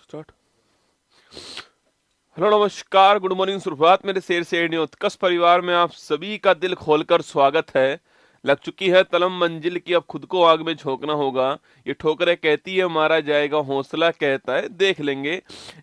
Start. Hello, नमस्कार, good morning, सुप्रभात मेरे शेर शेरनी उत्कर्ष परिवार में आप सभी का दिल खोलकर स्वागत है। लग चुकी है तलम मंजिल की, अब खुद को आग में झोंकना होगा। ये ठोकरें कहती है मारा जाएगा, हौसला कहता है देख लेंगे।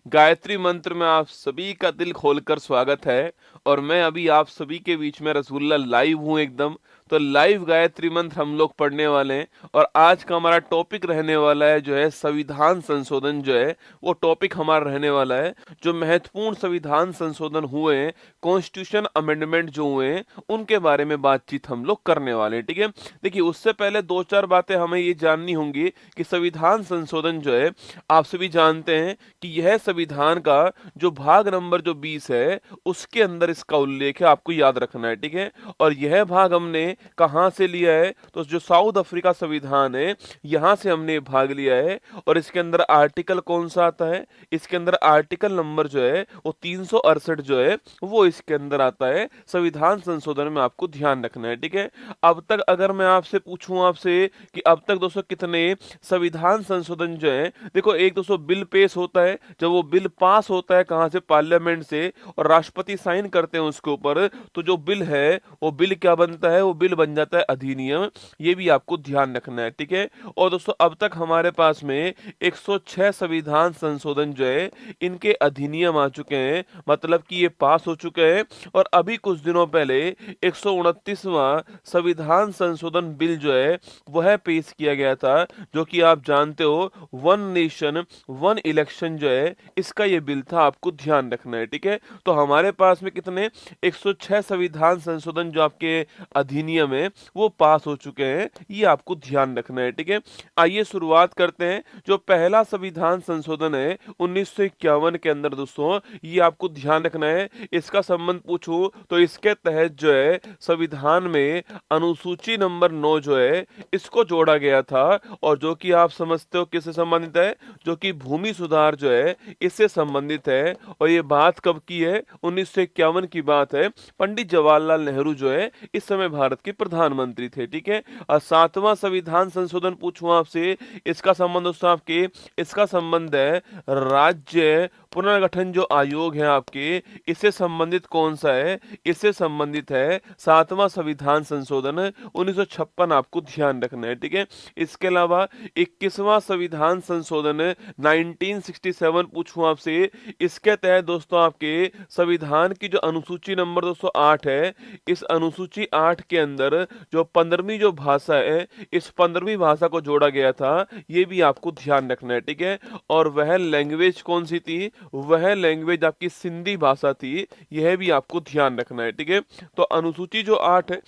गायत्री मंत्र में आप सभी का दिल खोलकर स्वागत है। और मैं अभी आप सभी के बीच में रसगुल्ला लाइव हूँ एकदम। तो लाइव गायत्री मंत्र हम लोग पढ़ने वाले हैं। और आज का हमारा टॉपिक रहने वाला है जो है संविधान संशोधन, जो है वो टॉपिक हमारा रहने वाला है। जो महत्वपूर्ण संविधान संशोधन हुए हैं, कॉन्स्टिट्यूशन अमेंडमेंट जो हुए हैं, उनके बारे में बातचीत हम लोग करने वाले हैं। ठीक है, देखिए उससे पहले दो चार बातें हमें ये जाननी होंगी कि संविधान संशोधन जो है, आप सभी जानते हैं कि यह संविधान का जो भाग नंबर जो 20 है उसके अंदर इसका उल्लेख है, आपको याद रखना है। ठीक है, और यह भाग हमने कहाँ से लिया है, तो जो साउथ अफ्रीका संविधान है यहां से हमने भाग लिया है। और इसके अंदर आर्टिकल कौन सा आता है, इसके अंदर आर्टिकल नंबर जो है वो 368 जो है वो इसके अंदर आता है। संविधान संशोधन में आपको ध्यान रखना है। ठीक है, अब तक अगर मैं आपसे पूछूं आपसे कि अब तक दोस्तों कितने संविधान संशोधन जो है, देखो एक दोस्तों बिल पेश होता है, जब वो बिल पास होता है कहां से, पार्लियामेंट से, और राष्ट्रपति साइन करते हैं उसके ऊपर, तो जो बिल है वो बिल क्या बनता है, वो बिल बन जाता है अधिनियम। ये भी आपको ध्यान रखना है। ठीक है, और दोस्तों अब तक हमारे पास में 106 संविधान संशोधन जो है इनके अधिनियम आ चुके हैं, मतलब कि ये पास हो चुके हैं। और अभी कुछ दिनों पहले 129वां संविधान संशोधन बिल जो है वह पेश किया गया था, जो कि आप जानते हो वन नेशन वन इलेक्शन जो है इसका ये बिल था, आपको ध्यान रखना है। ठीक है, तो हमारे पास में कितने 106 संविधान संशोधन जो आपके अधिनियम है वो पास हो चुके हैं, ये आपको ध्यान रखना है। ठीक है, आइए शुरुआत करते हैं। जो पहला संविधान संशोधन है 1951 के अंदर दोस्तों, ये आपको ध्यान रखना है। इसका संबंध पूछूं तो इसके तहत जो है संविधान में अनुसूची नंबर 9 जो है इसको जोड़ा गया था, और जो कि आप समझते हो किससे संबंधित है, जो कि भूमि सुधार जो है इससे संबंधित है। और ये बात कब की है, 1951 की बात है। पंडित जवाहरलाल नेहरू जो है इस समय भारत के प्रधानमंत्री थे। ठीक है, और 7वां संविधान संशोधन पूछूं आपसे, इसका संबंध दोस्तों आपके, इसका संबंध है राज्य पुनर्गठन जो आयोग है आपके, इससे संबंधित कौन सा है, इससे संबंधित है 7वां संविधान संशोधन 1956, आपको ध्यान रखना है। ठीक है, इसके अलावा 21वां संविधान संशोधन 1967 पूछूं आपसे, इसके तहत दोस्तों आपके संविधान की जो अनुसूची नंबर 208 है, इस अनुसूची 8 के अंदर जो 15वीं जो भाषा है, इस 15वीं भाषा को जोड़ा गया था, ये भी आपको ध्यान रखना है। ठीक है, और वह लैंग्वेज कौन सी थी, वह लैंग्वेज आपकी सिंधी भाषा थी, यह भी आपको ध्यान रखना है। ठीक है, तो अनुसूची जो 8 है,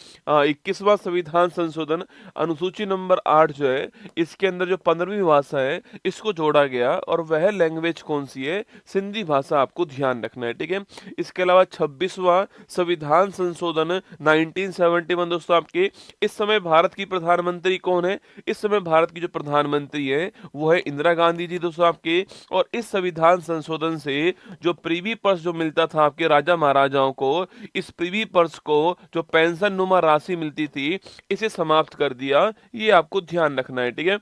21वां संविधान संशोधन अनुसूची नंबर 8 जो है इसके अंदर जो 15वीं भाषा है इसको जोड़ा गया, और वह लैंग्वेज कौन सी है, सिंधी भाषा, आपको ध्यान रखना है। ठीक है, इसके अलावा 26वां संविधान संशोधन 1971 दोस्तों आपके, इस समय भारत की प्रधानमंत्री कौन है, इस समय भारत की जो प्रधानमंत्री है वो है इंदिरा गांधी जी दोस्तों आपके। और इस संविधान संशोधन से जो प्रीवी पर्स जो मिलता था आपके राजा महाराजाओं को, इस प्रीवी पर्स को जो पेंशन नुमा राशि मिलती थी, इसे समाप्त कर दिया, ये आपको ध्यान रखना है। ठीक है,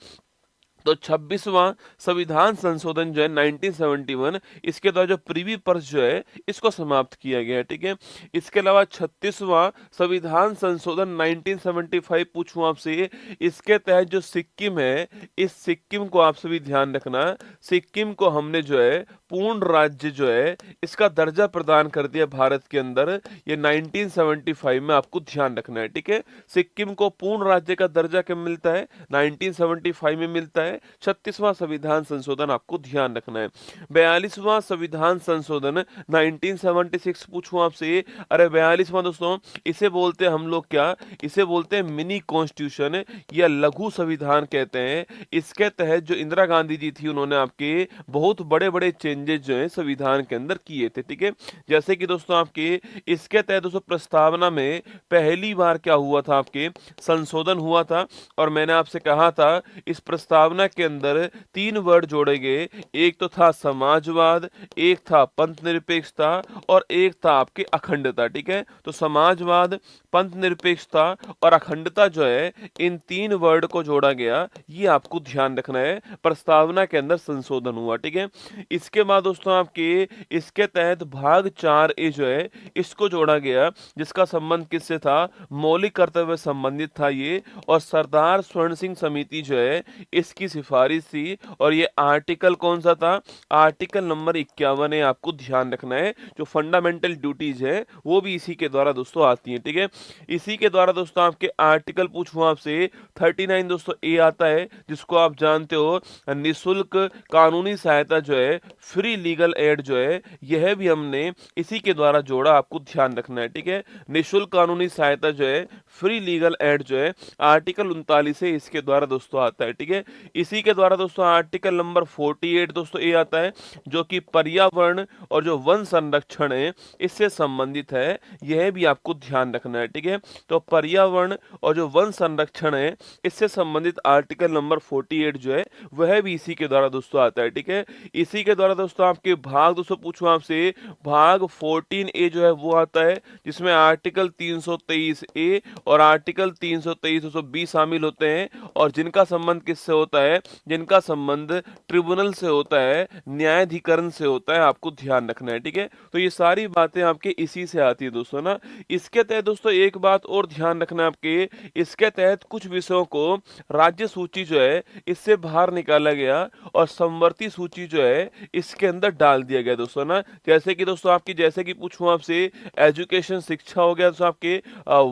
तो 26वां संविधान संशोधन जो है 1971, इसके द्वारा जो प्रीवी पर्स जो है इसको समाप्त किया गया है। ठीक है, इसके अलावा 36वां संविधान संशोधन 1975 पूछूं आपसे, इसके तहत जो सिक्किम है, इस सिक्किम को आप सभी ध्यान रखना, सिक्किम को हमने जो है पूर्ण राज्य जो है इसका दर्जा प्रदान कर दिया भारत के अंदर, ये 1975 में आपको ध्यान रखना है। ठीक है, सिक्किम को पूर्ण राज्य का दर्जा कब मिलता है, 1975 में मिलता है। 36वां संविधान संशोधन आपको ध्यान रखना है। 42वां संविधान संशोधन 1976 पूछूं आपसे, अरे 42वां दोस्तों, इसे बोलते हैं हम लोग क्या, इसे बोलते हैं मिनी कॉन्स्टिट्यूशन या लघु संविधान कहते हैं। इसके तहत जो इंदिरा गांधी जी थी उन्होंने आपके बहुत बड़े बड़े चेंजेस जो है संविधान के अंदर किए थे। ठीक है, जैसे कि दोस्तों आपके इसके तहत दोस्तों प्रस्तावना में पहली बार क्या हुआ था, आपके संशोधन हुआ था। और मैंने आपसे कहा था इस प्रस्तावना प्रस्तावना के अंदर 3 वर्ड जोड़े गए, एक तो था समाजवाद, एक था पंथ निरपेक्षता और एक था आपकी अखंडता। ठीक है, तो समाजवाद, पंथ निरपेक्षता और अखंडता जो है, इन 3 वर्ड को जोड़ा गया, ये आपको ध्यान रखना है। प्रस्तावना के अंदर संशोधन हुआ। ठीक है, इसके बाद दोस्तों आपके इसके तहत भाग 4A जो है, इसको जोड़ा गया, जिसका संबंध किससे था? मौलिक कर्तव्य संबंधित था ये, और सरदार स्वर्ण सिंह समिति जो है, इसकी सिफारिश थी। और ये आर्टिकल कौन सा था? आर्टिकल नंबर 51 है, आपको ध्यान रखना है। जो फंडामेंटल ड्यूटीज है वो भी इसी के द्वारा दोस्तों आती है। ठीक है, इसी के द्वारा दोस्तों आपके आर्टिकल पूछूं आपसे 39 दोस्तों ए आता है, जिसको आप जानते हो निशुल्क कानूनी सहायता जो है, फ्री लीगल एड जो है, यह भी हमने इसी के द्वारा जोड़ा, आपको ध्यान रखना है। ठीक है, निशुल्क कानूनी सहायता जो है, फ्री लीगल एड जो है, आर्टिकल 39 से इसके द्वारा दोस्तों आता है। ठीक है, इसी के द्वारा दोस्तों आर्टिकल नंबर 48 दोस्तों ए आता है, जो कि पर्यावरण और जो वन संरक्षण है इससे संबंधित है, यह भी आपको ध्यान रखना है। ठीक है, तो पर्यावरण और जो वन संरक्षण है इससे संबंधित आर्टिकल नंबर 48 जो है, वह भी इसी के द्वारा दोस्तों आता है। ठीक है, इसी के द्वारा दोस्तों आपके भाग दोस्तों पूछूं आपसे, भाग 14A जो है वो आता है, जिसमें आर्टिकल 323A और आर्टिकल 323-220 शामिल होते हैं, और जिनका संबंध किससे होता है? जिनका संबंध ट्रिब्यूनल से होता है, न्यायाधिकरण से होता है, आपको ध्यान रखना है। ठीक है, तो ये सारी बातें आपके इसी से आती है दोस्तों ना। इसके तहत दोस्तों एक बात और ध्यान रखना है आपके, इसके तहत कुछ विषयों को राज्य सूची जो है इससे बाहर निकाला गया, और समवर्ती सूची जो है इसके अंदर डाल दिया गया दोस्तों ना। जैसे कि दोस्तों आपकी, जैसे कि पूछूं आपसे, एजुकेशन शिक्षा हो गया दोस्तों आपके,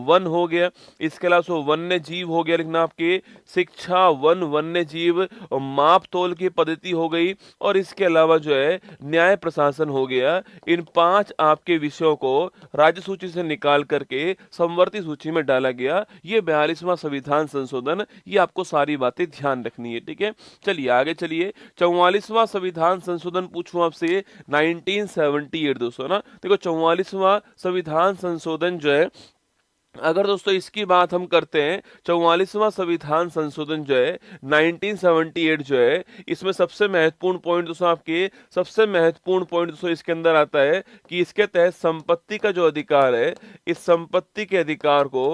वन हो गया, इसके अलावा वन्य जीव हो गया, लिखना आपके शिक्षा, वन, वन्य जीव, माप तोल की पद्धति हो गई, और इसके अलावा जो है न्याय प्रशासन हो गया। इन 5 आपके विषयों को राज्य सूची से निकाल करके समवर्ती सूची में डाला गया। ये 42वां संविधान संशोधन, ये आपको सारी बातें ध्यान रखनी है। ठीक है, चलिए आगे चलिए। 44वां संविधान संशोधन पूछूं आपसे 1978 दोस्तों ना। देखो 44वां संविधान संशोधन जो है, अगर दोस्तों इसकी बात हम करते हैं, 44वां संविधान संशोधन जो है 1978 जो है, इसमें सबसे महत्वपूर्ण पॉइंट दोस्तों आपके, सबसे महत्वपूर्ण पॉइंट दोस्तों इसके अंदर आता है कि इसके तहत संपत्ति का जो अधिकार है, इस संपत्ति के अधिकार को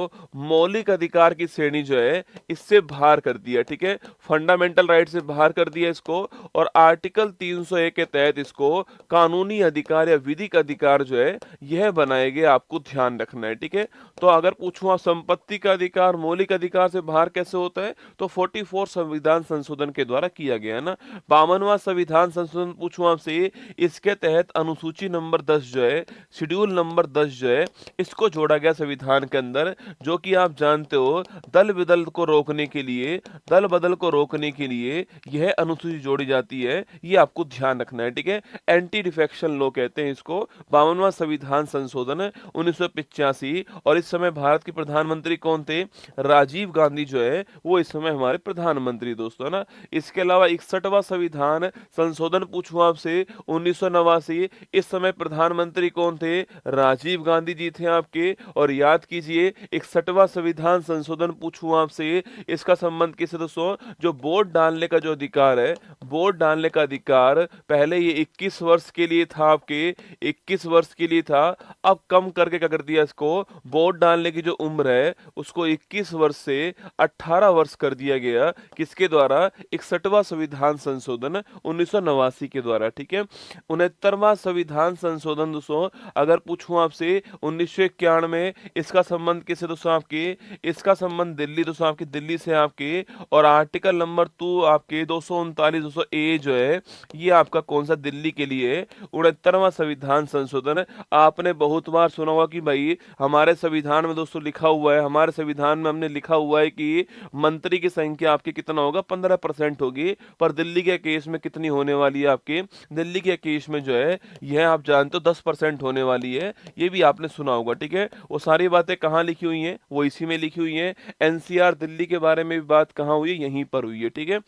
मौलिक अधिकार की श्रेणी जो है इससे बाहर कर दिया। ठीक है, फंडामेंटल राइट से बाहर कर दिया इसको, और आर्टिकल 301 के तहत इसको कानूनी अधिकार या विधिक अधिकार जो है यह बनाए गए, आपको ध्यान रखना है। ठीक है, तो अगर पूछूं आप संपत्ति का अधिकार मौलिक अधिकार से बाहर कैसे होता है, तो 44 संविधान संशोधन के द्वारा किया गया है ना। 52वां संविधान संशोधन पूछूं आपसे, इसके तहत अनुसूची नंबर 10 जो है, शेड्यूल नंबर 10 जो है, इसको जोड़ा गया संविधान के अंदर, जो कि आप जानते हो दल बदल को रोकने के लिए, दल बदल को रोकने के लिए यह अनुसूची जोड़ी जाती है, ये आपको ध्यान रखना है। ठीक है, एंटी डिफेक्शन लॉ कहते हैं इसको। 52वां संविधान संशोधन 1985, और इस समय भारत के प्रधानमंत्री कौन थे? राजीव गांधी जो है वो इस समय हमारे प्रधानमंत्री दोस्तों ना। इसके अलावा 61वां संविधान संशोधन पूछूं आपसे 1989, इस समय प्रधानमंत्री कौन थे? राजीव गांधी जी थे आपके। और याद कीजिए 61वां संविधान संशोधन पूछूं आपसे, इसका संबंध किससे दोस्तों? जो वोट डालने का जो अधिकार है, वोट डालने का अधिकार पहले ये 21 वर्ष के लिए था आपके, 21 वर्ष के लिए था, अब कम करके क्या कर दिया इसको, वोट डालने की जो उम्र है उसको 21 वर्ष से 18 वर्ष कर दिया गया। किसके द्वारा? 61वां संविधान संशोधन 1989 के द्वारा। ठीक है, 69वां संविधान संशोधन दोस्तों अगर पूछूं आपसे 1991, इसका संबंध किससे दोस्तों आपके? इसका संबंध दिल्ली दोस्तों आपके, दिल्ली से आपके। और आर्टिकल नंबर 2 आपके 239 दोस्तों ए जो है, ये आपका कौन सा? दिल्ली के लिए। 69वां संविधान संशोधन, आपने बहुत बार सुना होगा कि भाई हमारे संविधान में दोस्तों लिखा हुआ है, हमारे संविधान में हमने लिखा हुआ है कि मंत्री की संख्या आपकी कितना होगा? 15% होगी। पर दिल्ली के केस में कितनी होने वाली है आपके? दिल्ली के केस में जो है यह आप जानते हो 10% होने वाली है, ये भी आपने सुना होगा। ठीक है, वो सारी बातें कहाँ लिखी हुई हैं? वो इसी में लिखी हुई हैं। एनसीआर दिल्ली के बारे में भी बात कहाँ हुई है? यहीं पर हुई है। ठीक है,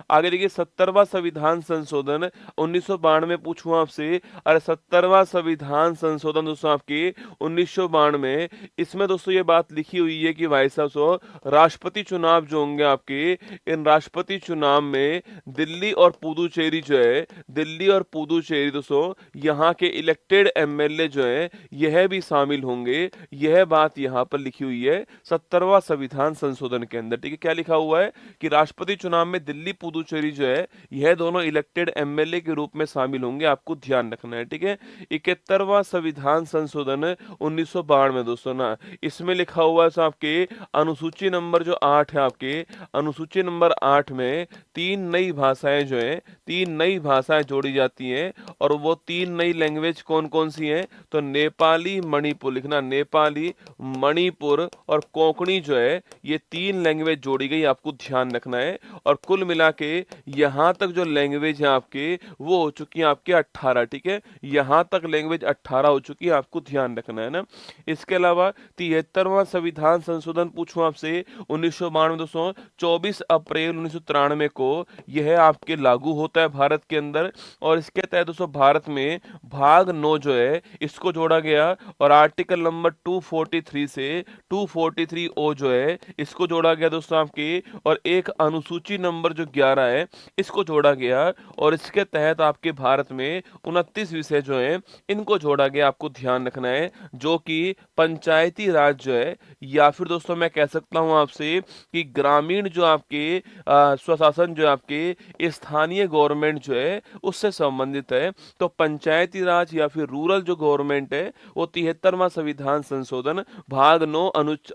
आगे देखिए 70वां संविधान संशोधन 1992 पूछूं आपसे। अरे 70वां संविधान संशोधन दोस्तों आपके 1992, इसमें दोस्तों ये बात लिखी हुई है कि भाई साहब सो राष्ट्रपति चुनाव जो होंगे आपके, इन राष्ट्रपति चुनाव में दिल्ली और पुदुचेरी जो है, दिल्ली और पुदुचेरी दोस्तों यहाँ के इलेक्टेड एमएलए जो है यह भी शामिल होंगे। यह बात यहाँ पर लिखी हुई है 70वां संविधान संशोधन के अंदर। ठीक है, क्या लिखा हुआ है कि राष्ट्रपति चुनाव में दिल्ली पुदुचेरी जो है यह दोनों इलेक्टेड एमएलए के रूप में शामिल होंगे, आपको ध्यान रखना है। ठीक है, 71वां संविधान संशोधन 1992 दोस्तों ना, इसमें लिखा हुआ है आपके अनुसूची नंबर जो 8 है आपके, अनुसूची नंबर 8 में 3 नई भाषाएं जो है, 3 नई भाषाएं जोड़ी जाती हैं। और वो 3 नई लैंग्वेज कौन कौन सी हैं? तो नेपाली मणिपुर लिखना, नेपाली मणिपुर और कोंकणी जो है ये 3 लैंग्वेज जोड़ी गई, आपको ध्यान रखना है। और कुल मिला के यहाँ तक जो लैंग्वेज है आपके वो हो चुकी है आपके 18। ठीक है, यहाँ तक लैंग्वेज 18 हो चुकी है, आपको ध्यान रखना है ना। इसके अलावा 73वां संविधान संशोधन पूछूं आपसे 1992 दोस्तों, 24 अप्रैल 1993 को यह आपके लागू होता है भारत के अंदर। और इसके तहत दोस्तों भारत में भाग 9 जो है इसको जोड़ा गया और आर्टिकल नंबर 243 से 243 ओ जो है इसको जोड़ा गया दोस्तों आपके। और एक अनुसूची नंबर जो 11 है इसको जोड़ा गया और इसके तहत आपके भारत में 29 विषय जो है इनको जोड़ा गया, आपको ध्यान रखना है। जो कि पंचायती राज जो है, या फिर दोस्तों मैं कह सकता हूं आपसे कि ग्रामीण जो आपके स्वशासन जो आपके स्थानीय गवर्नमेंट जो है उससे संबंधित है। तो पंचायती राज या फिर रूरल जो गवर्नमेंट है वो 73वां संविधान संशोधन भाग 9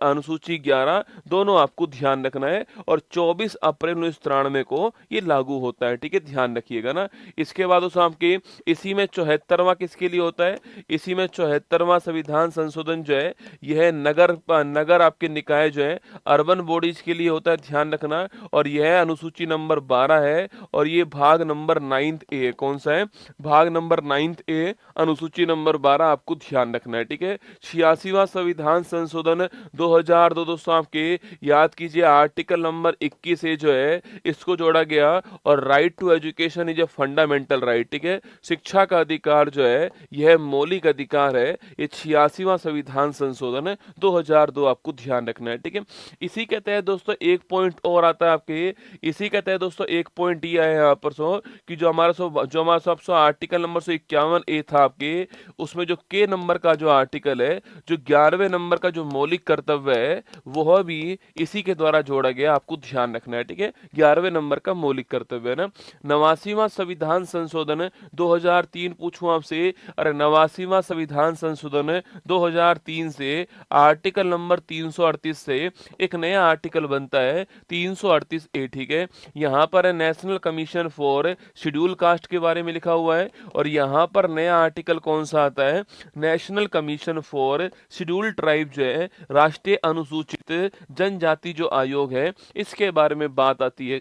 अनुसूची 11 दोनों आपको ध्यान रखना है। और 24 अप्रैल 1993 को ये लागू होता है। ठीक है, ध्यान रखिएगा ना। इसके बाद उस आपके इसी में 74वां किसके लिए होता है? इसी में 74वां संविधान संशोधन जो है यह नगर आपके निकाय जो है अर्बन बॉडीज के लिए होता है, ध्यान रखना। और यह अनुसूची नंबर 12 है और ये भाग नंबर 9 ए, कौन सा है? भाग नंबर 9 ए अनुसूची नंबर 12, आपको ध्यान रखना है। ठीक है, 86वां संविधान संशोधन 2002 दोस्तों आपके याद कीजिए आर्टिकल नंबर 21 ए जो है इसको जोड़ा गया। और right to education is a fundamental right. ठीक है, शिक्षा का अधिकार जो है यह मौलिक अधिकार है। ये 86वां संविधान संशोधन 2002, आपको ध्यान रखना है। ठीक है, इसी के तहत दोस्तों एक पॉइंट और आता है आपके, इसी के तहत दोस्तों एक पॉइंट ये है यहाँ पर सो कि जो हमारा सो आर्टिकल नंबर 151 ए था आपके, उसमें जो के नंबर का जो आर्टिकल है, जो 11वें नंबर का जो मौलिक कर्तव्य है वह भी इसी के द्वारा जोड़ा गया, आपको ध्यान रखना है। ठीक है, 11वें नंबर का मौलिक कर्तव्य है ना। 89वां संविधान संशोधन 2003 पूछूं आपसे। अरे 89वां संविधान संशोधन 2003 से आर्टिकल नंबर 338 से एक नया आर्टिकल बनता है 338 ए। ठीक है, यहाँ पर national commission for schedule caste के बारे में लिखा हुआ है। और यहाँ पर नया आर्टिकल कौन सा आता है? National commission for schedule tribe जो है, राष्ट्रीय अनुसूचित जनजाति जो आयोग है, इसके बारे में बात आती है।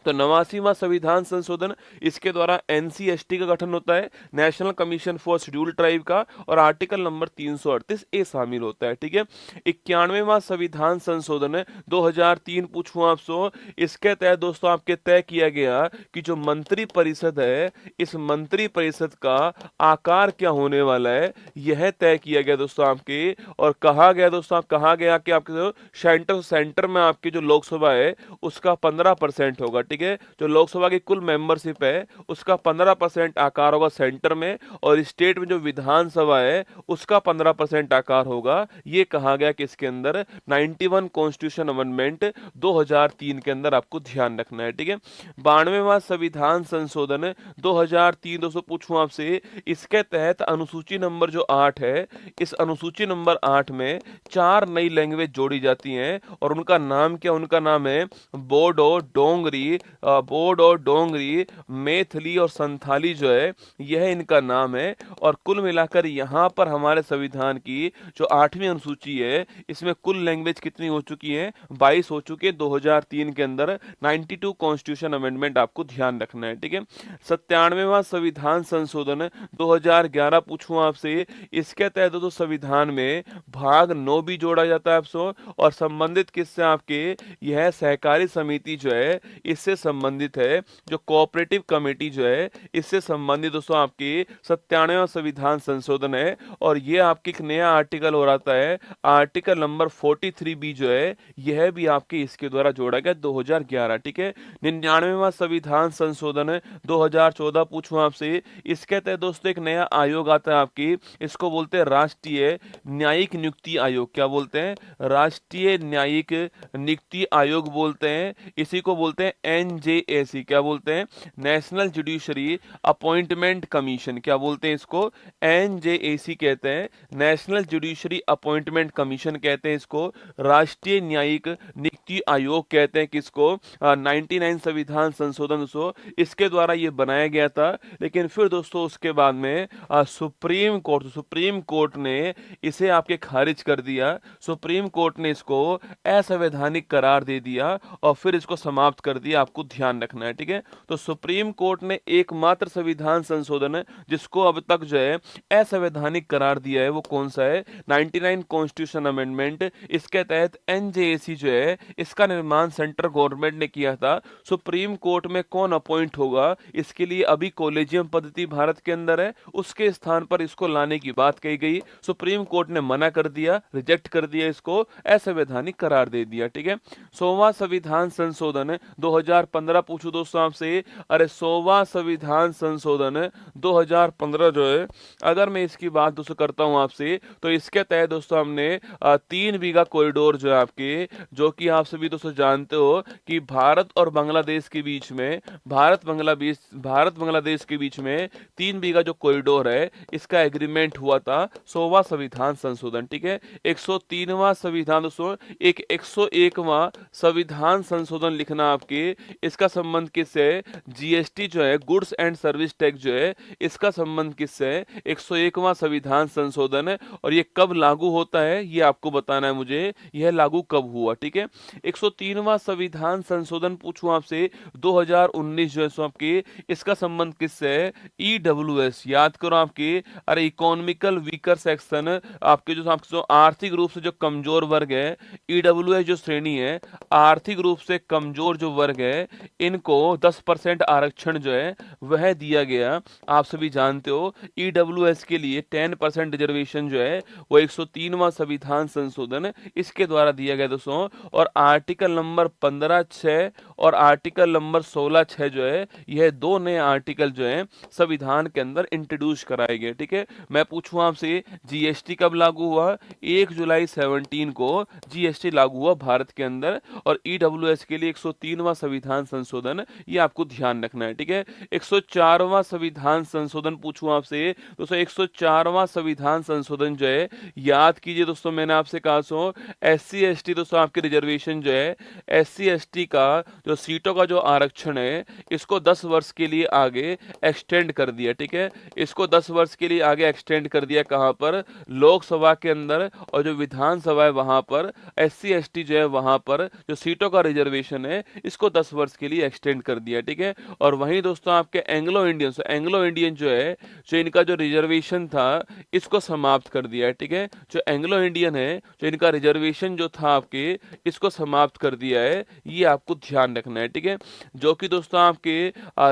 तो 89वां संविधान संशोधन, इसके द्वारा एनसीएसटी का गठन होता है, national commission for schedule tribe का। और आर्टिकल नंबर 338 ए शामिल होता है। ठीक है, 91वां संविधान संशोधन 2003 पूछूं आपसे। इसके तहत दोस्तों आपके तय किया गया कि जो मंत्री परिषद है, इस मंत्री परिषद का आकार क्या होने वाला है, यह तय किया गया दोस्तों आपके। और कहा गया दोस्तों, कहा गया कि आपके सेंटर में आपकी जो लोकसभा है उसका 15% होगा। ठीक है, जो लोकसभा की कुल मेंबरशिप है उसका 15% आकार होगा सेंटर में, और स्टेट में जो विधानसभा है उसका 15% आकार होगा। ये कहा गया कि इसके अंदर 91 कॉन्स्टिट्यूशन अमेंडमेंट 2003 के अंदर, आपको ध्यान रखना है। ठीक है, 92वां संविधान संशोधन 2003 दोस्तों पूछूं आपसे। इसके तहत अनुसूची नंबर जो 8 है, इस अनुसूची नंबर 8 में 4 नई लैंग्वेज जोड़ी जाती हैं और उनका नाम क्या? उनका नाम है बोडो डोंगरी, मैथिली और संथाली जो है यह इनका नाम है। और कुल मिलाकर यहाँ पर हमारे संविधान की जो 8वीं अनुसूची है इसमें कुल लैंग्वेज कितनी हो चुकी है? 22 हो चुकी है 2003 के अंदर। 92 कॉन्स्टिट्यूशन अमेंडमेंट, आपको ध्यान रखना है। ठीक है, 97वां संविधान संशोधन 2011 पूछूं आपसे। इसके तहत तो संविधान में भाग 9 भी जोड़ा जाता है आपसे। और संबंधित किससे? आपके यह सहकारी समिति जो है इससे इससे संबंधित है, जो कोऑपरेटिव कमेटी जो है इससे संबंधित दोस्तों आपकी 97वां संविधान संशोधन है। और ये आपकी एक नया आर्टिकल हो रहा है, आर्टिकल नंबर 43B जो है यह भी आपके इसके द्वारा जोड़ा गया 2011। ठीक है, 99वां संविधान संशोधन 2014 पूछूं आपसे, इसके तहत दोस्तों एक नया आयोग आता है आपकी, इसको बोलते हैं राष्ट्रीय न्यायिक नियुक्ति आयोग। क्या बोलते हैं? राष्ट्रीय न्यायिक नियुक्ति आयोग बोलते हैं, इसी को बोलते हैं NJAC। क्या बोलते हैं? National judiciary appointment commission. क्या बोलते हैं इसको? NJAC कहते हैं, नेशनल जुडिशरी अपॉइंटमेंट कमीशन कहते हैं इसको, राष्ट्रीय न्यायिक नियुक्ति आयोग कहते हैं किसको? 99 संविधान संशोधन दोस्तों इसके द्वारा ये बनाया गया था। लेकिन फिर दोस्तों उसके बाद में सुप्रीम कोर्ट ने इसे आपके खारिज कर दिया। सुप्रीम कोर्ट ने इसको असंवैधानिक करार दे दिया और फिर इसको समाप्त कर दिया। आपको ध्यान रखना है। ठीक है, तो सुप्रीम कोर्ट ने एकमात्र संविधान संशोधन जिसको अब तक जो है असंवैधानिक करार दिया है वो कौन सा है? 99 कॉन्स्टिट्यूशन अमेंडमेंट। इसके तहत NJAC जो है इसका निर्माण सेंट्रल गवर्नमेंट ने किया था। सुप्रीम कोर्ट में कौन अपॉइंट होगा, इसके लिए अभी कॉलेजियम पद्धति भारत के अंदर है, उसके स्थान पर इसको लाने की बात कही गई। सुप्रीम कोर्ट ने मना कर दिया, रिजेक्ट कर दिया, इसको असंवैधानिक करार दे दिया। ठीक है, 100वां संविधान संशोधन 2015 पूछूं दोस्तों आपसे, अरे 100वां संविधान संशोधन 2015 जो है, अगर मैं इसकी बात दोस्तों करता हूं आपसे, तो इसके तहत दोस्तों हमने 3 बीघा कॉरिडोर जो है आपके, जो कि आप सभी दोस्तों जानते हो कि भारत और बांग्लादेश के बीच में, भारत बांग्लादेश के बीच में 3 बीघा जो कॉरिडोर है इसका एग्रीमेंट हुआ था 100वां संविधान संशोधन। ठीक है, 103वां संविधान दोस्तों, 101वां संविधान संशोधन लिखना आपके, इसका संबंध किससे? GST जो है, गुड्स एंड सर्विस टैक्स जो है, इसका संबंध किससे? 101वां संविधान संशोधन। और ये कब लागू होता है ये आपको बताना है मुझे, यह लागू कब हुआ। ठीक है, 103वां संविधान संशोधन पूछूं आपसे 2019 जो है सो आपके, इसका संबंध किससे है? EWS। याद करो आपके, अरे इकोनॉमिकल वीकर सेक्शन, आपके जो आर्थिक रूप से जो कमजोर वर्ग है, EWS जो श्रेणी है, आर्थिक रूप से कमजोर जो वर्ग है, इनको 10% आरक्षण जो है वह दिया गया। आप सभी जानते हो EWS के लिए 10% रिजर्वेशन जो है वो 103वां संविधान संशोधन इसके द्वारा दिया गया दोस्तों। और आर्टिकल नंबर 15(6) और आर्टिकल नंबर 16(6) जो है, यह 2 नए आर्टिकल जो है संविधान के अंदर इंट्रोड्यूस कराए गए। ठीक है, मैं पूछूं आपसे GST कब लागू हुआ? 1 जुलाई 17 को GST लागू हुआ भारत के अंदर। और EWS के लिए 103वां संविधान संशोधन, ये आपको ध्यान रखना है। ठीक है, 104वां संविधान संशोधन पूछूं आपसे दोस्तों, 104वां संविधान संशोधन जो है, याद कीजिए दोस्तों, मैंने आपसे कहा सो SC ST दोस्तों आपके रिजर्वेशन जो है, SC ST का जो सीटों का जो आरक्षण है, इसको 10 वर्ष के लिए आगे एक्सटेंड कर दिया। ठीक है, इसको 10 वर्ष के लिए आगे एक्सटेंड कर दिया। कहां पर? लोकसभा के अंदर, और जो विधानसभा है वहां पर SC ST जो है वहां पर जो सीटों का रिजर्वेशन है इसको 10 वर्ष के लिए एक्सटेंड कर दिया। ठीक है, और वहीं दोस्तों आपके एंग्लो इंडियन जो है, जो इनका जो रिजर्वेशन था इसको समाप्त कर दिया है। ठीक है, जो एंग्लो इंडियन है, जो इनका रिजर्वेशन जो था आपके, इसको समाप्त कर दिया है, ये आपको ध्यान रखना है। ठीक है, जो कि दोस्तों आपके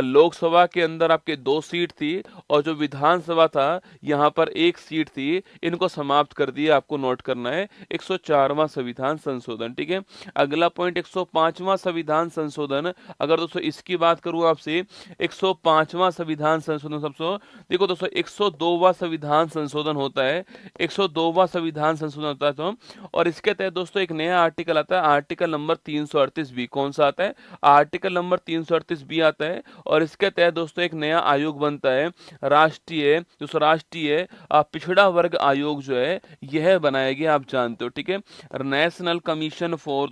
लोकसभा के अंदर आपके 2 सीट थी और जो विधानसभा था यहाँ पर 1 सीट थी, इनको समाप्त कर दिया। आपको नोट करना है 104वां संविधान संशोधन। ठीक है, अगला पॉइंट 105वां संविधान संशोधन। अगर दोस्तों इसकी बात करूं आपसे, 105वां संविधान संशोधन सबसे, देखो दोस्तों 102वां संविधान संशोधन होता है, 102वां संविधान संशोधन होता है तो, और इसके तहत दोस्तों एक नया आर्टिकल आता है, आर्टिकल नंबर 338B। कौन सा आता है? आर्टिकल नंबर 338B आता है। और इसके तहत दोस्तों एक नया आयोग बनता है, राष्ट्रीय पिछड़ा वर्ग आयोग जो है यह बनाया गया, आप जानते हो। ठीक है, national commission for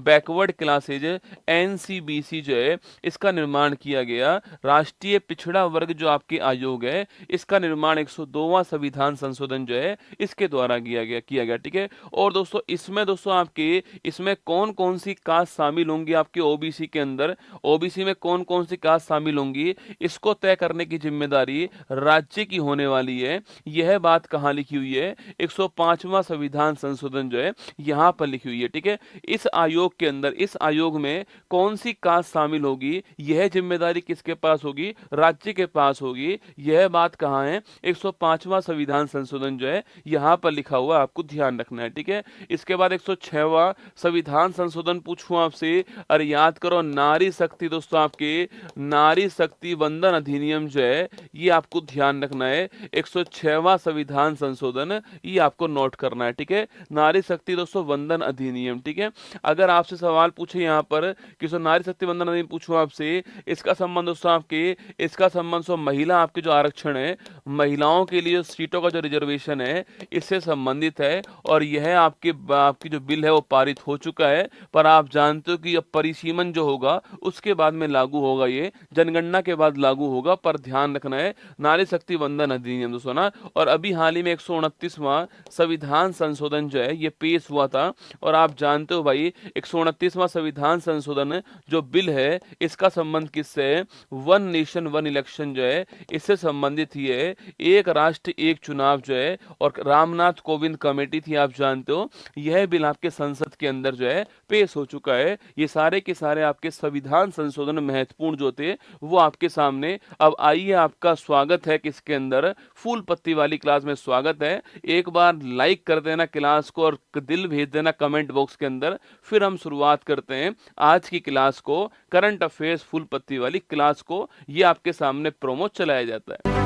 backward classes NCBC जो है इसका निर्माण किया गया। राष्ट्रीय पिछड़ा वर्ग जो आपके आयोग है, इसका निर्माण 102वां संविधान संशोधन जो है इसके द्वारा किया गया। ठीक है, और दोस्तों इसमें आपके इसमें कौन कौन सी कास्ट शामिल होंगी आपके OBC के अंदर, OBC में कौन कौन सी कास्ट शामिल होंगी, इसको तय करने की जिम्मेदारी राज्य की होने वाली है। यह बात कहां लिखी हुई है? 105वां संविधान संशोधन जो है यहां पर लिखी हुई है। ठीक है, इस आयोग के अंदर, इस आयोग में कौन सी कास्ट शामिल होगी, यह जिम्मेदारी किसके पास होगी? राज्य के पास होगी। यह बात कहाँ है? 105वां संविधान संशोधन जो है यहाँ पर लिखा हुआ, आपको ध्यान रखना है, ठीक है। इसके बाद 106वां संविधान संशोधन पूछूं आपसे, अरे याद करो, नारी शक्ति दोस्तों, आपके नारी शक्ति वंदन अधिनियम जो है ये आपको ध्यान रखना है। 106वां संविधान संशोधन ये आपको नोट करना है, ठीक है। नारी शक्ति दोस्तों वंदन अधिनियम, ठीक है। अगर आपसे सवाल पूछे यहाँ पर कि सो नारी शक्ति वंदन अधिनियम पूछूं आपसे, इसका संबंध दोस्तों आपके, इसका संबंध सो महिला आपके जो आरक्षण है, महिलाओं के लिए सीटों का जो रिजर्वेशन है इससे संबंधित है। और यह आपकी जो बिल है वो पारित हो चुका है, पर आप जानते हो कि अब परिसीमन जो होगा उसके बाद में लागू होगा, ये जनगणना के बाद लागू होगा, पर ध्यान रखना है नारी शक्ति वंदन अधिनियम दोस्तों ना। और अभी हाल ही में 129वां संविधान संशोधन जो है ये पेश हुआ था, और आप जानते हो भाई 129वां संविधान संशोधन जो बिल है इसका संबंध किससे है? वन नेशन वन इलेक्शन जो है इससे संबंधित ही है। एक राष्ट्र एक चुनाव जो है, और रामनाथ कोविंद कमेटी थी, आप जानते हो। यह बिल आपके संसद के अंदर जो है पेश हो चुका है। ये सारे के सारे आपके संविधान संशोधन महत्वपूर्ण जो थे वो आपके सामने। अब आइए, आपका स्वागत है किसके अंदर? फूल पत्ती वाली क्लास में स्वागत है। एक बार लाइक कर देना क्लास को और दिल भेज देना कमेंट बॉक्स के अंदर। फिर हम शुरुआत करते हैं आज की क्लास को, करंट अफेयर्स फूल पत्ती वाली क्लास को। ये आपके सामने प्रोमो चलाया जाता है।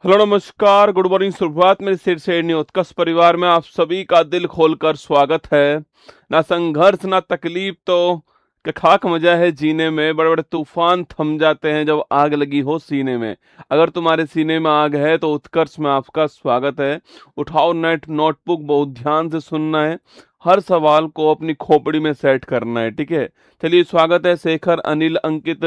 हेलो नमस्कार, गुड मॉर्निंग, सुप्रभात। मेरे सिर से उत्कर्ष परिवार में आप सभी का दिल खोलकर स्वागत है। ना संघर्ष ना तकलीफ तो क्या खाक मजा है जीने में। बड़े बड़े तूफान थम जाते हैं जब आग लगी हो सीने में। अगर तुम्हारे सीने में आग है तो उत्कर्ष में आपका स्वागत है। उठाओ नेट नोटबुक, बहुत ध्यान से सुनना है। हर सवाल को अपनी खोपड़ी में सेट करना है, ठीक है। चलिए, स्वागत है शेखर, अनिल, अंकित,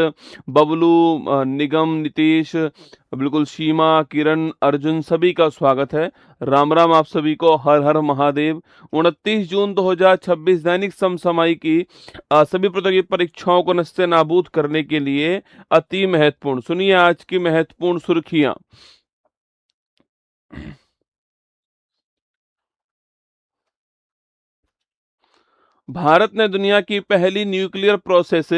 बबलू, निगम, नीतीश, बिल्कुल सीमा, किरण, अर्जुन, सभी का स्वागत है। राम राम आप सभी को, हर हर महादेव। 29 जून 2026 दैनिक समसामयिक की सभी प्रतियोगी परीक्षाओं को नस्ते नाबूद करने के लिए अति महत्वपूर्ण, सुनिए आज की महत्वपूर्ण सुर्खियां। भारत ने दुनिया की पहली nuclear process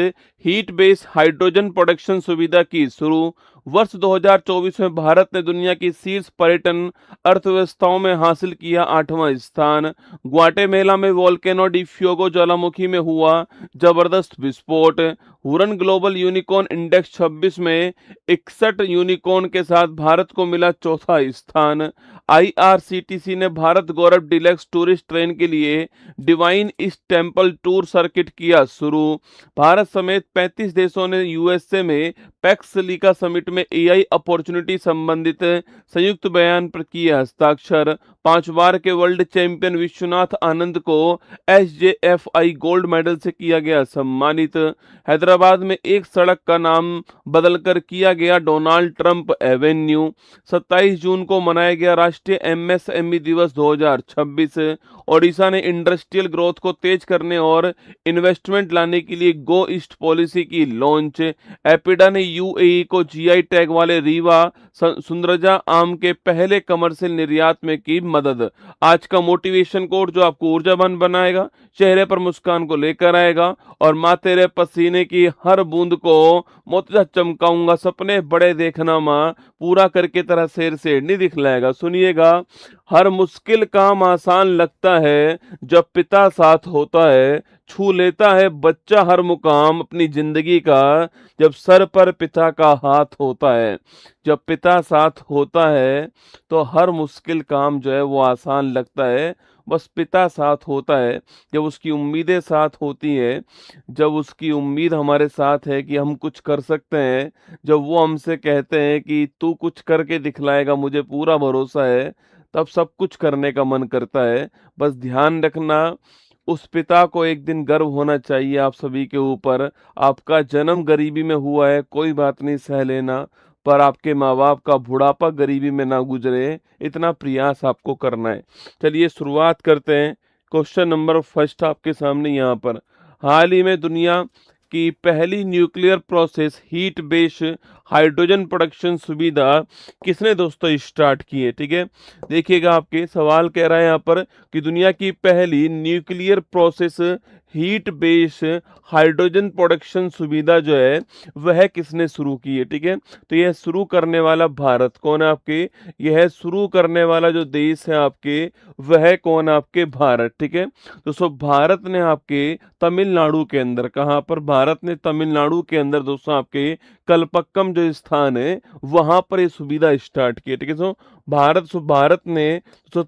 heat base hydrogen production सुविधा की शुरू। वर्ष 2024 में भारत ने दुनिया की शीर्ष पर्यटन अर्थव्यवस्थाओं में हासिल किया 8वां स्थान। ग्वाटेमेला में वोल्केनो डी फ्यूगो ज्वालामुखी में हुआ जबरदस्त विस्फोट। हुरन ग्लोबल यूनिकॉर्न इंडेक्स 26 में 61 यूनिकॉर्न के साथ भारत को मिला चौथा स्थान। आईआरसीटीसी ने भारत गौरव डिलक्स टूरिस्ट ट्रेन के लिए divine east temple tour circuit किया शुरू। भारत समेत 35 देशों ने यूएसए में पैक्स लीका समिट में एआई अपॉर्चुनिटी संबंधित संयुक्त बयान पर किए हस्ताक्षर। 5 बार के वर्ल्ड चैंपियन विश्वनाथ आनंद को SJFI गोल्ड मेडल से किया गया सम्मानित। हैदराबाद में एक सड़क का नाम बदलकर किया गया डोनाल्ड ट्रंप एवेन्यू। 27 जून को मनाया गया राष्ट्रीय MSME दिवस 2026। ओडिशा ने इंडस्ट्रियल ग्रोथ को तेज करने और इन्वेस्टमेंट लाने के लिए गो ईस्ट पॉलिसी की लॉन्च। एपिडा ने UAE को GI टैग वाले रीवा सुंदरजा आम के पहले कमर्शियल निर्यात में की मदद। आज का मोटिवेशन कोट जो आपको ऊर्जावान बनाएगा, चेहरे पर मुस्कान को लेकर आएगा और माँ तेरे पसीने की हर बूंद को मोतिया चमकाऊंगा, सपने बड़े देखना माँ, पूरा करके तरह शेर शेरनी दिखलाएगा। सुनिएगा, हर मुश्किल काम आसान लगता है जब पिता साथ होता है, छू लेता है बच्चा हर मुकाम अपनी जिंदगी का जब सर पर पिता का हाथ होता है। जब पिता साथ होता है तो हर मुश्किल काम जो है वो आसान लगता है, बस पिता साथ होता है। जब उसकी उम्मीदें साथ होती हैं, जब उसकी उम्मीद हमारे साथ है कि हम कुछ कर सकते हैं, जब वो हमसे कहते हैं कि तू कुछ करके दिखलाएगा, मुझे पूरा भरोसा है, तब सब कुछ करने का मन करता है। बस ध्यान रखना, उस पिता को एक दिन गर्व होना चाहिए आप सभी के ऊपर। आपका जन्म गरीबी में हुआ है, कोई बात नहीं, सह लेना, पर आपके माँ बाप का बुढ़ापा गरीबी में ना गुजरे, इतना प्रयास आपको करना है। चलिए शुरुआत करते हैं। क्वेश्चन नंबर फर्स्ट आपके सामने यहाँ पर, हाल ही में दुनिया की पहली nuclear process heat base hydrogen production सुविधा किसने दोस्तों स्टार्ट की है? ठीक है, देखिएगा आपके सवाल कह रहा है यहाँ पर कि दुनिया की पहली nuclear process heat base hydrogen production सुविधा जो है वह किसने शुरू की है? ठीक है, तो यह शुरू करने वाला भारत कौन है आपके? यह शुरू करने वाला जो देश है आपके वह कौन है आपके? भारत। ठीक है, दोस्तों भारत ने आपके तमिलनाडु के अंदर, कहाँ पर? भारत ने तमिलनाडु के अंदर दोस्तों आपके कलपक्कम जो स्थान है वहां पर ये सुविधा स्टार्ट की है। ठीक है, सो भारत ने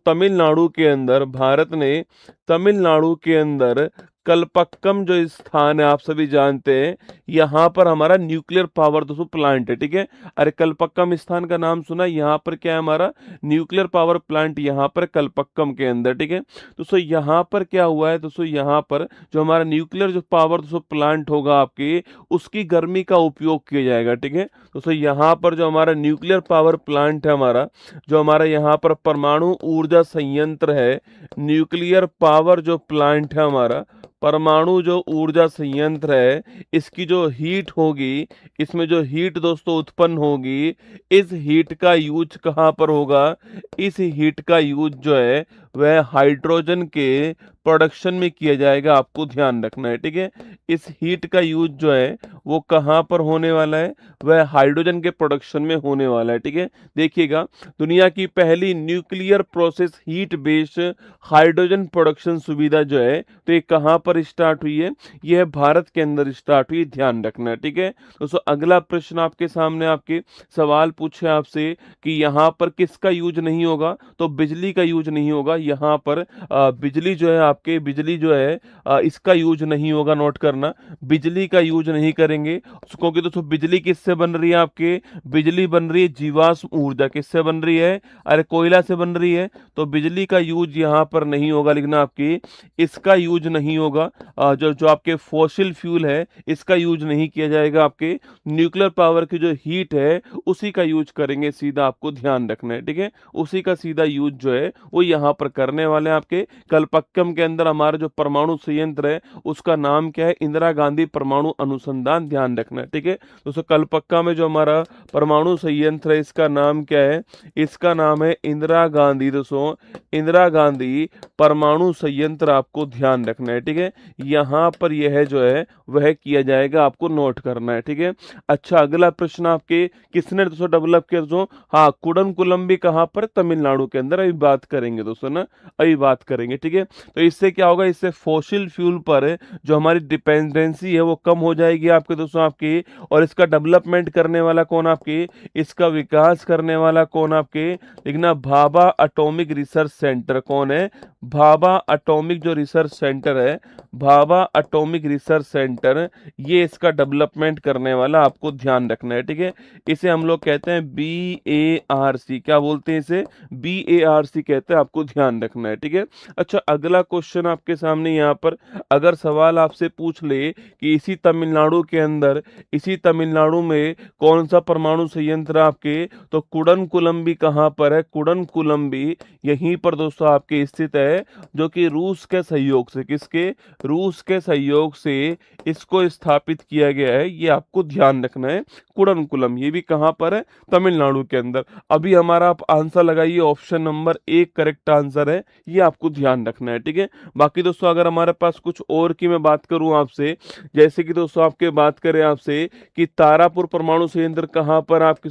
तमिलनाडु के अंदर, भारत ने तमिलनाडु के अंदर कलपक्कम जो स्थान है आप सभी जानते हैं, यहाँ पर हमारा न्यूक्लियर पावर दोस्तों प्लांट है। ठीक है, अरे कलपक्कम स्थान का नाम सुना? यहाँ पर क्या है हमारा न्यूक्लियर पावर प्लांट, यहाँ पर कलपक्कम के अंदर। ठीक है, दोस्तों यहाँ पर क्या हुआ है दोस्तों, यहाँ पर जो हमारा न्यूक्लियर जो पावर दोस्तों प्लांट होगा आपके, उसकी गर्मी का उपयोग किया जाएगा। ठीक है, दोस्तों यहाँ पर जो हमारा न्यूक्लियर पावर प्लांट है हमारा, जो हमारा यहाँ पर परमाणु ऊर्जा संयंत्र है, न्यूक्लियर पावर जो प्लांट है हमारा, परमाणु जो ऊर्जा संयंत्र है, इसकी जो हीट होगी, इसमें जो हीट दोस्तों उत्पन्न होगी, इस हीट का यूज कहाँ पर होगा? इस हीट का यूज जो है वह हाइड्रोजन के प्रोडक्शन में किया जाएगा, आपको ध्यान रखना है। ठीक है, इस हीट का यूज जो है वो कहाँ पर होने वाला है? वह हाइड्रोजन के प्रोडक्शन में होने वाला है। ठीक है, देखिएगा, दुनिया की पहली nuclear process heat based hydrogen production सुविधा जो है तो ये कहाँ पर स्टार्ट हुई है? यह भारत के अंदर स्टार्ट हुई, ध्यान रखना है। ठीक है, दोस्तों अगला प्रश्न आपके सामने, आपके सवाल पूछे आपसे कि यहाँ पर किसका यूज नहीं होगा? तो बिजली का यूज नहीं होगा यहाँ पर। बिजली जो है आपके, बिजली जो है इसका यूज नहीं होगा, नोट करना, बिजली का यूज नहीं करेंगे, क्योंकि दोस्तों बिजली किससे बन रही है आपके? बिजली बन रही है जीवाश्म ऊर्जा। किससे बन रही है? अरे कोयला से बन रही है, तो बिजली का यूज यहाँ पर नहीं होगा, लिखना आपकी, इसका यूज नहीं होगा। जो जो आपके फॉसिल फ्यूल है इसका यूज नहीं किया जाएगा, आपके न्यूक्लियर पावर की जो हीट है उसी का यूज करेंगे, सीधा आपको ध्यान रखना है। ठीक है, उसी का सीधा यूज जो है वो यहाँ पर करने वाले हैं। आपके कलपक्कम के अंदर हमारा जो परमाणु संयंत्र है उसका नाम क्या है? इंदिरा गांधी परमाणु अनुसंधान, ध्यान रखना है। ठीक है, दोस्तों कलपक्का में जो हमारा परमाणु संयंत्र है इसका नाम क्या है? इसका नाम है इंदिरा गांधी, दोस्तों इंदिरा गांधी परमाणु संयंत्र, आपको ध्यान रखना है। ठीक है, यहाँ पर यह जो है वह किया जाएगा, आपको नोट करना है। ठीक है, अच्छा अगला प्रश्न आपके, किसने दोस्तों डेवलप किया? दोस्तों हाँ, कुडनकुलम भी कहाँ पर? तमिलनाडु के अंदर। अभी बात करेंगे दोस्तों ना, अभी बात करेंगे। ठीक है, तो इससे क्या होगा? इससे फॉसिल फ्यूल पर जो हमारी डिपेंडेंसी है वो कम हो जाएगी आपके दोस्तों आपकी। और इसका डेवलपमेंट करने वाला कौन आपके? इसका विकास करने वाला कौन आपके? लिखना भाभा एटॉमिक रिसर्च सेंटर, कौन है? भाभा एटॉमिक जो रिसर्च सेंटर है, भाभा एटॉमिक रिसर्च सेंटर, ये इसका डेवलपमेंट करने वाला, आपको ध्यान रखना है, ठीक है। इसे हम लोग कहते हैं BARC, क्या बोलते हैं इसे, BARC कहते हैं, आपको ध्यान रखना है, ठीक है। अच्छा, अगला क्वेश्चन आपके सामने यहाँ पर अगर सवाल आपसे पूछ ले कि इसी तमिलनाडु में कौन सा परमाणु संयंत्र आपके, तो कुडनकुलम भी कहाँ पर है, कुडनकुलम भी यहीं पर दोस्तों आपके स्थित है, जो कि रूस के सहयोग से, किसके, रूस के सहयोग से इसको स्थापित किया गया है, ये आपको ध्यान रखना है। कुडनकुलम ये भी कहाँ पर है, तमिलनाडु के अंदर। अभी हमारा आप आंसर लगाइए, ऑप्शन नंबर 1 करेक्ट आंसर है, ये आपको ध्यान रखना है, ठीक है। बाकी दोस्तों अगर हमारे पास कुछ और की मैं बात करूं आपसे, जैसे कि दोस्तों आपके बात करें आपसे कि तारापुर परमाणु संयंत्र कहाँ पर, आपकी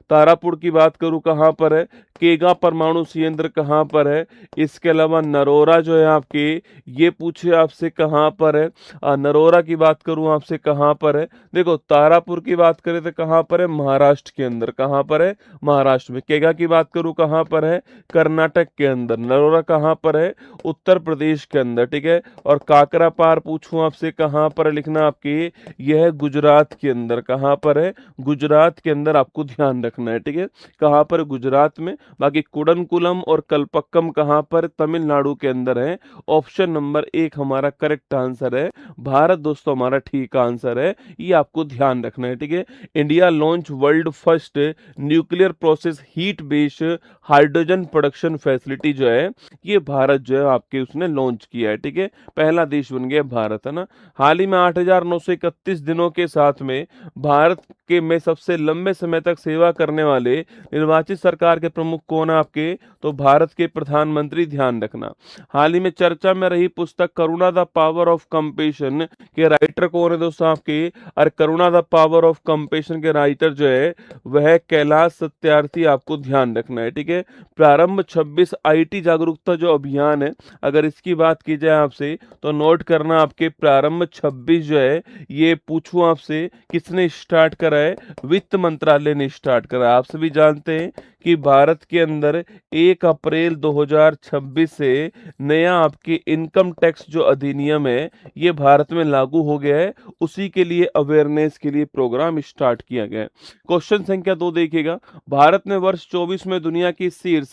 तारापुर की बात करूं कहाँ पर है, केगा परमाणु संयंत्र कहाँ पर है, इसके अलावा नरोरा जो है आपके, ये पूछे आपसे कहाँ पर है, नरोरा की बात करूं आपसे कहाँ पर है, देखो तारापुर की बात करें तो कहाँ पर है, महाराष्ट्र के अंदर, कहाँ पर है, महाराष्ट्र में। केगा की बात करूं कहाँ पर है, कर्नाटक के अंदर। नरोरा कहाँ पर है, उत्तर प्रदेश के अंदर, ठीक है। और काकरापार पूछूं आपसे कहाँ पर है, लिखना आपके, यह है गुजरात के अंदर, कहाँ पर है, गुजरात के अंदर, आपको ध्यान रखना है, ठीक है। कहाँ पर, गुजरात में। बाकी कुडनकुलम और कलपक्कम कहाँ पर, तमिलनाडु के अंदर है। ऑप्शन नंबर 1 हमारा करेक्ट आंसर है, भारत दोस्तों हमारा ठीक आंसर है, ये आपको ध्यान रखना है, ठीक है। India launch world first nuclear process heat based hydrogen production facility जो है, ये भारत जो है आपके उसने लॉन्च किया है, ठीक है। पहला देश बन गया भारत, है ना। हाल ही में 8,931 दिनों के साथ में भारत के में सबसे लंबे समय तक सेवा करने वाले निर्वाचित सरकार के प्रमुख कौन है आपके, तो भारत के प्रधानमंत्री, ध्यान रखना। हाल ही में चर्चा में रही पुस्तक करुणा द पावर ऑफ कंपेशन के राइटर कौन है दोस्तों आपके, और करुणा द पावर ऑफ कंपेशन के राइटर जो है वह कैलाश सत्यार्थी, आपको ध्यान रखना है, ठीक है। प्रारंभ 26 IT जागरूकता जो अभियान है, अगर इसकी बात की जाए आपसे तो नोट करना आपके, प्रारंभ 26 जो है, ये पूछूं आपसे किसने स्टार्ट करा है, वित्त मंत्रालय ने स्टार्ट करा है। आप सभी जानते हैं कि भारत के अंदर 1 अप्रैल 2026 से नया आपके इनकम टैक्स जो अधिनियम है, ये भारत में लागू हो गया है, उसी के लिए अवेयरनेस के लिए प्रोग्राम स्टार्ट किया गया है। क्वेश्चन संख्या 2 देखिएगा, भारत ने वर्ष 24 में दुनिया की शीर्ष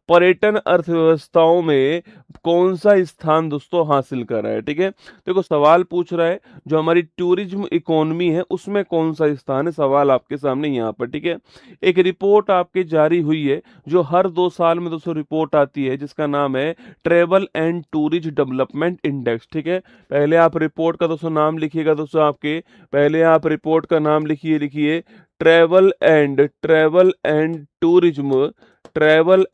पर्यटन अर्थव्यवस्थाओं में कौन सा स्थान दोस्तों हासिल कर रहा है, ठीक है। देखो सवाल पूछ रहा है जो हमारी टूरिज्म इकोनॉमी है उसमें कौन सा स्थान है, सवाल आपके सामने यहाँ पर, ठीक है। एक रिपोर्ट आपके जारी हुई है जो हर 2 साल में दोस्तों रिपोर्ट आती है, जिसका नाम है travel and tourism development index, ठीक है। पहले आप रिपोर्ट का दोस्तों नाम लिखिएगा दोस्तों आपके, पहले आप रिपोर्ट का नाम लिखिए ट्रैवल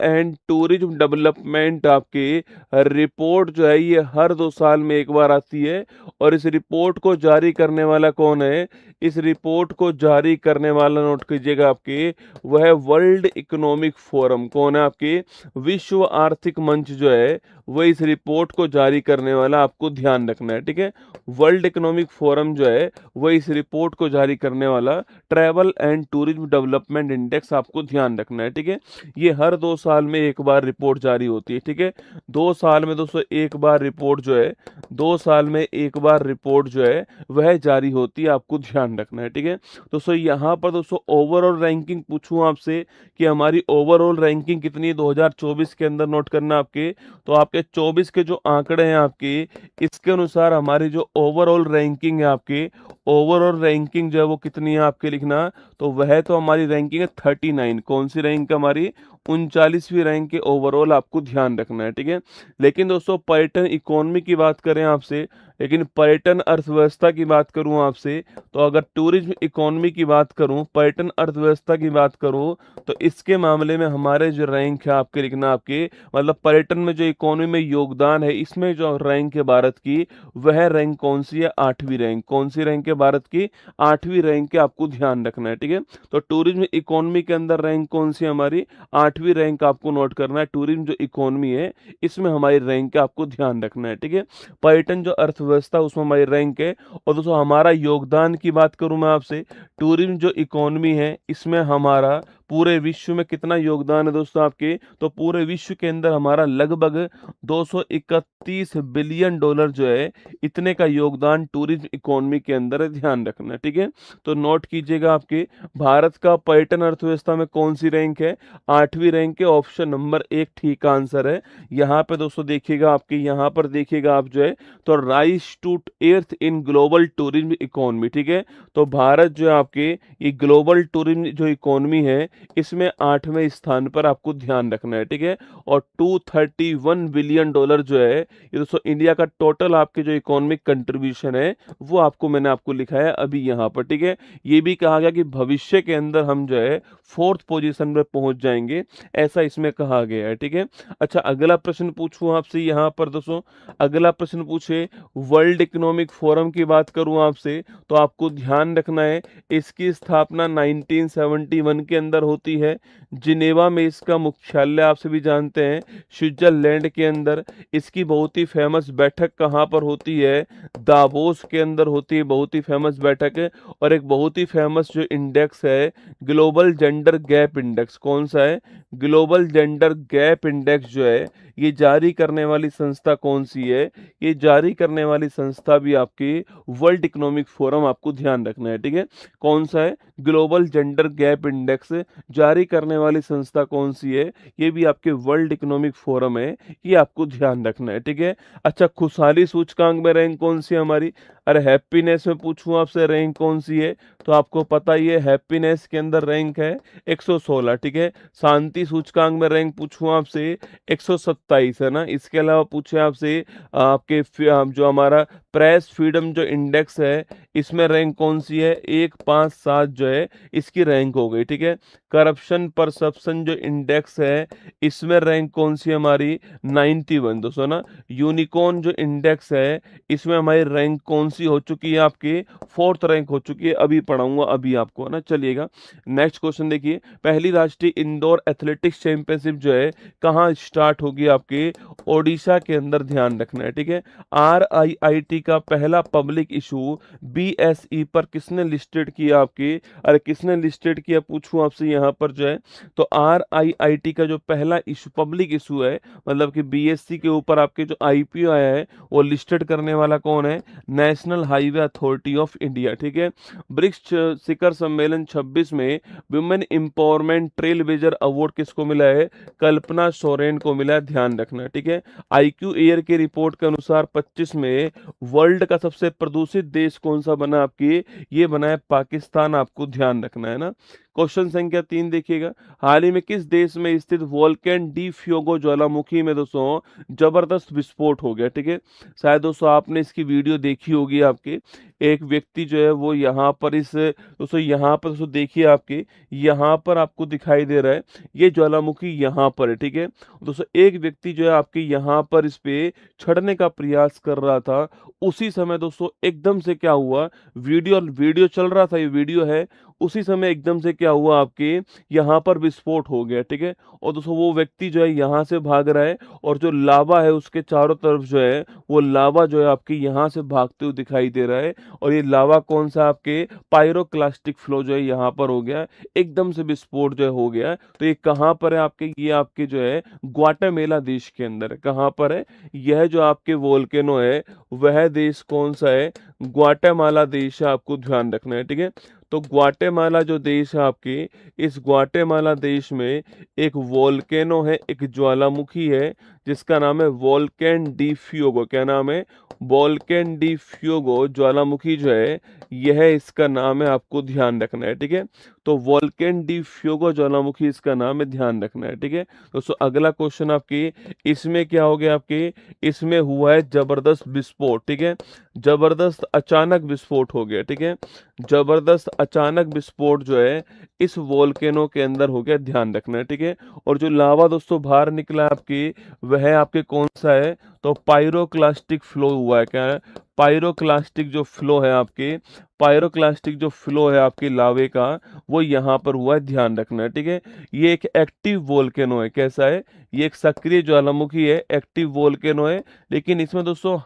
एंड टूरिज्म डेवलपमेंट आपकी रिपोर्ट जो है ये हर 2 साल में एक बार आती है। और इस रिपोर्ट को जारी करने वाला कौन है, इस रिपोर्ट को जारी करने वाला नोट कीजिएगा आपके, वह वर्ल्ड इकोनॉमिक फोरम, कौन है आपके, विश्व आर्थिक मंच जो है वह इस रिपोर्ट को जारी करने वाला, आपको ध्यान रखना है, ठीक है। वर्ल्ड इकोनॉमिक फोरम जो है वह इस रिपोर्ट को जारी करने वाला, travel and tourism development index, आपको ध्यान रखना है, ठीक है। ये हर 2 साल में एक बार रिपोर्ट जारी होती है, ठीक है। 2 साल में दोस्तों एक बार रिपोर्ट जो है, 2 साल में एक बार रिपोर्ट जो है वह जारी होती है, आपको ध्यान रखना है, ठीक है। दोस्तों यहाँ पर दोस्तों ओवरऑल रैंकिंग पूछूं आपसे कि हमारी ओवरऑल रैंकिंग कितनी है 2024 के अंदर, नोट करना आपके, तो आपके 24 के जो आंकड़े हैं आपके, इसके अनुसार हमारी जो ओवरऑल रैंकिंग है आपके, ओवरऑल रैंकिंग जो है वो कितनी है आपके, लिखना, तो वह तो हमारी रैंकिंग है 39, कौन सी रैंक हमारी, 39वीं रैंक के ओवरऑल, आपको ध्यान रखना है, ठीक है। लेकिन दोस्तों पर्यटन इकोनॉमी की बात करें आपसे, लेकिन पर्यटन अर्थव्यवस्था की बात करूं आपसे, तो अगर टूरिज्म इकोनॉमी की बात करूं, पर्यटन अर्थव्यवस्था की बात करूं, तो इसके मामले में हमारे जो रैंक है आपके, लिखना आपके, मतलब पर्यटन में जो इकोनॉमी में योगदान है, इसमें जो रैंक है भारत की, वह रैंक कौन सी है, 8वीं रैंक, कौन सी रैंक है भारत की, 8वीं रैंक के, आपको ध्यान रखना है, ठीक है। तो टूरिज्म इकोनॉमी के अंदर रैंक कौन सी है हमारी, 8वीं रैंक, आपको नोट करना है। टूरिज्म जो इकोनॉमी है इसमें हमारी रैंक का आपको ध्यान रखना है, ठीक है। पर्यटन जो अर्थव्यवस्था उसमें हमारी रैंक है। और दोस्तों हमारा योगदान की बात करूं मैं आपसे, टूरिज्म जो इकोनॉमी है इसमें हमारा पूरे विश्व में कितना योगदान है दोस्तों आपके, तो पूरे विश्व के अंदर हमारा लगभग 231 बिलियन डॉलर जो है, इतने का योगदान टूरिज्म इकोनॉमी के अंदर है, ध्यान रखना है, ठीक है। तो नोट कीजिएगा, आपके भारत का पर्यटन अर्थव्यवस्था में कौन सी रैंक है, 8वीं रैंक है, ऑप्शन नंबर 1 ठीक आंसर है। यहाँ पे दोस्तों देखिएगा, आपके यहाँ पर देखिएगा आप जो है, तो rise to eighth in global tourism economy, ठीक है। तो भारत जो है आपके, ये ग्लोबल टूरिज्म जो इकोनॉमी है इसमें 8वें स्थान पर आपको ध्यान रखना है, ठीक है। और 231 बिलियन डॉलर जो है ये दोस्तों इंडिया का टोटल आपके जो इकोनॉमिक कंट्रीब्यूशन है वो आपको मैंने आपको लिखा है अभी यहाँ पर, ठीक है। ये भी कहा गया कि भविष्य के अंदर हम जो है 4th पोजीशन पर पहुंच जाएंगे, ऐसा इसमें कहा गया है, ठीक है। अच्छा, अगला प्रश्न पूछूं आपसे यहाँ पर दोस्तों, अगला प्रश्न पूछे वर्ल्ड इकोनॉमिक फोरम की बात करूं आपसे, तो आपको ध्यान रखना है इसकी स्थापना 1971 के अंदर होती है। जिनेवा में इसका मुख्यालय आप सभी जानते हैं, स्विट्जरलैंड के अंदर। इसकी बहुत ही फेमस बैठक कहाँ पर होती है, दावोस के अंदर होती है, बहुत ही फेमस बैठक है। और एक बहुत ही फेमस जो इंडेक्स है, ग्लोबल जेंडर गैप इंडेक्स, कौन सा है, ग्लोबल जेंडर गैप इंडेक्स जो है, ये जारी करने वाली संस्था कौन सी है, ये जारी करने वाली संस्था भी आपकी वर्ल्ड इकोनॉमिक फोरम, आपको ध्यान रखना है, ठीक है। कौन सा है, ग्लोबल जेंडर गैप इंडेक्स जारी करने वाली संस्था कौन सी है, ये भी आपके वर्ल्ड इकोनॉमिक फोरम है, ये आपको ध्यान रखना है, ठीक है। अच्छा, खुशहाली सूचकांक में रैंक कौन सी है हमारी, अरे हैप्पीनेस में पूछूं आपसे रैंक कौन सी है, तो आपको पता ही है हैप्पीनेस के अंदर रैंक है 116, ठीक है। शांति सूचकांक में रैंक पूछूं आपसे 127 है ना। इसके अलावा पूछे आपसे आपके जो हमारा प्रेस फ्रीडम जो इंडेक्स है इसमें रैंक कौन सी है, 157 जो है इसकी रैंक हो गई, ठीक है। करप्शन परसेप्शन जो इंडेक्स है इसमें रैंक कौन सी है हमारी, 91 दोस्तों ना। यूनिकॉर्न जो इंडेक्स है इसमें हमारी रैंक कौन सी हो चुकी है, आपकी 4th रैंक हो चुकी है, अभी पढ़ाऊंगा अभी आपको, है ना। चलिएगा नेक्स्ट क्वेश्चन देखिए, पहली राष्ट्रीय इंडोर एथलेटिक्स चैंपियनशिप जो है कहाँ स्टार्ट होगी, आपके ओडिशा के अंदर, ध्यान रखना है, ठीक है। RIIT का पहला पब्लिक इशू BSE पर किसने लिस्टेड किया आपकी, अरे किसने लिस्टेड किया पूछूं आपसे यहाँ पर जो है, तो RIIT का जो पहला इशू पब्लिक इशू है, मतलब कि BSC के ऊपर आपके जो IPO आया है वो लिस्टेड करने वाला कौन है, national highway authority of India, ठीक है। ब्रिक्स शिखर सम्मेलन 26 में women empowerment trail blazer award किसको मिला है, कल्पना सोरेन को मिला है, ध्यान रखना, ठीक है। IQ एयर की रिपोर्ट के अनुसार 25 में वर्ल्ड का सबसे प्रदूषित देश कौन सा बना आपकी, ये बना है पाकिस्तान, आपको ध्यान रखना है ना। क्वेश्चन संख्या 3 देखिएगा, हाल ही में किस देश में स्थित वोल्केन डी फ्यूगो ज्वालामुखी में दोस्तों जबरदस्त विस्फोट हो गया, ठीक है। शायद दोस्तों आपने इसकी वीडियो देखी होगी, आपके एक व्यक्ति जो है वो यहाँ पर इस दोस्तों, यहाँ पर दोस्तों देखिए, आपके यहाँ पर आपको दिखाई दे रहा है ये ज्वालामुखी यहाँ पर है, ठीक है। दोस्तों एक व्यक्ति जो है आपके यहाँ पर इस पे चढ़ने का प्रयास कर रहा था, उसी समय दोस्तों एकदम से क्या हुआ, वीडियो वीडियो चल रहा था, ये वीडियो है, उसी समय एकदम से क्या हुआ, आपके यहाँ पर विस्फोट हो गया, ठीक है। और दोस्तों वो व्यक्ति जो है यहाँ से भाग रहा है, और जो लावा है उसके चारों तरफ जो है वो लावा जो है आपके यहाँ से भागते हुए दिखाई दे रहा है। और ये लावा कौन सा, आपके पायरोक्लास्टिक फ्लो जो है यहाँ पर हो गया, एकदम से विस्फोट जो है हो गया। तो ये कहाँ पर है आपके, ये आपके जो है ग्वाटेमेला देश के अंदर है, कहाँ पर है, यह जो आपके वोल्केनो है वह देश कौन सा है, ग्वाटेमाला देश है, आपको ध्यान रखना है, ठीक है। तो ग्वाटेमाला जो देश है आपके, इस ग्वाटेमाला देश में एक वोल्केनो है, एक ज्वालामुखी है जिसका नाम है वोल्केन डी फ्यूगो, क्या नाम है, वोल्केन डी फ्यूगो ज्वालामुखी जो है यह इसका नाम है, आपको ध्यान रखना है, ठीक है। तो वोल्केन डी फ्यूगो ज्वालामुखी इसका नाम है, ध्यान रखना है, ठीक है। दोस्तों अगला क्वेश्चन आपकी, इसमें क्या हो गया आपके, इसमें हुआ है जबरदस्त विस्फोट, ठीक है, जबरदस्त अचानक विस्फोट हो गया, ठीक है। जबरदस्त अचानक विस्फोट जो है इस वोल्केनो के अंदर हो गया, ध्यान रखना है, ठीक है। और जो लावा दोस्तों बाहर निकला आपकी, वह आपके कौन सा है, तो पायरोक्लास्टिक फ्लो हुआ है, क्या है, पायरोक्लास्टिक जो फ्लो है आपके, पायरोक्लास्टिक जो फ्लो है आपके लावे का, वो यहाँ पर हुआ है, ध्यान रखना है, ठीक है। ये एक एक्टिव वोल्केनो है, कैसा है, ये एक सक्रिय ज्वालामुखी है, एक्टिव वोल्केनो है, लेकिन इसमें दोस्तों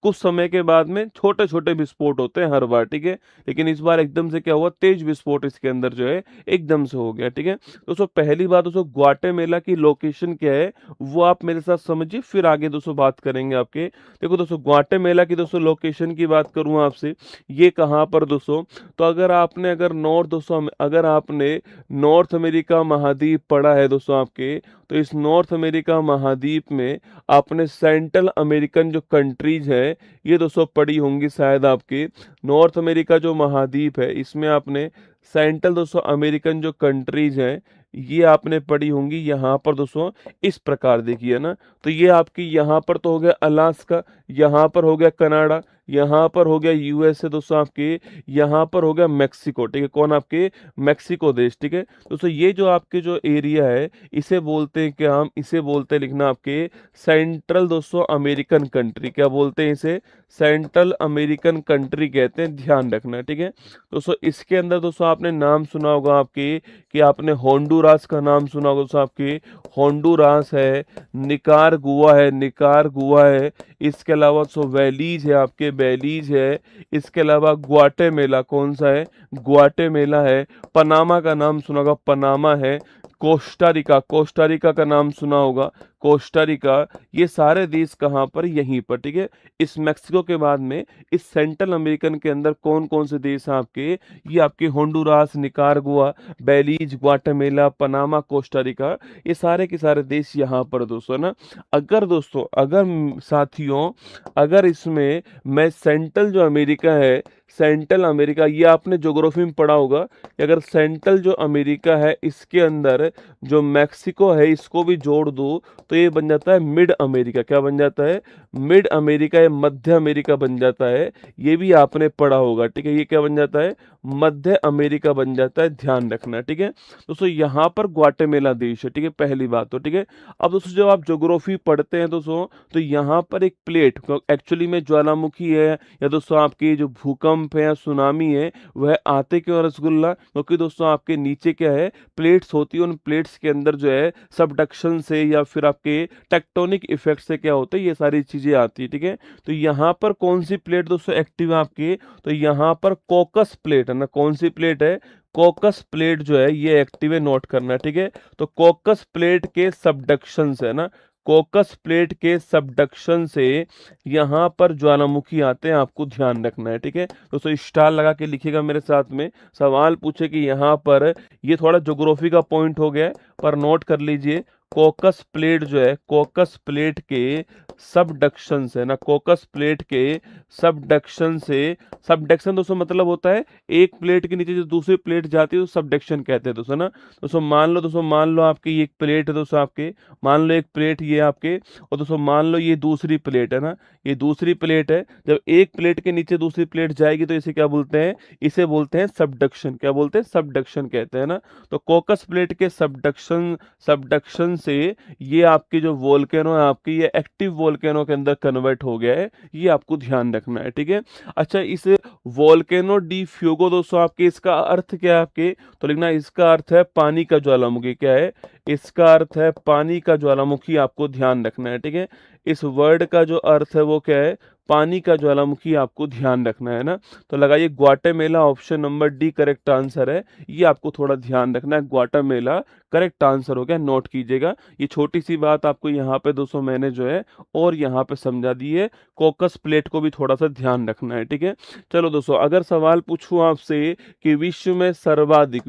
कुछ समय के बाद में छोटे छोटे विस्फोट होते हैं हर बार, ठीक है। लेकिन इस बार एकदम से क्या हुआ, तेज विस्फोट इसके अंदर जो है एकदम से हो गया, ठीक है। दोस्तों पहली बात दोस्तों, ग्वाटेमेला की लोकेशन क्या है वो आप मेरे साथ समझिए, फिर आगे दोस्तों बात करेंगे आपके। देखो दोस्तों, ग्वाटेमेला की दोस्तों लोकेशन की बात करूं आपसे, ये कहाँ पर दोस्तों, तो अगर नॉर्थ दोस्तों, अगर आपने नॉर्थ अमेरिका महाद्वीप पढ़ा है दोस्तों आपके, तो इस नॉर्थ अमेरिका महाद्वीप में आपने सेंट्रल अमेरिकन जो कंट्रीज है ये दोस्तों पढ़ी होंगी शायद आपके। नॉर्थ अमेरिका जो महाद्वीप है इसमें आपने सेंट्रल दोस्तों अमेरिकन जो कंट्रीज हैं ये आपने पढ़ी होंगी। यहाँ पर दोस्तों इस प्रकार देखिए ना, तो ये आपकी यहाँ पर तो हो गया अलास्का, यहाँ पर हो गया कनाडा, यहाँ पर हो गया यूएसए दोस्तों आपके, यहाँ पर हो गया मेक्सिको, ठीक है। कौन, आपके मेक्सिको देश, ठीक है। दोस्तों ये जो आपके जो एरिया है इसे बोलते हैं क्या, हम इसे बोलते हैं, लिखना आपके सेंट्रल दोस्तों अमेरिकन कंट्री, क्या बोलते हैं इसे, सेंट्रल अमेरिकन कंट्री कहते हैं, ध्यान रखना, ठीक है। दोस्तों इसके अंदर दोस्तों आपने नाम सुना होगा आपके, कि आपने होंडुरास का नाम सुना होगा दोस्तों आपके, होंडुरास है, निकारागुआ है, निकारागुआ है, इसके अलावा सो वैलीज है आपके, बैलीज है, इसके अलावा ग्वाटेमेला, कौन सा है, ग्वाटेमेला है, पनामा का नाम सुना होगा, पनामा है, कोस्टारिका, कोस्टारिका का नाम सुना होगा, कोस्टारिका। ये सारे देश कहाँ पर, यहीं पर, ठीक है। इस मेक्सिको के बाद में इस सेंट्रल अमेरिकन के अंदर कौन कौन से देश हैं आपके, ये आपके होंडुरास, निकारागुआ, बेलीज, ग्वाटेमेला, पनामा, कोस्टारिका, ये सारे के सारे देश यहाँ पर दोस्तों ना। अगर दोस्तों, साथियों, अगर इसमें मैं सेंट्रल जो अमेरिका है, सेंट्रल अमेरिका, ये आपने ज्योग्राफी में पढ़ा होगा कि अगर सेंट्रल जो अमेरिका है इसके अंदर जो मैक्सिको है इसको भी जोड़ दो तो ये बन जाता है मिड अमेरिका, क्या बन जाता है, मिड अमेरिका या मध्य अमेरिका बन जाता है। ये भी आपने पढ़ा होगा, ठीक है। ये क्या बन जाता है, मध्य अमेरिका बन जाता है, ध्यान रखना, ठीक है। दोस्तों यहाँ पर ग्वाटेमेला देश है, ठीक है, पहली बात तो, ठीक है। अब दोस्तों जब आप ज्योग्राफी पढ़ते हैं दोस्तों, तो यहाँ पर एक प्लेट एक्चुअली में ज्वालामुखी है, या दोस्तों आपकी जो भूकंप है या सुनामी है वह आते क्यों रसगुल्ला, क्योंकि दोस्तों आपके नीचे क्या है, प्लेट्स होती है, उन प्लेट्स के अंदर जो है सबडक्शन से या फिर आपके टेक्टोनिक इफेक्ट से क्या होता है, ये सारी चीजें आती है, ठीक है। तो यहाँ पर कौन सी प्लेट दोस्तों एक्टिव है आपकी, तो यहाँ पर कोकस प्लेट है ना, कौन सी प्लेट है, कोकस प्लेट जो है ये एक्टिव है, नोट करना, ठीक है। तो कोकस प्लेट के सबडक्शन से ना, कोकस प्लेट के सबडक्शन से यहाँ पर ज्वालामुखी आते हैं, आपको ध्यान रखना है, ठीक है। दोस्तों स्टार लगा के लिखिएगा मेरे साथ में, सवाल पूछे कि यहाँ पर, ये थोड़ा ज्योग्राफी का पॉइंट हो गया है पर नोट कर लीजिए, कोकस प्लेट जो है, कोकस प्लेट के सबडक्शन से ना, कोकस प्लेट के सबडक्शन से, सबडक्शन दोस्तों मतलब होता है एक प्लेट के नीचे जो दूसरी प्लेट जाती है तो सबडक्शन कहते हैं दोस्तों ना। दोस्तों मान लो आपकी ये एक प्लेट है दोस्तों आपके, मान लो एक प्लेट ये आपके, और दोस्तों मान लो ये दूसरी प्लेट है ना, ये दूसरी प्लेट है, जब एक प्लेट के नीचे दूसरी प्लेट जाएगी तो इसे क्या बोलते हैं, इसे बोलते हैं सबडक्शन, क्या बोलते हैं, सबडक्शन कहते हैं ना। तो कोकस प्लेट के सबडक्शन से ये आपकी जो वोल्केनो है आपकी, ये एक्टिव वोल्केनो के अंदर कन्वर्ट हो गया है, ये आपको ध्यान रखना है, ठीक है। अच्छा, इस वोल्केनो डी फ्यूगो दोस्तों आपके, इसका अर्थ क्या है आपके, तो लिखना इसका अर्थ है पानी का ज्वालामुखी, क्या है, इसका अर्थ है पानी का ज्वालामुखी, आपको ध्यान रखना है, ठीक है। इस वर्ड का जो अर्थ है वो क्या है, पानी का ज्वालामुखी, आपको ध्यान रखना है ना। तो लगाइए Guatemala, option number D correct answer है, ये आपको थोड़ा ध्यान रखना है, ग्वाटेमेला करेक्ट आंसर हो गया, नोट कीजिएगा। ये छोटी सी बात आपको यहाँ पे दोस्तों मैंने जो है और यहाँ पे समझा दी है, कोकस प्लेट को भी थोड़ा सा ध्यान रखना है, ठीक है। चलो दोस्तों, अगर सवाल पूछूं आपसे कि विश्व में सर्वाधिक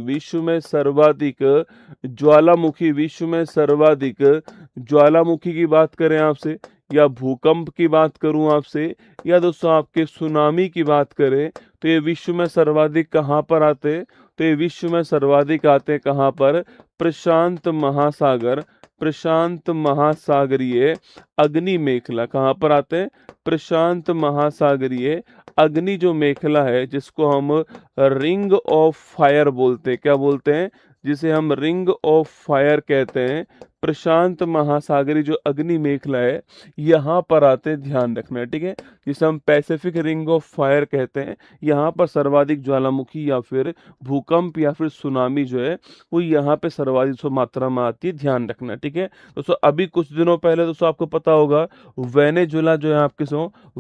ज्वालामुखी की बात करें आपसे, या भूकंप की बात करूं आपसे, या दोस्तों आपके सुनामी की बात करें, तो ये विश्व में सर्वाधिक कहाँ पर आते हैं, तो ये विश्व में सर्वाधिक आते हैं कहाँ पर, प्रशांत महासागर, प्रशांत महासागरीय अग्नि मेखला, कहाँ पर आते हैं, प्रशांत महासागरीय अग्नि जो मेखला है, जिसको हम रिंग ऑफ फायर बोलते हैं, क्या बोलते हैं, जिसे हम रिंग ऑफ फायर कहते हैं, प्रशांत महासागरी जो अग्नि मेखला है, यहाँ पर आते हैं, ध्यान रखना है, ठीक है। जिसे हम पैसिफिक रिंग ऑफ फायर कहते हैं, यहाँ पर सर्वाधिक ज्वालामुखी या फिर भूकंप या फिर सुनामी जो है वो यहाँ पे सर्वाधिक मात्रा में आती है, ध्यान रखना है, ठीक है। दोस्तों अभी कुछ दिनों पहले दोस्तों आपको पता होगा वेनेजुला जो है आपके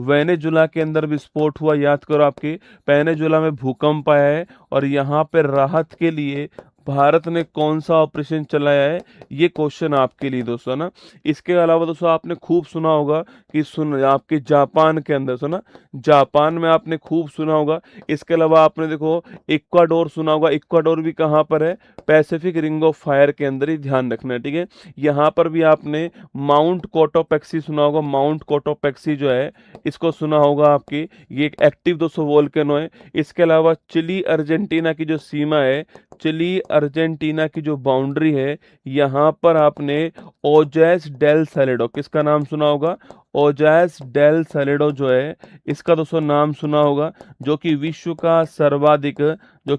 वेनेजुला के अंदर विस्फोट हुआ, याद करो, आपके वेनेजुला में भूकंप आया है और यहाँ पे राहत के लिए भारत ने कौन सा ऑपरेशन चलाया है, ये क्वेश्चन आपके लिए दोस्तों ना। इसके अलावा दोस्तों आपने खूब सुना होगा कि आपके जापान के अंदर सुना, जापान में आपने खूब सुना होगा। इसके अलावा आपने देखो इक्वाडोर सुना होगा, इक्वाडोर भी कहाँ पर है, पैसिफिक रिंग ऑफ फायर के अंदर ही, ध्यान रखना है, ठीक है। यहाँ पर भी आपने माउंट कोटोपेक्सी सुना होगा, माउंट कोटोपेक्सी जो है इसको सुना होगा आपकी, ये एक एक्टिव दोस्तों वोल्केनो है। इसके अलावा चिली अर्जेंटीना की जो सीमा है, चिली अर्जेंटीना की जो बाउंड्री है, यहाँ पर आपने ओजैस डेल सैलेडो, किसका नाम सुना होगा, ओजैस डेल सैलेडो जो है इसका दोस्तों नाम सुना होगा, जो कि विश्व का सर्वाधिक, जो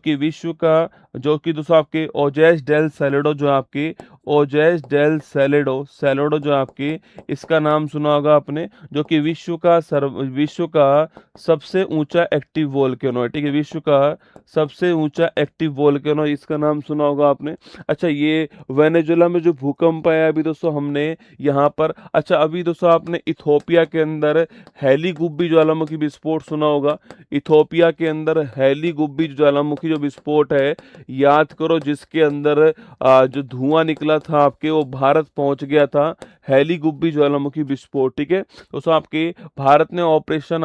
कि दोस्तों आपके ओजैस डेल सैलेडो जो आपके, ओजैस डेल सैलेडो जो आपके, इसका नाम सुना होगा आपने, जो कि विश्व का सबसे ऊंचा एक्टिव वोल्केनो है, ठीक है, विश्व का सबसे ऊंचा एक्टिव वोल्केनो, इसका नाम सुना होगा आपने। अच्छा, ये वेनेजुला में जो भूकंप आया अभी दोस्तों हमने यहाँ पर, अच्छा अभी दोस्तों आपने इथोपिया के अंदर हैली गुब्बी ज्वालामुखी विस्फोट सुना होगा, इथोपिया के अंदर हैली गुब्बी ज्वालामुखी जो विस्फोट है, याद करो, जिसके अंदर जो धुआं निकला था आपके, वो भारत पहुंच गया था, हैली गुब्बी ज्वालामुखी विस्फोट, ठीक है। दोस्तों आपके भारत ने ऑपरेशन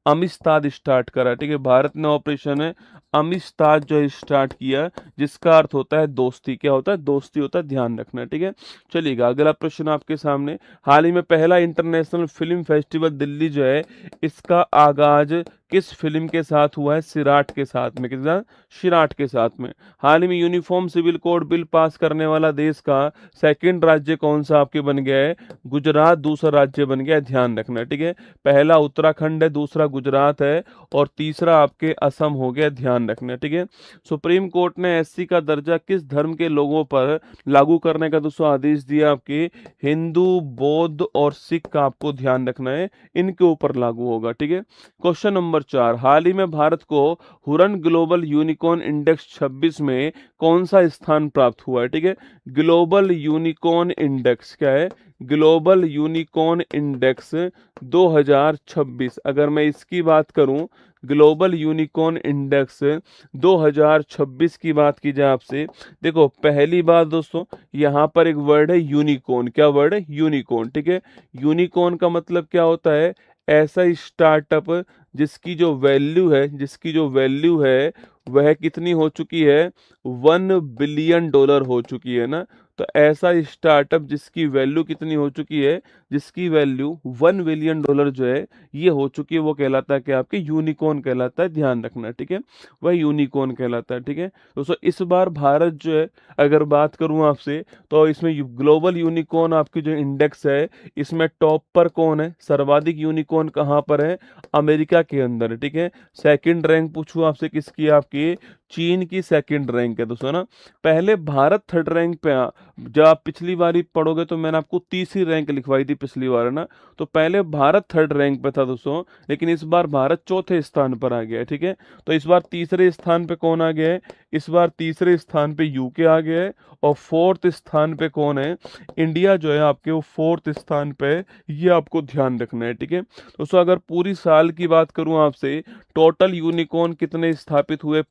अमिस्ताद स्टार्ट करा, ठीक है, भारत ने ऑपरेशन अमिस्ताद जो स्टार्ट किया, जिसका अर्थ होता है दोस्ती, क्या होता है, दोस्ती होता है, ध्यान रखना, ठीक है। चलिएगा अगला प्रश्न आपके सामने, हाल ही में पहला इंटरनेशनल फिल्म फेस्टिवल दिल्ली जो है, इसका आगाज किस फिल्म के साथ हुआ है, सिराट के साथ में, किसके साथ, सिराट के साथ में। हाल ही में uniform civil code bill pass करने वाला देश का सेकंड राज्य कौन सा आपके बन गया है, गुजरात दूसरा राज्य बन गया है, ध्यान रखना, ठीक है। पहला उत्तराखंड है, दूसरा गुजरात है और तीसरा आपके असम हो गया, ध्यान रखना, ठीक है। सुप्रीम कोर्ट ने एससी का दर्जा किस धर्म के लोगों पर लागू करने का दोस्तों आदेश दिया, आपके हिंदू, बौद्ध और सिख का आपको ध्यान रखना है, इनके ऊपर लागू होगा, ठीक है। क्वेश्चन नंबर 4, हाल ही में भारत को हुरन ग्लोबल यूनिकॉर्न इंडेक्स 26 में कौन सा स्थान प्राप्त हुआ है, ठीक है। ग्लोबल यूनिकॉर्न इंडेक्स क्या है, ग्लोबल यूनिकॉर्न इंडेक्स 2026, अगर मैं इसकी बात करूं, ग्लोबल यूनिकॉर्न इंडेक्स 2026 की बात की जाए आपसे, देखो पहली बात दोस्तों, यहाँ पर एक वर्ड है यूनिकॉर्न, क्या वर्ड है, यूनिकॉर्न, ठीक है। यूनिकॉर्न का मतलब क्या होता है, ऐसा स्टार्टअप जिसकी जो वैल्यू है वह कितनी हो चुकी है, $1 बिलियन हो चुकी है ना। तो ऐसा स्टार्टअप जिसकी वैल्यू कितनी हो चुकी है, जिसकी वैल्यू $1 बिलियन जो है ये हो चुकी है, वो कहलाता है कि आपके यूनिकॉर्न कहलाता है, ध्यान रखना, ठीक है, वह यूनिकॉर्न कहलाता है, ठीक है। दोस्तों इस बार भारत जो है, अगर बात करूं आपसे, तो इसमें ग्लोबल यूनिकॉर्न आपकी जो इंडेक्स है, इसमें टॉप पर कौन है, सर्वाधिक यूनिकॉर्न कहां पर है, अमेरिका के अंदर, ठीक है। सेकंड रैंक पूछूं आपसे किसकी, आपकी चीन की सेकंड रैंक है दोस्तों ना। पहले भारत थर्ड रैंक पे जब आप पिछली बार पढ़ोगे तो मैंने आपको तीसरी रैंक लिखवाई थी पिछली बार, है ना। तो पहले भारत थर्ड रैंक पे था दोस्तों, लेकिन इस बार भारत चौथे स्थान पर आ गया है, ठीक है। तो इस बार तीसरे स्थान पे कौन आ गया है, इस बार तीसरे स्थान पे यूके आ गया है, और फोर्थ स्थान पे कौन है, इंडिया जो है आपके, वो फोर्थ स्थान पे, ये आपको ध्यान रखना है, ठीक है। दोस्तों अगर पूरी साल की बात करूं आपसे, टोटल यूनिकॉर्न कितने स्थापित हुए,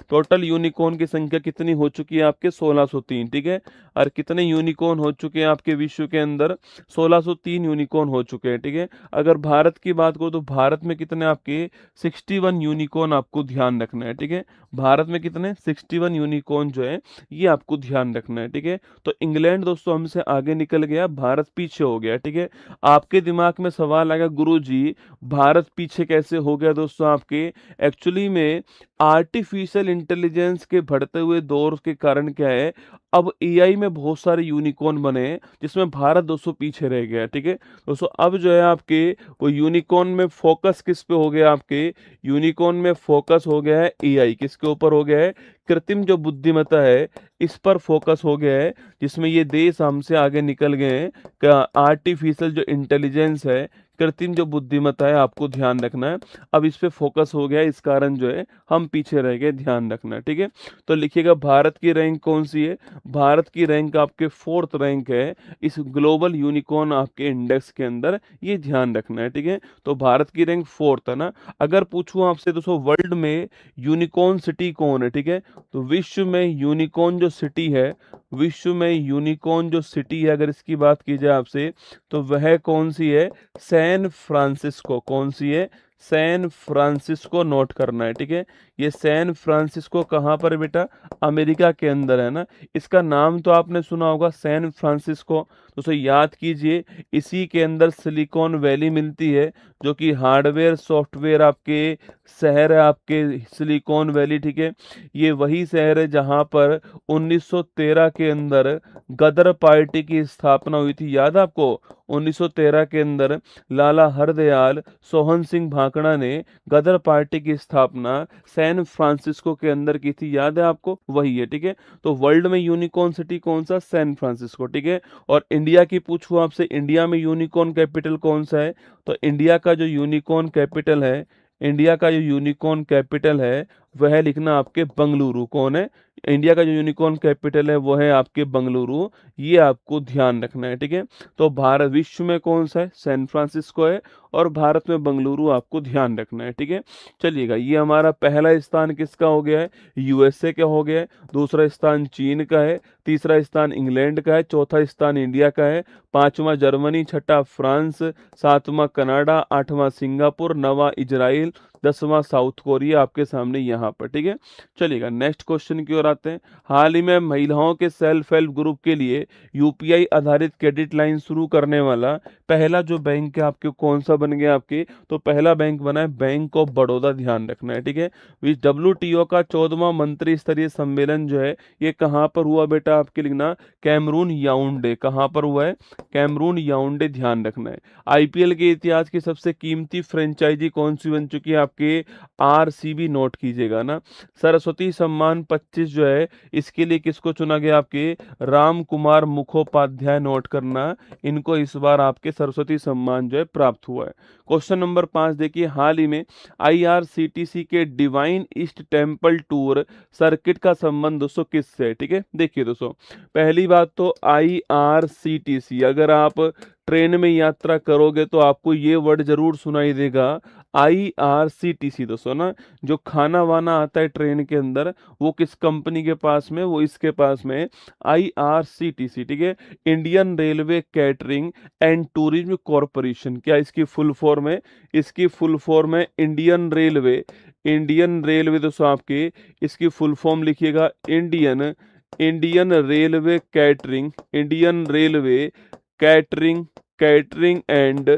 टोटल यूनिकॉर्न की संख्या कितनी हो चुकी है आपके, 1603, ठीक है। और कितने यूनिकॉर्न हो चुके हैं आपके विश्व के अंदर, 1603 यूनिकॉर्न हो चुके हैं, ठीक है। अगर भारत की बात करो तो भारत में कितने आपके 61 यूनिकॉर्न आपको ध्यान रखना है, ठीक है। भारत में कितने 61 यूनिकॉर्न जो है ये आपको ध्यान रखना है, ठीक है। तो इंग्लैंड दोस्तों हमसे आगे निकल गया, भारत पीछे हो गया, ठीक है। आपके दिमाग में सवाल आएगा, गुरुजी भारत पीछे कैसे हो गया दोस्तों आपके, एक्चुअली में आर्टिफिशियल इंटेलिजेंस के बढ़ते हुए दौर के कारण क्या है, अब एआई में में बहुत सारे यूनिकॉर्न बने हैं, जिसमें भारत दोस्तों पीछे रह गया है। ठीक है दोस्तों, अब जो है आपके वो यूनिकॉर्न में फोकस किस पे हो गया, आपके यूनिकॉर्न में फोकस हो गया है एआई, किसके ऊपर हो गया है, कृत्रिम जो बुद्धिमत्ता है इस पर फोकस हो गया है, जिसमें ये देश हमसे आगे निकल गए हैं। आर्टिफिशियल जो इंटेलिजेंस है, कृत्रिम जो बुद्धिमत्ता है, आपको ध्यान रखना है। अब इस पे फोकस हो गया है, इस कारण जो है हम पीछे रह गए, ध्यान रखना है। ठीक है, तो लिखिएगा भारत की रैंक कौन सी है, भारत की रैंक आपके 4th रैंक है इस ग्लोबल यूनिकॉर्न आपके इंडेक्स के अंदर, ये ध्यान रखना है। ठीक है, तो भारत की रैंक 4th है ना। अगर पूछूं आपसे दोस्तों वर्ल्ड में यूनिकॉर्न सिटी कौन है, ठीक है, तो विश्व में यूनिकॉर्न जो सिटी है, विश्व में यूनिकॉर्न जो सिटी है, अगर इसकी बात की जाए आपसे, तो वह कौन सी है, सैन फ्रांसिस्को। कौन सी है, सैन फ्रांसिस्को, नोट करना है। ठीक है, ये सैन फ्रांसिस्को कहाँ पर है बेटा, अमेरिका के अंदर है ना। इसका नाम तो आपने सुना होगा सैन फ्रांसिस्को, तो उसे याद कीजिए। इसी के अंदर सिलिकॉन वैली मिलती है, जो कि हार्डवेयर सॉफ्टवेयर आपके शहर है, आपके सिलिकॉन वैली। ठीक है, ये वही शहर है जहां पर 1913 के अंदर गदर पार्टी की स्थापना हुई थी, याद है आपको। 1913 के अंदर लाला हरदयाल सोहन सिंह भाकड़ा ने गदर पार्टी की स्थापना सैन फ्रांसिस्को के अंदर की थी, याद है आपको, वही है। ठीक है, तो वर्ल्ड में यूनिकॉर्न सिटी कौन सा, सैन फ्रांसिस्को। ठीक है, और इंडिया की पूछूं आपसे, इंडिया में यूनिकॉर्न कैपिटल कौन सा है, तो इंडिया का जो यूनिकॉर्न कैपिटल है, इंडिया का जो यूनिकॉर्न कैपिटल है वह लिखना आपके बंगलुरु। कौन है, इंडिया का जो यूनिकॉर्न कैपिटल है वो है आपके बंगलुरु, ये आपको ध्यान रखना है। ठीक है, तो भारत विश्व में कौन सा है, सैन फ्रांसिस्को है, और भारत में बंगलुरु आपको ध्यान रखना है। ठीक है, चलिएगा, ये हमारा पहला स्थान किसका हो गया है, यूएसए का हो गया है, दूसरा स्थान चीन का है, तीसरा स्थान इंग्लैंड का है, चौथा स्थान इंडिया का है, पांचवा जर्मनी, छठा फ्रांस, सातवां कनाडा, आठवां सिंगापुर, नवा इजराइल, 10वां साउथ कोरिया आपके सामने यहाँ पर। ठीक है, चलिएगा नेक्स्ट क्वेश्चन की ओर आते हैं। हाल ही में महिलाओं के सेल्फ हेल्प ग्रुप के लिए यूपीआई आधारित क्रेडिट लाइन शुरू करने वाला पहला जो बैंक है आपके, कौन सा बन गया आपके, तो पहला बैंक बना है बैंक ऑफ बड़ौदा, ध्यान रखना है। ठीक है, इस WTO का 14वां मंत्री स्तरीय सम्मेलन जो है ये कहाँ पर हुआ बेटा, आपके लिखना कैमरून याउंडे, कहाँ पर हुआ है, कैमरून याउंडे, ध्यान रखना है। आईपीएल के इतिहास की सबसे कीमती फ्रेंचाइजी कौन सी बन चुकी है आपके, आरसीबी, नोट कीजिएगा ना। सरस्वती सम्मान 25 जो है इसके लिए किसको चुना गया, आपके राम कुमार मुखोपाध्याय, नोट करना, इनको इस बार आपके सरस्वती सम्मान जो है प्राप्त हुआ है। क्वेश्चन नंबर 5 देखिए, हाल ही में आईआरसीटीसी के divine east temple tour circuit का संबंध दोस्तों किससे है। ठीक है, देखिए दोस्तों, पहली बात तो आईआरसीटीसी, अगर आप ट्रेन में यात्रा करोगे तो आपको ये वर्ड जरूर सुनाई देगा, आईआरसीटीसी दोस्तों ना। जो खाना वाना आता है ट्रेन के अंदर वो किस कंपनी के पास में, वो इसके पास में, आईआरसीटीसी। ठीक है, Indian railway catering and tourism corporation, क्या इसकी फुल फॉर्म है, इसकी फुल फॉर्म है इंडियन रेलवे, इंडियन रेलवे दोस्तों आपके, इसकी फुल फॉर्म लिखिएगा Indian, Indian railway catering, Indian railway catering, catering and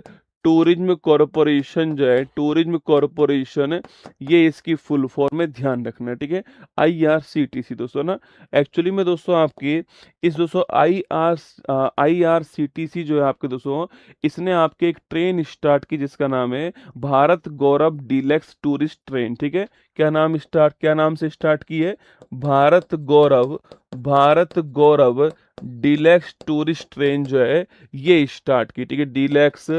tourism corporation जो है, टूरिज्म कॉरपोरेशन, ये इसकी फुल फॉर्म में, ध्यान रखना है। ठीक है, आईआरसीटीसी दोस्तों ना। एक्चुअली में दोस्तों आपके इस दोस्तों आईआरसीटीसी जो है आपके दोस्तों, इसने आपके एक ट्रेन स्टार्ट की जिसका नाम है भारत गौरव डीलक्स टूरिस्ट ट्रेन। ठीक है, क्या नाम स्टार्ट, क्या नाम से स्टार्ट की है, भारत गौरव, भारत गौरव डीलक्स टूरिस्ट ट्रेन जो है ये स्टार्ट की। ठीक है, डीलक्स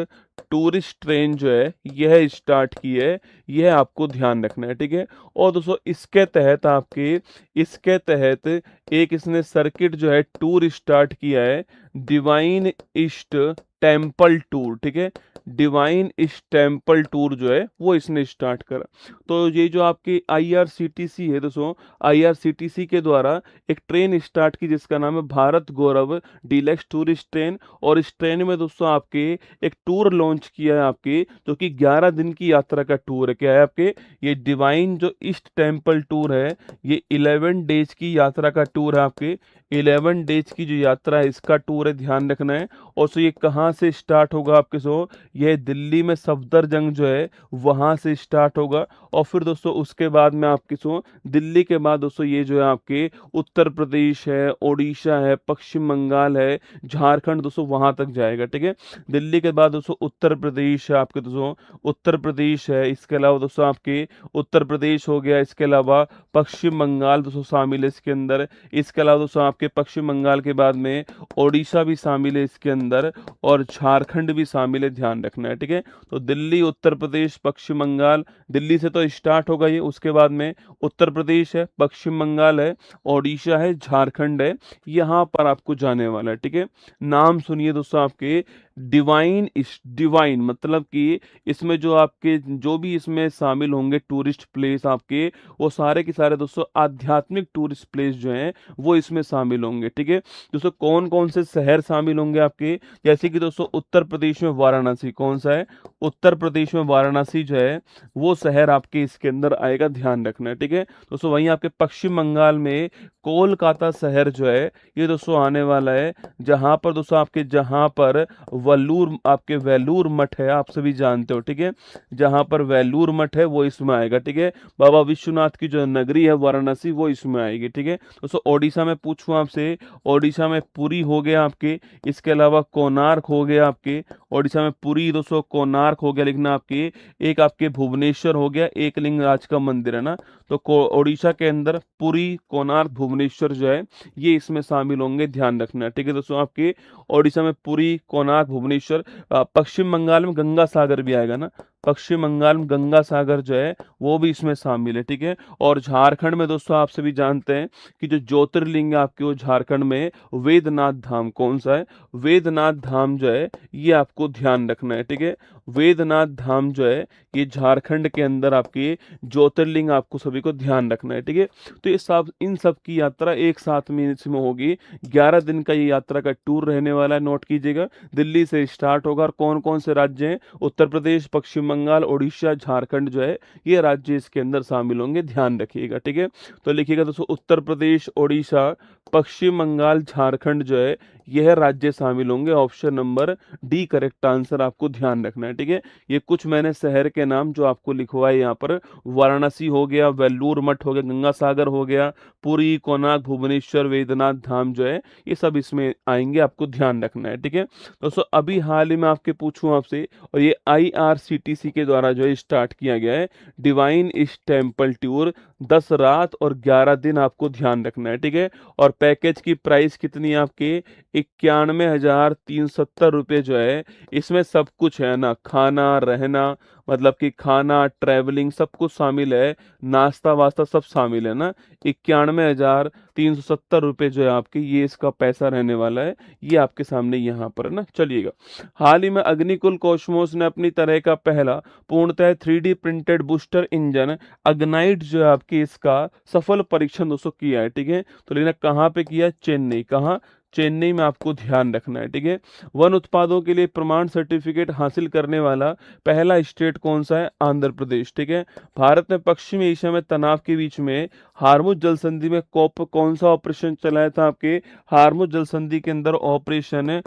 टूरिस्ट ट्रेन जो है यह स्टार्ट की है, यह आपको ध्यान रखना है। ठीक है, और दोस्तों इसके तहत आपके, इसके तहत एक इसने सर्किट जो है टूर स्टार्ट किया है, डिवाइन ईस्ट टेम्पल टूर। ठीक है, डिवाइन ईस्ट टेम्पल टूर जो है वो इसने स्टार्ट करा। तो ये जो आपकी आईआरसीटीसी है दोस्तों, आईआरसीटीसी के द्वारा एक ट्रेन स्टार्ट की जिसका नाम है भारत गौरव डीलक्स टूरिस्ट ट्रेन, और इस ट्रेन में दोस्तों आपके एक टूर लॉन्च किया है आपके, जो कि 11 दिन की यात्रा का टूर है। क्या है आपके, ये डिवाइन जो ईस्ट टेम्पल टूर है, ये 11 डेज की यात्रा का टूर है आपके, 11 डेज की जो यात्रा है इसका टूर है, ध्यान रखना है। और सो ये कहाँ से स्टार्ट होगा आपके, सो ये दिल्ली में सफदरजंग जो है वहां से स्टार्ट होगा। और फिर दोस्तों उसके बाद में आपकी सो दिल्ली के बाद दोस्तों ये जो है आपके उत्तर प्रदेश है, उड़ीसा है, पश्चिम बंगाल है, झारखंड दोस्तों वहां तक जाएगा, ठीक है। दिल्ली के बाद दोस्तों उत्तर प्रदेश है आपके दोस्तों, उत्तर प्रदेश है, इसके अलावा दोस्तों आपके उत्तर प्रदेश हो गया, इसके अलावा पश्चिम बंगाल दोस्तों शामिल है इसके अंदर। इसके अलावा दोस्तों आपके पश्चिम बंगाल के बाद में ओडिशा भी शामिल है इसके अंदर, और झारखंड भी शामिल है, ध्यान रखना है, ठीक है। तो दिल्ली, उत्तर प्रदेश, पश्चिम बंगाल, दिल्ली से तो स्टार्ट होगा ये, उसके बाद में उत्तर प्रदेश है, पश्चिम बंगाल है, ओडिशा है, झारखंड है, यहाँ पर आपको जाने वाला है, ठीक है। नाम सुनिए दोस्तों आपके, डिवाइन, इस डिवाइन मतलब कि इसमें जो आपके जो भी इसमें शामिल होंगे टूरिस्ट प्लेस आपके, वो सारे के सारे दोस्तों आध्यात्मिक टूरिस्ट प्लेस जो हैं वो इसमें शामिल होंगे, ठीक है। दोस्तों कौन कौन से शहर शामिल होंगे आपके, जैसे कि दोस्तों उत्तर प्रदेश में वाराणसी, कौन सा है, उत्तर प्रदेश में वाराणसी जो है वो शहर आपके इसके अंदर आएगा, ध्यान रखना है, ठीक है। दोस्तों वहीं आपके पश्चिम बंगाल में कोलकाता शहर जो है ये दोस्तों आने वाला है, जहां पर दोस्तों आपके, जहां पर वल्लूर, आपके वेलूर मठ है, आप सभी जानते हो, ठीक है। जहां पर वेलूर मठ है वो इसमें आएगा, ठीक है। बाबा विश्वनाथ की जो नगरी है वाराणसी वो इसमें आएगी, ठीक है। दोस्तों ओडिशा में पूछूं आपसे, ओडिशा में पुरी हो गया आपके, इसके अलावा कोणार्क हो गया आपके, ओडिशा में पुरी दोस्तों, कोणार्क हो गया, लिखना आपके, एक आपके भुवनेश्वर हो गया, एक लिंगराज का मंदिर है ना। तो ओडिशा के अंदर पुरी, कोणार्क, भुवनेश्वर जो है ये इसमें शामिल होंगे, ध्यान रखना है, ठीक है दोस्तों। आपके ओडिशा में पुरी, कोणार्क, भुवनेश्वर, पश्चिम बंगाल में गंगा सागर भी आएगा ना, पश्चिम बंगाल में गंगा सागर जो है वो भी इसमें शामिल है, ठीक है। और झारखंड में दोस्तों आप सभी जानते हैं कि जो ज्योतिर्लिंग है आपके, वो झारखंड में वेदनाथ धाम, कौन सा है, वेदनाथ धाम जो है ये आपको ध्यान रखना है, ठीक है। वेदनाथ धाम जो है ये झारखंड के अंदर आपके ज्योतिर्लिंग, आपको सभी को ध्यान रखना है, ठीक है। तो ये सब, इन सब की यात्रा एक साथ में इसमें होगी, 11 दिन का ये यात्रा का टूर रहने वाला है, नोट कीजिएगा। दिल्ली से स्टार्ट होगा, और कौन कौन से राज्य हैं, उत्तर प्रदेश, पश्चिम बंगाल, उड़ीसा, झारखंड जो है ये राज्य इसके अंदर शामिल होंगे, ध्यान रखिएगा, ठीक है। तो लिखिएगा दोस्तों, उत्तर प्रदेश, उड़ीसा, पश्चिम बंगाल, झारखंड जो है यह राज्य शामिल होंगे। Option number D correct answer आपको ध्यान रखना है, ठीक है। ये कुछ मैंने शहर के नाम जो आपको लिखवाए यहाँ पर, वाराणसी हो गया, वेल्लूर मठ हो गया, गंगा सागर हो गया, पुरी, कोणार्क, भुवनेश्वर, वेदनाथ धाम जो है ये सब इसमें आएंगे, आपको ध्यान रखना है, ठीक है। दोस्तों अभी हाल ही में आपके पूछूं आपसे, और ये IRCTC के द्वारा जो है स्टार्ट किया गया है, डिवाइन ईस्ट टेम्पल टूर, 10 रात और 11 दिन, आपको ध्यान रखना है, ठीक है। और पैकेज की प्राइस कितनी है आपके, 91,370 रुपये जो है, इसमें सब कुछ है ना, खाना, रहना, मतलब कि खाना, ट्रैवलिंग सब कुछ शामिल है, नाश्ता वास्ता सब शामिल है ना। 91,370 रुपये जो है आपके, ये इसका पैसा रहने वाला है, ये आपके सामने यहाँ पर है ना। चलिएगा, हाल ही में अग्निकुल कॉस्मोस ने अपनी तरह का पहला पूर्णतः 3D प्रिंटेड बूस्टर इंजन अग्नाइट जो है आपकी, इसका सफल परीक्षण दोस्तों किया है, ठीक है। तो लेकिन कहाँ पे किया, चेन्नई, कहाँ, चेन्नई में, आपको ध्यान रखना है, ठीक है। वन उत्पादों के लिए प्रमाण सर्टिफिकेट हासिल करने वाला पहला स्टेट कौन सा है, आंध्र प्रदेश, ठीक है। भारत ने पश्चिमी एशिया में तनाव के बीच में हार्मुज जल संधि में कौन सा ऑपरेशन चलाया था आपके, हार्मुज जल संधि के अंदर ऑपरेशन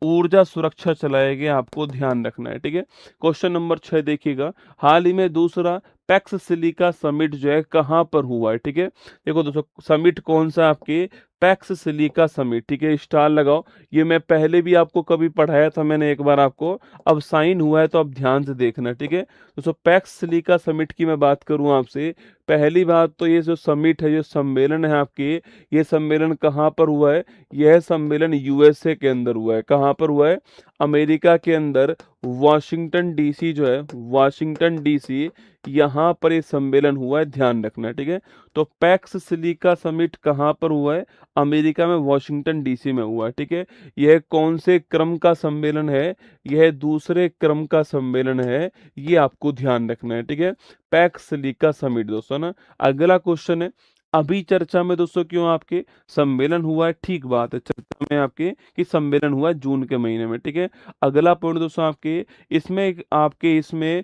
ऊर्जा सुरक्षा चलाया गया, आपको ध्यान रखना है, ठीक है। क्वेश्चन नंबर 6 देखिएगा, हाल ही में दूसरा पैक्स सिलिका समिट जो है कहाँ पर हुआ है, ठीक है। देखो दोस्तों, समिट कौन सा आपके, पैक्स सिलिका समिट, ठीक है, स्टार लगाओ। ये मैं पहले भी आपको कभी पढ़ाया था मैंने एक बार आपको, अब साइन हुआ है तो अब ध्यान से देखना, ठीक है। दोस्तों पैक्स सिलिका समिट की मैं बात करूं आपसे, पहली बात तो ये जो समिट है, जो सम्मेलन है आपके, ये सम्मेलन कहाँ पर हुआ है, यह सम्मेलन USA के अंदर हुआ है, कहाँ पर हुआ है, अमेरिका के अंदर, वाशिंगटन DC जो है, वाशिंगटन DC, यहाँ पर ये सम्मेलन हुआ है, ध्यान रखना है, ठीक है। तो पैक्स सिलिका समिट कहाँ पर हुआ है, अमेरिका में, वाशिंगटन DC में हुआ है, ठीक है। यह कौन से क्रम का सम्मेलन है, यह दूसरे क्रम का सम्मेलन है, ये आपको ध्यान रखना है, ठीक है। पैक्स सिलिका समिट दोस्तों ना। अगला क्वेश्चन है, अभी चर्चा में दोस्तों क्यों आपके सम्मेलन हुआ है, ठीक बात है, चर्चा में आपके कि सम्मेलन हुआ है जून के महीने में, ठीक है। अगला पॉइंट दोस्तों आपके इसमें आपके इसमें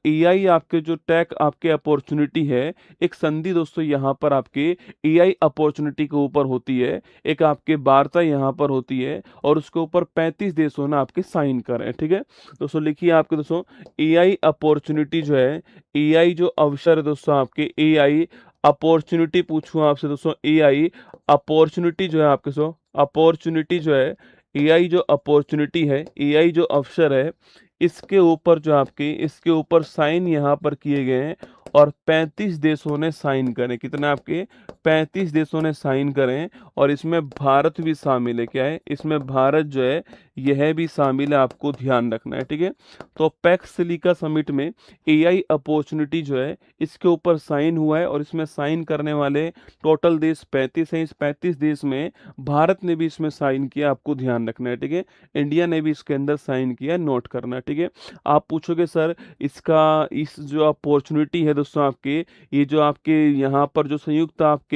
एआई आपके जो टेक आपके अपॉर्चुनिटी है, एक संधि दोस्तों यहाँ पर आपके एआई अपॉर्चुनिटी के ऊपर होती है, एक आपके वार्ता यहाँ पर होती है और उसके ऊपर 35 देशों ने आपके साइन करे, ठीक है। दोस्तों लिखिए आपके दोस्तों एआई अपॉर्चुनिटी जो है, एआई जो अवसर है दोस्तों आपके, एआई अपॉर्चुनिटी पूछूं आपसे दोस्तों, एआई अपॉर्चुनिटी जो है आपके सो अपॉर्चुनिटी जो है, एआई जो अपॉर्चुनिटी है, एआई जो अवसर है, इसके ऊपर जो आपके इसके ऊपर साइन यहाँ पर किए गए हैं और 35 देशों ने साइन करें, कितने आपके 35 देशों ने साइन करें और इसमें भारत भी शामिल है, क्या है इसमें भारत जो है यह भी शामिल है, आपको ध्यान रखना है, ठीक है। तो पैक्स सिलिका समिट में एआई अपॉर्चुनिटी जो है इसके ऊपर साइन हुआ है और इसमें साइन करने वाले टोटल देश 35 हैं, इस 35 देश में भारत ने भी इसमें साइन किया, आपको ध्यान रखना है, ठीक है। इंडिया ने भी इसके अंदर साइन किया, नोट करना है, ठीक है। आप पूछोगे सर इसका इस जो अपॉर्चुनिटी है दोस्तों आपके, ये जो आपके यहाँ पर जो संयुक्त आपके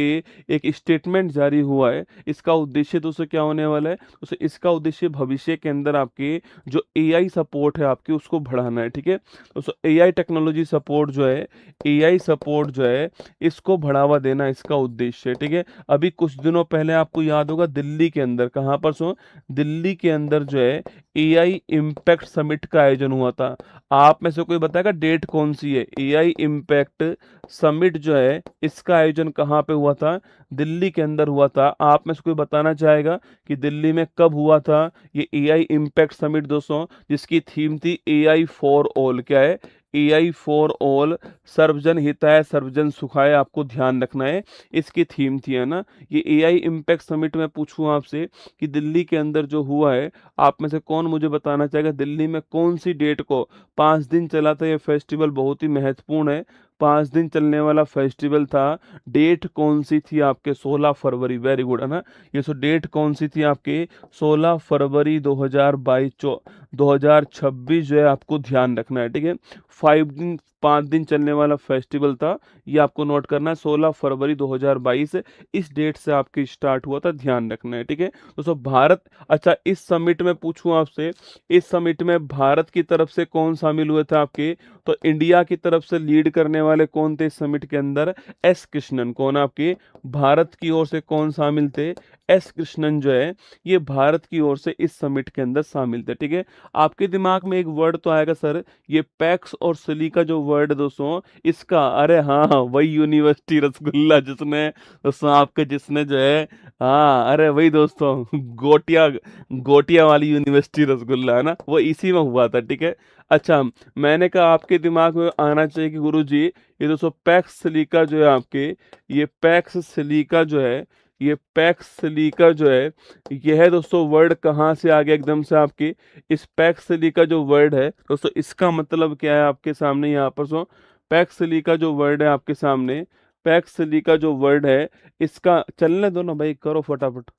एक स्टेटमेंट जारी हुआ है, इसका उद्देश्य दोस्तों क्या होने वाला है दोस्तों, इसका उद्देश्य भविष्य के अंदर आपके जो एआई सपोर्ट है आपके उसको बढ़ाना है, ठीक है दोस्तों। एआई टेक्नोलॉजी सपोर्ट जो है, एआई सपोर्ट जो है इसको बढ़ावा देना इसका उद्देश्य है, ठीक है। अभी कुछ दिनों पहले आपको याद होगा दिल्ली के अंदर, कहाँ पर सो दिल्ली के अंदर जो है एआई इम्पैक्ट समिट का आयोजन हुआ था। आप में से कोई बताएगा डेट कौन सी है? एआई इम्पैक्ट समिट जो है इसका आयोजन कहाँ पे हुआ था? दिल्ली के अंदर हुआ था। आप में से कोई बताना चाहेगा कि दिल्ली में कब हुआ था ये एआई इम्पैक्ट समिट दोस्तों, जिसकी थीम थी एआई फॉर ऑल, क्या है एआई फॉर ऑल, सर्वजन हिताय सर्वजन सुखाय, आपको ध्यान रखना है इसकी थीम थी, है ना। ये एआई इम्पैक्ट समिट में पूछूं आपसे कि दिल्ली के अंदर जो हुआ है, आप में से कौन मुझे बताना चाहेगा दिल्ली में कौन सी डेट को 5 दिन चला था ये फेस्टिवल? बहुत ही महत्वपूर्ण है, 5 दिन चलने वाला फेस्टिवल था। डेट कौन सी थी आपके? 16 फरवरी, वेरी गुड, है ना। ये सो डेट कौन सी थी आपके? 16 फरवरी 2026 जो है, आपको ध्यान रखना है, ठीक है। 5 दिन चलने वाला फेस्टिवल था, ये आपको नोट करना है। 16 फरवरी 2022 इस डेट से आपके स्टार्ट हुआ था, ध्यान रखना है, ठीक है दोस्तों। भारत, अच्छा इस समिट में पूछूं आपसे, इस समिट में भारत की तरफ से कौन शामिल हुए थे आपके? तो इंडिया की तरफ से लीड करने वाले कौन थे इस समिट के अंदर? एस कृष्णन। कौन आपके भारत की ओर से कौन शामिल थे? एस कृष्णन जो है ये भारत की ओर से इस समिट के अंदर शामिल थे, ठीक है। आपके दिमाग में एक वर्ड तो आएगा सर, ये पैक्स और सिलिका जो वर्ड है दोस्तों इसका, अरे हाँ वही यूनिवर्सिटी रसगुल्ला जिसने दोस्तों आपके जिसने जो है, हाँ अरे वही दोस्तों गोटिया गोटिया वाली यूनिवर्सिटी रसगुल्ला, है ना, वो इसी में हुआ था, ठीक है। अच्छा मैंने कहा आपके दिमाग में आना चाहिए कि गुरुजी ये दोस्तों पैक्स सिलिका जो है आपके, ये पैक्स सिलिका जो है, ये पैक्स सिलिका जो है, यह है दोस्तों वर्ड कहाँ से आ गया एकदम से आपके? इस पैक्स सिलिका जो वर्ड है दोस्तों इसका मतलब क्या है आपके सामने यहाँ पर? सो पैक्स सिलिका जो वर्ड है आपके सामने, पैक्स सिलिका जो वर्ड है इसका, चलने दो ना भाई, करो फटाफट।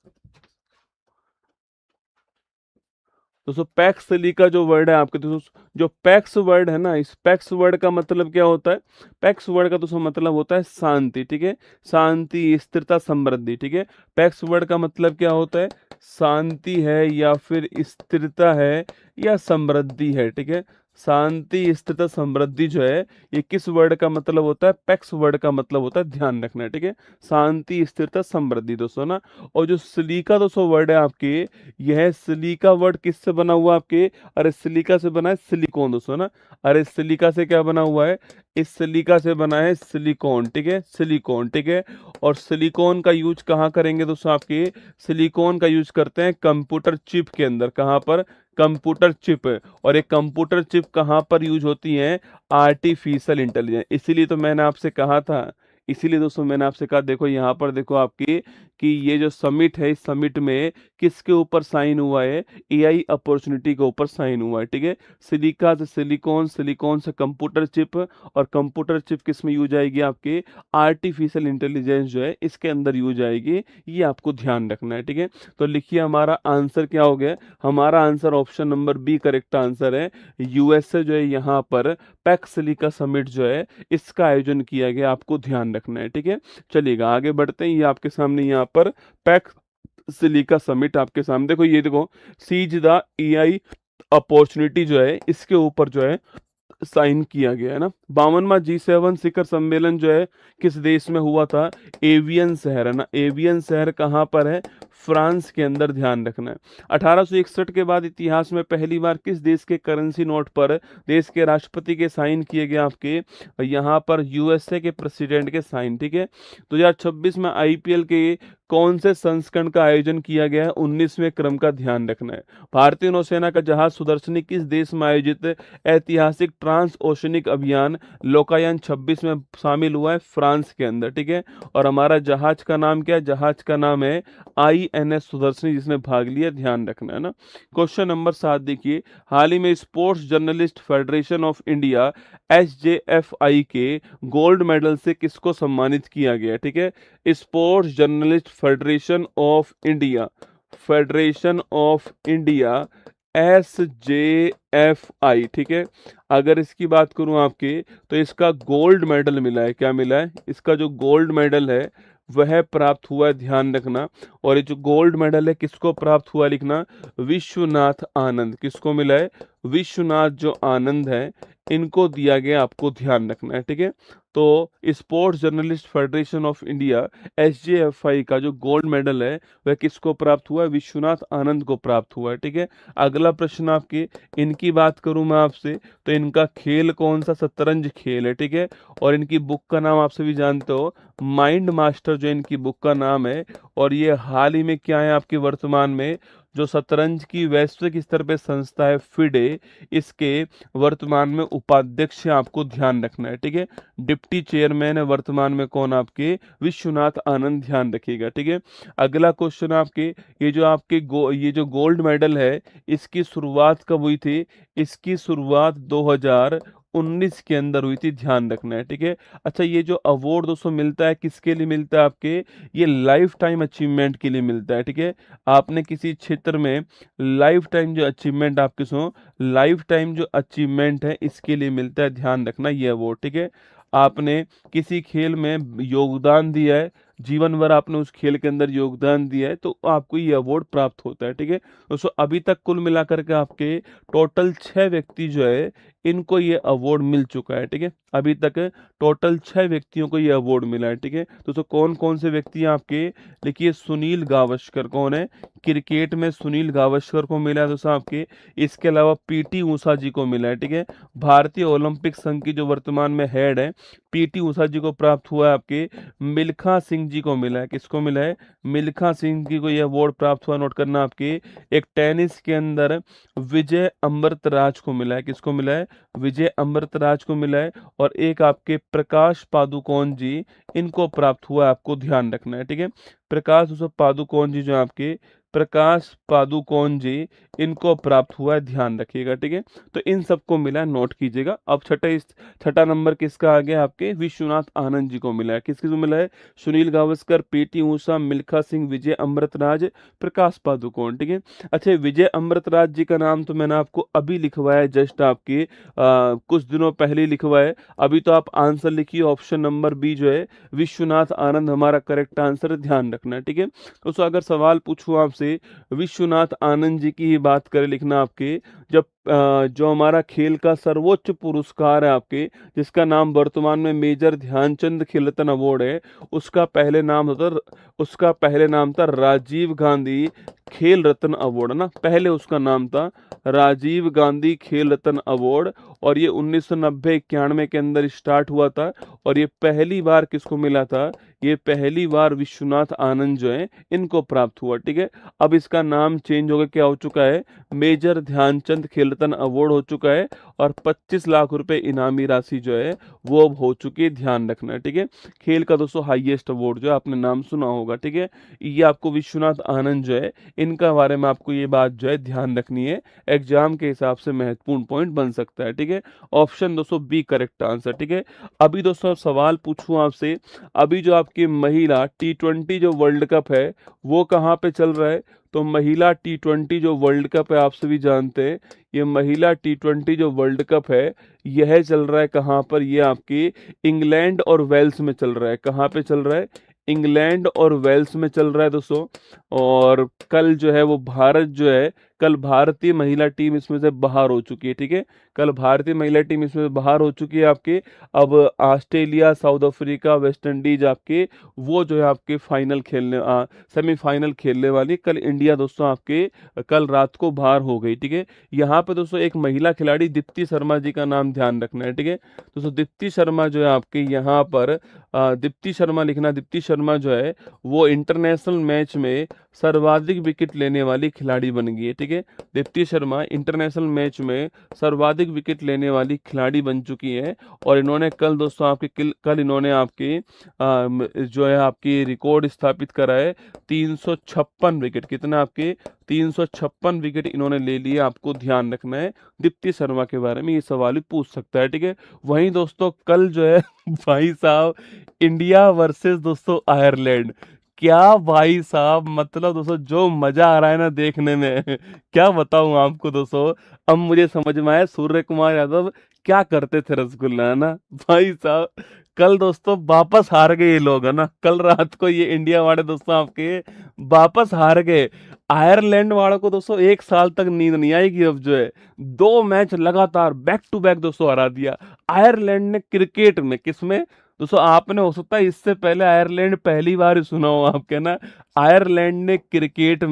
दोस्तों पैक्स सिलिका जो वर्ड है आपके दोस्तों, जो पैक्स वर्ड है ना, इस पैक्स वर्ड का मतलब क्या होता है? पैक्स वर्ड का दोस्तों मतलब होता है शांति, ठीक है। शांति, स्थिरता, समृद्धि, ठीक है। पैक्स वर्ड का मतलब क्या होता है? शांति है या फिर स्थिरता है या समृद्धि है, ठीक है। शांति, स्थिरता, समृद्धि जो है ये किस वर्ड का मतलब होता है? पैक्स वर्ड का मतलब होता है, ध्यान रखना है, ठीक है। शांति, स्थिरता, समृद्धि दोस्तों ना। और जो सिलिका दोस्तों वर्ड है आपके, यह सिलिका वर्ड किससे बना हुआ आपके? अरे सिलिका से बना है सिलिकॉन दोस्तों ना। अरे सिलिका से क्या बना हुआ है? इस सिलिका से बना है सिलिकॉन, ठीक है, सिलिकॉन, ठीक है। और सिलिकॉन का यूज कहाँ करेंगे दोस्तों आपके? सिलिकॉन का यूज करते हैं कंप्यूटर चिप के अंदर, कहाँ पर? Computer chip. और एक कंप्यूटर चिप कहाँ पर यूज होती है? Artificial intelligence. इसीलिए तो मैंने आपसे कहा था, इसीलिए दोस्तों मैंने आपसे कहा, देखो यहाँ पर देखो आपकी कि ये जो समिट है, इस समिट में किसके ऊपर साइन हुआ है? एआई अपॉर्चुनिटी के ऊपर साइन हुआ है, ठीक है। सिलिका से सिलिकॉन, सिलिकॉन से कंप्यूटर चिप, और कंप्यूटर चिप किस में यूज आएगी आपके? आर्टिफिशियल इंटेलिजेंस जो है इसके अंदर यूज आएगी, ये आपको ध्यान रखना है, ठीक है। तो लिखिए हमारा आंसर क्या हो गया? हमारा answer option number B correct answer है। यूएसए जो है यहाँ पर पैक्स सिलिका समिट जो है इसका आयोजन किया गया, आपको ध्यान रखना है, ठीक है। चलिएगा आगे बढ़ते हैं। ये आपके सामने यहाँ पर पैक सिलिका समिट आपके सामने, देखो ये देखो, सीज द एआई अपॉर्चुनिटी जो है इसके ऊपर जो है साइन किया गया है ना। 52वां G7 शिखर सम्मेलन जो है किस देश में हुआ था? एवियन शहर है ना। एवियन शहर कहाँ पर है? फ्रांस के अंदर, ध्यान रखना है। 1861 के बाद इतिहास में पहली बार किस देश के करेंसी नोट पर देश के राष्ट्रपति के साइन किए गए? आपके यहाँ पर यूएसए के प्रेसिडेंट के साइन, ठीक है। 2026 में आईपीएल के कौन से संस्करण का आयोजन किया गया है? 19वें क्रम का ध्यान रखना है। भारतीय नौसेना का जहाज सुदर्शनी किस देश में आयोजित ऐतिहासिक ट्रांस ओशनिक अभियान लोकायान 26 में शामिल हुआ है? फ्रांस के अंदर, ठीक है। और हमारा जहाज का नाम क्या है? जहाज का नाम है आईएनएस सुदर्शनी, जिसमें भाग लिया, ध्यान रखना है ना। क्वेश्चन नंबर 7 देखिए, हाल ही में sports journalist federation of India SJFI के गोल्ड मेडल से किसको सम्मानित किया गया? ठीक है, sports journalist federation of India, federation of India SJFI, ठीक है। अगर इसकी बात करूं आपके, तो इसका गोल्ड मेडल मिला है। क्या मिला है? इसका जो गोल्ड मेडल है वह प्राप्त हुआ है, ध्यान रखना। और ये जो गोल्ड मेडल है किसको प्राप्त हुआ, लिखना, विश्वनाथ आनंद। किसको मिला है? विश्वनाथ जो आनंद है इनको दिया गया, आपको ध्यान रखना है, ठीक है। तो sports journalist federation of India SJFI का जो गोल्ड मेडल है वह किसको प्राप्त हुआ है? विश्वनाथ आनंद को प्राप्त हुआ है, ठीक है। अगला प्रश्न आपके, इनकी बात करूं मैं आपसे, तो इनका खेल कौन सा? शतरंज खेल है, ठीक है। और इनकी बुक का नाम आप सभी जानते हो, माइंड मास्टर जो इनकी बुक का नाम है। और ये हाल ही में क्या है आपके वर्तमान में, जो शतरंज की वैश्विक स्तर पे संस्था है फिडे, इसके वर्तमान में उपाध्यक्ष है, आपको ध्यान रखना है, ठीक है। डिप्टी चेयरमैन है वर्तमान में कौन? आपके विश्वनाथ आनंद, ध्यान रखिएगा, ठीक है। अगला क्वेश्चन आपके, ये जो आपके ये जो गोल्ड मेडल है इसकी शुरुआत कब हुई थी? इसकी शुरुआत 2019 के अंदर हुई थी, ध्यान रखना है, ठीक है। अच्छा, ये जो अवार्ड दोस्तों मिलता है किसके लिए मिलता है? आपके ये लाइफ टाइम अचीवमेंट के लिए मिलता है, ठीक है। आपने किसी क्षेत्र में लाइफ टाइम जो अचीवमेंट, आपके सुनो, लाइफ टाइम जो अचीवमेंट है इसके लिए मिलता है, ध्यान रखना ये अवार्ड, ठीक है। आपने किसी खेल में योगदान दिया है, जीवन भर आपने उस खेल के अंदर योगदान दिया है, तो आपको ये अवार्ड प्राप्त होता है, ठीक है दोस्तों। अभी तक कुल मिलाकर के आपके टोटल 6 व्यक्ति जो है इनको ये अवार्ड मिल चुका है, ठीक है। अभी तक टोटल 6 व्यक्तियों को ये अवार्ड मिला है, ठीक है दोस्तों। कौन कौन से व्यक्ति हैं आपके? देखिए, सुनील गावस्कर कौन है? क्रिकेट में सुनील गावस्कर को मिला है दोस्तों आपके। इसके अलावा पीटी ऊषा जी को मिला है, ठीक है। भारतीय ओलंपिक संघ की जो वर्तमान में हेड है पीटी ऊषा जी को प्राप्त हुआ है। आपके मिल्खा सिंह जी को मिला है। किसको मिला है? मिल्खा सिंह जी को यह अवार्ड प्राप्त हुआ, नोट करना। आपके एक टेनिस के अंदर विजय अमृतराज को मिला है। किसको मिला है? विजय अमृतराज को मिला है। और एक आपके प्रकाश पादुकोण जी, इनको प्राप्त हुआ है, आपको ध्यान रखना है, ठीक है। प्रकाश पादुकोण जी जो आपके प्रकाश पादुकोण जी, इनको प्राप्त हुआ है, ध्यान रखिएगा, ठीक है। तो इन सबको मिला है, नोट कीजिएगा। अब छठा नंबर किसका आ गया? आपके विश्वनाथ आनंद जी को मिला है। किसको मिला है? सुनील गावस्कर, पीटी ऊषा, मिल्खा सिंह, विजय अमृतराज, प्रकाश पादुकोण, ठीक है। अच्छा, विजय अमृतराज जी का नाम तो मैंने आपको अभी लिखवाया, जस्ट आपके कुछ दिनों पहले लिखवाया। अभी तो आप आंसर लिखिए, ऑप्शन नंबर बी जो है विश्वनाथ आनंद हमारा करेक्ट आंसर, ध्यान रखना है, ठीक है। दोस्तों, अगर सवाल पूछूं आपसे विश्वनाथ आनंद जी की ही बात करें, लिखना आपके जब जो हमारा खेल का सर्वोच्च पुरस्कार है आपके, जिसका नाम वर्तमान में मेजर ध्यानचंद खेल रत्न अवार्ड है, उसका पहले नाम था राजीव गांधी खेल रत्न अवार्ड, ना। पहले उसका नाम था राजीव गांधी खेल रत्न अवार्ड। और ये 1990-91 के अंदर स्टार्ट हुआ था। और ये पहली बार किसको मिला था? ये पहली बार विश्वनाथ आनंद जो है इनको प्राप्त हुआ, ठीक है। अब इसका नाम चेंज होकर क्या हो चुका है? मेजर ध्यानचंद खेल रत्न अवार्ड हो चुका है। और 25 लाख रुपए इनामी राशि जो है वो अब हो चुकी है, ध्यान रखना है, ठीक है। खेल का दोस्तों हाईएस्ट अवार्ड जो है, आपने नाम सुना होगा, ठीक है। ये आपको विश्वनाथ आनंद जो है इनका बारे में आपको ये बात जो है ध्यान रखनी है, एग्जाम के हिसाब से महत्वपूर्ण पॉइंट बन सकता है, ठीक है। ऑप्शन दोस्तों बी करेक्ट आंसर, ठीक है। अभी दोस्तों सवाल पूछूं आपसे, अभी जो आपकी महिला T20 जो वर्ल्ड कप है वो कहाँ पे चल रहा है? तो महिला T20 जो वर्ल्ड कप है, आप सभी जानते हैं, ये महिला T20 जो वर्ल्ड कप है, यह चल रहा है कहाँ पर? ये आपकी इंग्लैंड और वेल्स में चल रहा है। कहाँ पे चल रहा है? इंग्लैंड और वेल्स में चल रहा है दोस्तों। और कल जो है वो भारत जो है, कल भारतीय महिला टीम इसमें से बाहर हो चुकी है, ठीक है। कल भारतीय महिला टीम इसमें से बाहर हो चुकी है आपके। अब Australia, south Africa, West Indies आपके, वो जो है आपके फाइनल खेलने, सेमीफाइनल खेलने वाली। कल इंडिया दोस्तों आपके कल रात को बाहर हो गई, ठीक है। यहाँ पे दोस्तों एक महिला खिलाड़ी दीप्ति शर्मा जी का नाम ध्यान रखना है, ठीक है। दोस्तों दीप्ति शर्मा जो है आपके यहाँ पर, दीप्ति शर्मा लिखना, दीप्ति शर्मा जो है वो इंटरनेशनल मैच में सर्वाधिक विकेट लेने वाली खिलाड़ी बन गई है, ठीक है। दीप्ति शर्मा इंटरनेशनल मैच में सर्वाधिक विकेट लेने वाली खिलाड़ी बन चुकी है। और इन्होंने कल दोस्तों आपके कल इन्होंने आपकी जो है आपकी रिकॉर्ड स्थापित करा है, 356 विकेट। कितना आपके? 356 विकेट इन्होंने ले लिए। आपको ध्यान रखना है दीप्ति शर्मा के बारे में, ये सवाल भी पूछ सकता है, ठीक है। वहीं दोस्तों कल जो है भाई साहब, इंडिया वर्सेस दोस्तों आयरलैंड, क्या भाई साहब, मतलब दोस्तों जो मजा आ रहा है ना देखने में क्या बताऊं आपको दोस्तों। अब मुझे समझ में आया सूर्य कुमार यादव क्या करते थे रसगुल्ला, है ना भाई साहब। कल दोस्तों वापस हार गए ये लोग, है ना। कल रात को ये इंडिया वाले दोस्तों आपके वापस हार गए। आयरलैंड वालों को दोस्तों 1 साल तक नींद नहीं आएगी अब जो है। 2 मैच लगातार बैक टू बैक दोस्तों हरा दिया आयरलैंड ने क्रिकेट में। किसमें दोस्तों? आपने हो सकता है इससे पहले आयरलैंड पहली बार ही सुना हो आपके ना। आयरलैंड ने क्रिकेट